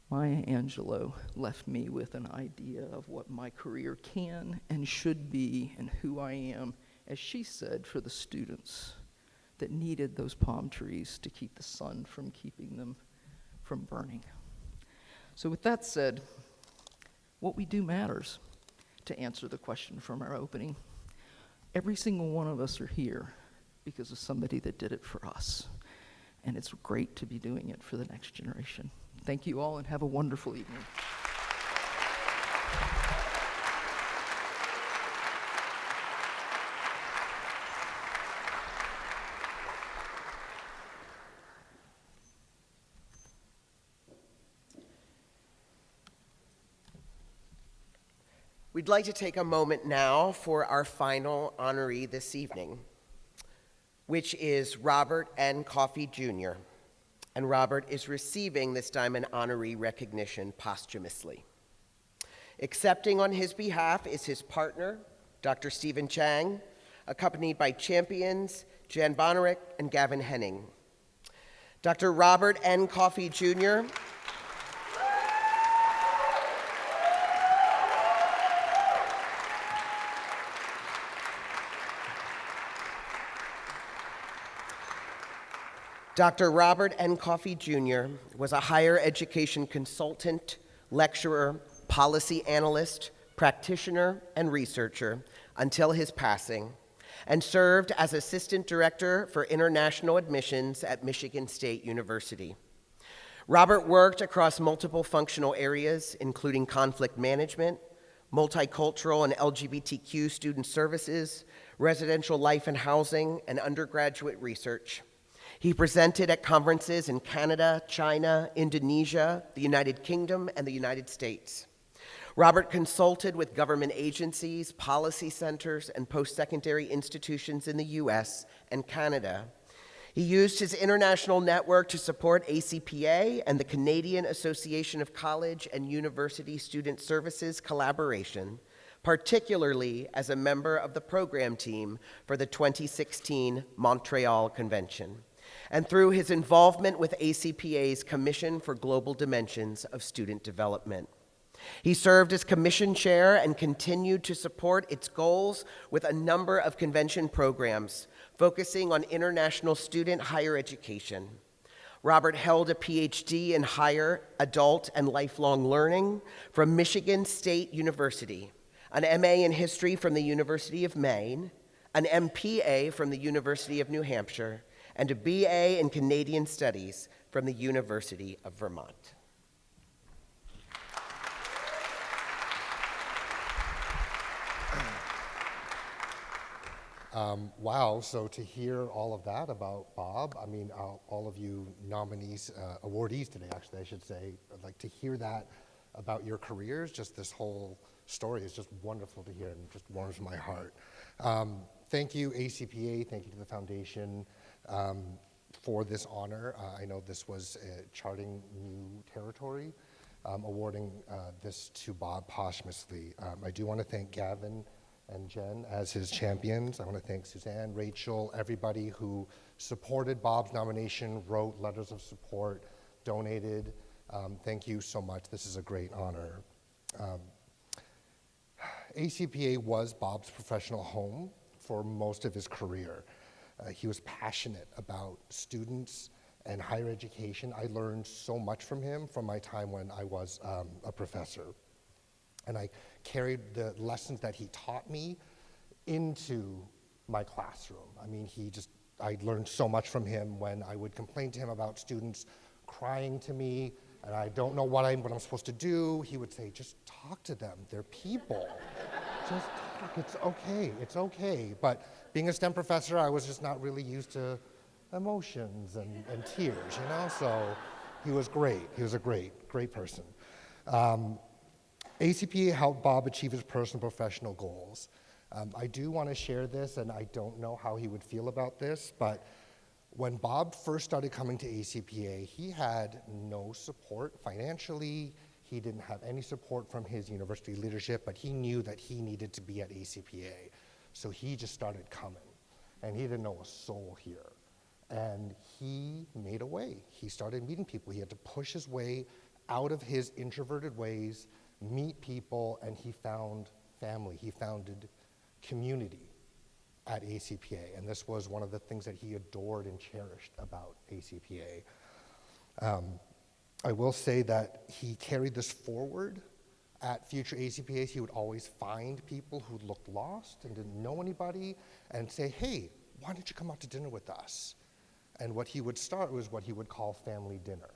Maya Angelou left me with an idea of what my career can and should be and who I am, as she said, for the students that needed those palm trees to keep the sun from keeping them from burning. So with that said, what we do matters. To answer the question from our opening, every single one of us are here because of somebody that did it for us. And it's great to be doing it for the next generation. Thank you all and have a wonderful evening. We'd like to take a moment now for our final honoree this evening, which is Robert N. Coffey, Jr. And Robert is receiving this Diamond Honoree recognition posthumously. Accepting on his behalf is his partner, Dr. Stephen Chang, accompanied by champions Jan Bonerick and Gavin Henning. Dr. Robert N. Coffey, Jr. Dr. Robert N. Coffey, Jr. was a higher education consultant, lecturer, policy analyst, practitioner, and researcher until his passing, and served as Assistant Director for International Admissions at Michigan State University. Robert worked across multiple functional areas, including conflict management, multicultural and LGBTQ student services, residential life and housing, and undergraduate research. He presented at conferences in Canada, China, Indonesia, the United Kingdom, and the United States. Robert consulted with government agencies, policy centers, and post-secondary institutions in the US and Canada. He used his international network to support ACPA and the Canadian Association of College and University Student Services collaboration particularly as a member of the program team for the 2016 Montreal Convention, and through his involvement with ACPA's Commission for Global Dimensions of Student Development. He served as commission chair and continued to support its goals with a number of convention programs focusing on international student higher education. Robert held a PhD in higher adult and lifelong learning from Michigan State University, an MA in history from the University of Maine, an MPA from the University of New Hampshire, and a BA in Canadian Studies from the University of Vermont. Wow, so to hear all of that about Bob, I mean, all of you nominees, awardees today, actually, I should say, I'd like to hear that about your careers. Just this whole story is just wonderful to hear and just warms my heart. Thank you, ACPA, thank you to the foundation for this honor. I know this was charting new territory, awarding this to Bob posthumously. I do want to thank Gavin and Jen as his champions. I want to thank Suzanne, Rachel, everybody who supported Bob's nomination, wrote letters of support, donated. Thank you so much. This is a great honor. ACPA was Bob's professional home for most of his career. He was passionate about students and higher education. I learned so much from him from my time when I was a professor. And I carried the lessons that he taught me into my classroom. I mean, I learned so much from him when I would complain to him about students crying to me, and I don't know what I'm supposed to do. He would say, just talk to them, they're people. Just talk, it's okay. But being a STEM professor, I was just not really used to emotions and tears, you know? So he was great. He was a great person. ACPA helped Bob achieve his personal and professional goals. I do want to share this, and I don't know how he would feel about this, but when Bob first started coming to ACPA, he had no support financially. He didn't have any support from his university leadership, but he knew that he needed to be at ACPA. So he just started coming, and he didn't know a soul here. And he made a way. He started meeting people. He had to push his way out of his introverted ways, meet people, and he found family. He founded community at ACPA, and this was one of the things that he adored and cherished about ACPA. I will say that he carried this forward at future ACPAs. He would always find people who looked lost and didn't know anybody and say, hey, why don't you come out to dinner with us? And what he would start was what he would call family dinner.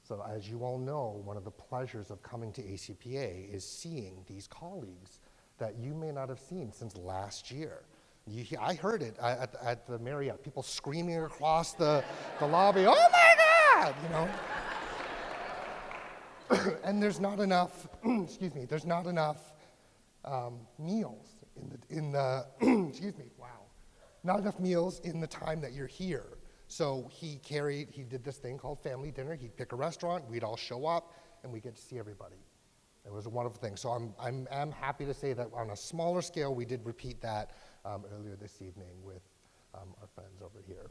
So as you all know, one of the pleasures of coming to ACPA is seeing these colleagues that you may not have seen since last year. I heard it at the Marriott, people screaming across the lobby, oh my God, you know? And there's not enough, excuse me, there's not enough meals excuse me, wow. Not enough meals in the time that you're here. So he did this thing called family dinner. He'd pick a restaurant, we'd all show up, and we get to see everybody. It was a wonderful thing. So I'm happy to say that on a smaller scale, we did repeat that earlier this evening with our friends over here.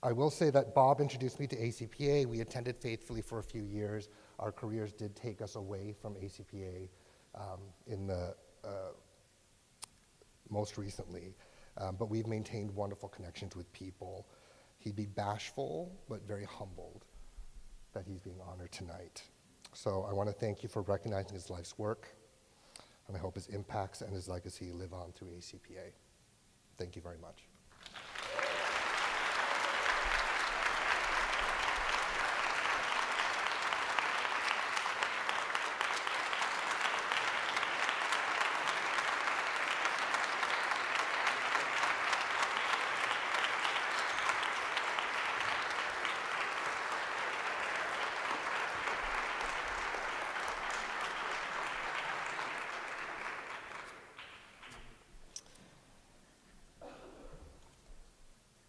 I will say that Bob introduced me to ACPA. We attended faithfully for a few years. Our careers did take us away from ACPA in the most recently, but we've maintained wonderful connections with people. He'd be bashful, but very humbled that he's being honored tonight. So I want to thank you for recognizing his life's work, and I hope his impacts and his legacy live on through ACPA. Thank you very much.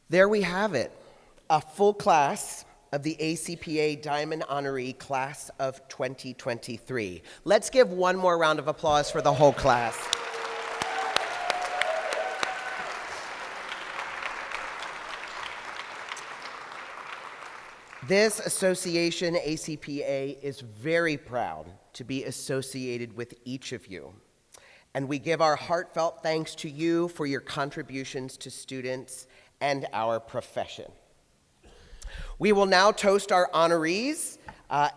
There we have it, a full class of the ACPA Diamond Honoree Class of 2023. Let's give one more round of applause for the whole class. This association, ACPA, is very proud to be associated with each of you. And we give our heartfelt thanks to you for your contributions to students and our profession. We will now toast our honorees.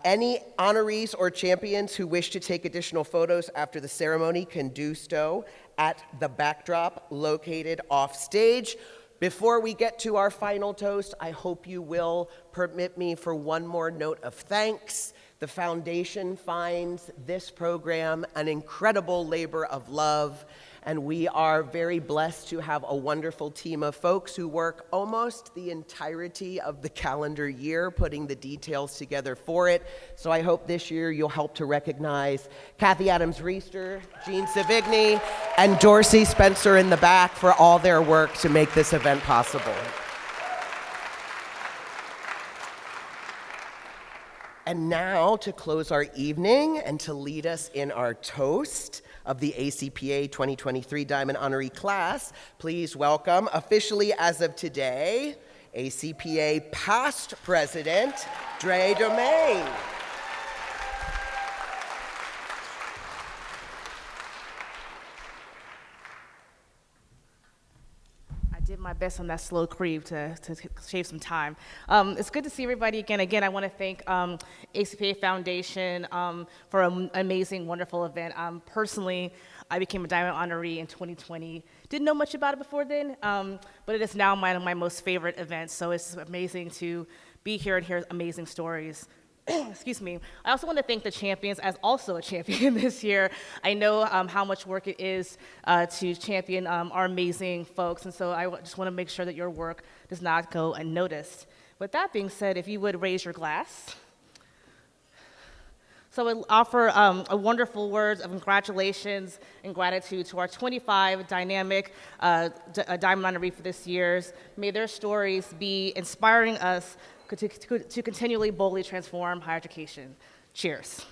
Any honorees or champions who wish to take additional photos after the ceremony can do so at the backdrop located off stage. Before we get to our final toast, I hope you will permit me for one more note of thanks. The foundation finds this program an incredible labor of love, and we are very blessed to have a wonderful team of folks who work almost the entirety of the calendar year putting the details together for it. So I hope this year you'll help to recognize Kathy Adams-Reister, Jean Savigny, and Dorsey Spencer in the back for all their work to make this event possible. And now, to close our evening and to lead us in our toast of the ACPA 2023 Diamond Honoree class, please welcome, officially as of today, ACPA past president, Dre Domain. Did my best on that slow creep to shave some time. It's good to see everybody again. Again, I want to thank ACPA Foundation for an amazing, wonderful event. Personally, I became a Diamond Honoree in 2020. Didn't know much about it before then, but it is now one of my most favorite events, so it's amazing to be here and hear amazing stories. Excuse me. I also want to thank the champions as also a champion this year. I know how much work it is to champion our amazing folks, and so I just want to make sure that your work does not go unnoticed. With that being said, if you would raise your glass. So I offer a wonderful words of congratulations and gratitude to our 25 dynamic Diamond Honoree for this year's. May their stories be inspiring us to continually boldly transform higher education. Cheers.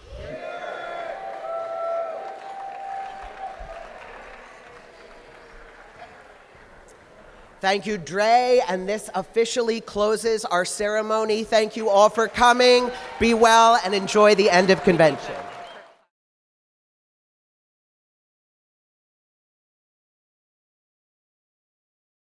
Thank you, Dre, and this officially closes our ceremony. Thank you all for coming. Be well and enjoy the end of convention.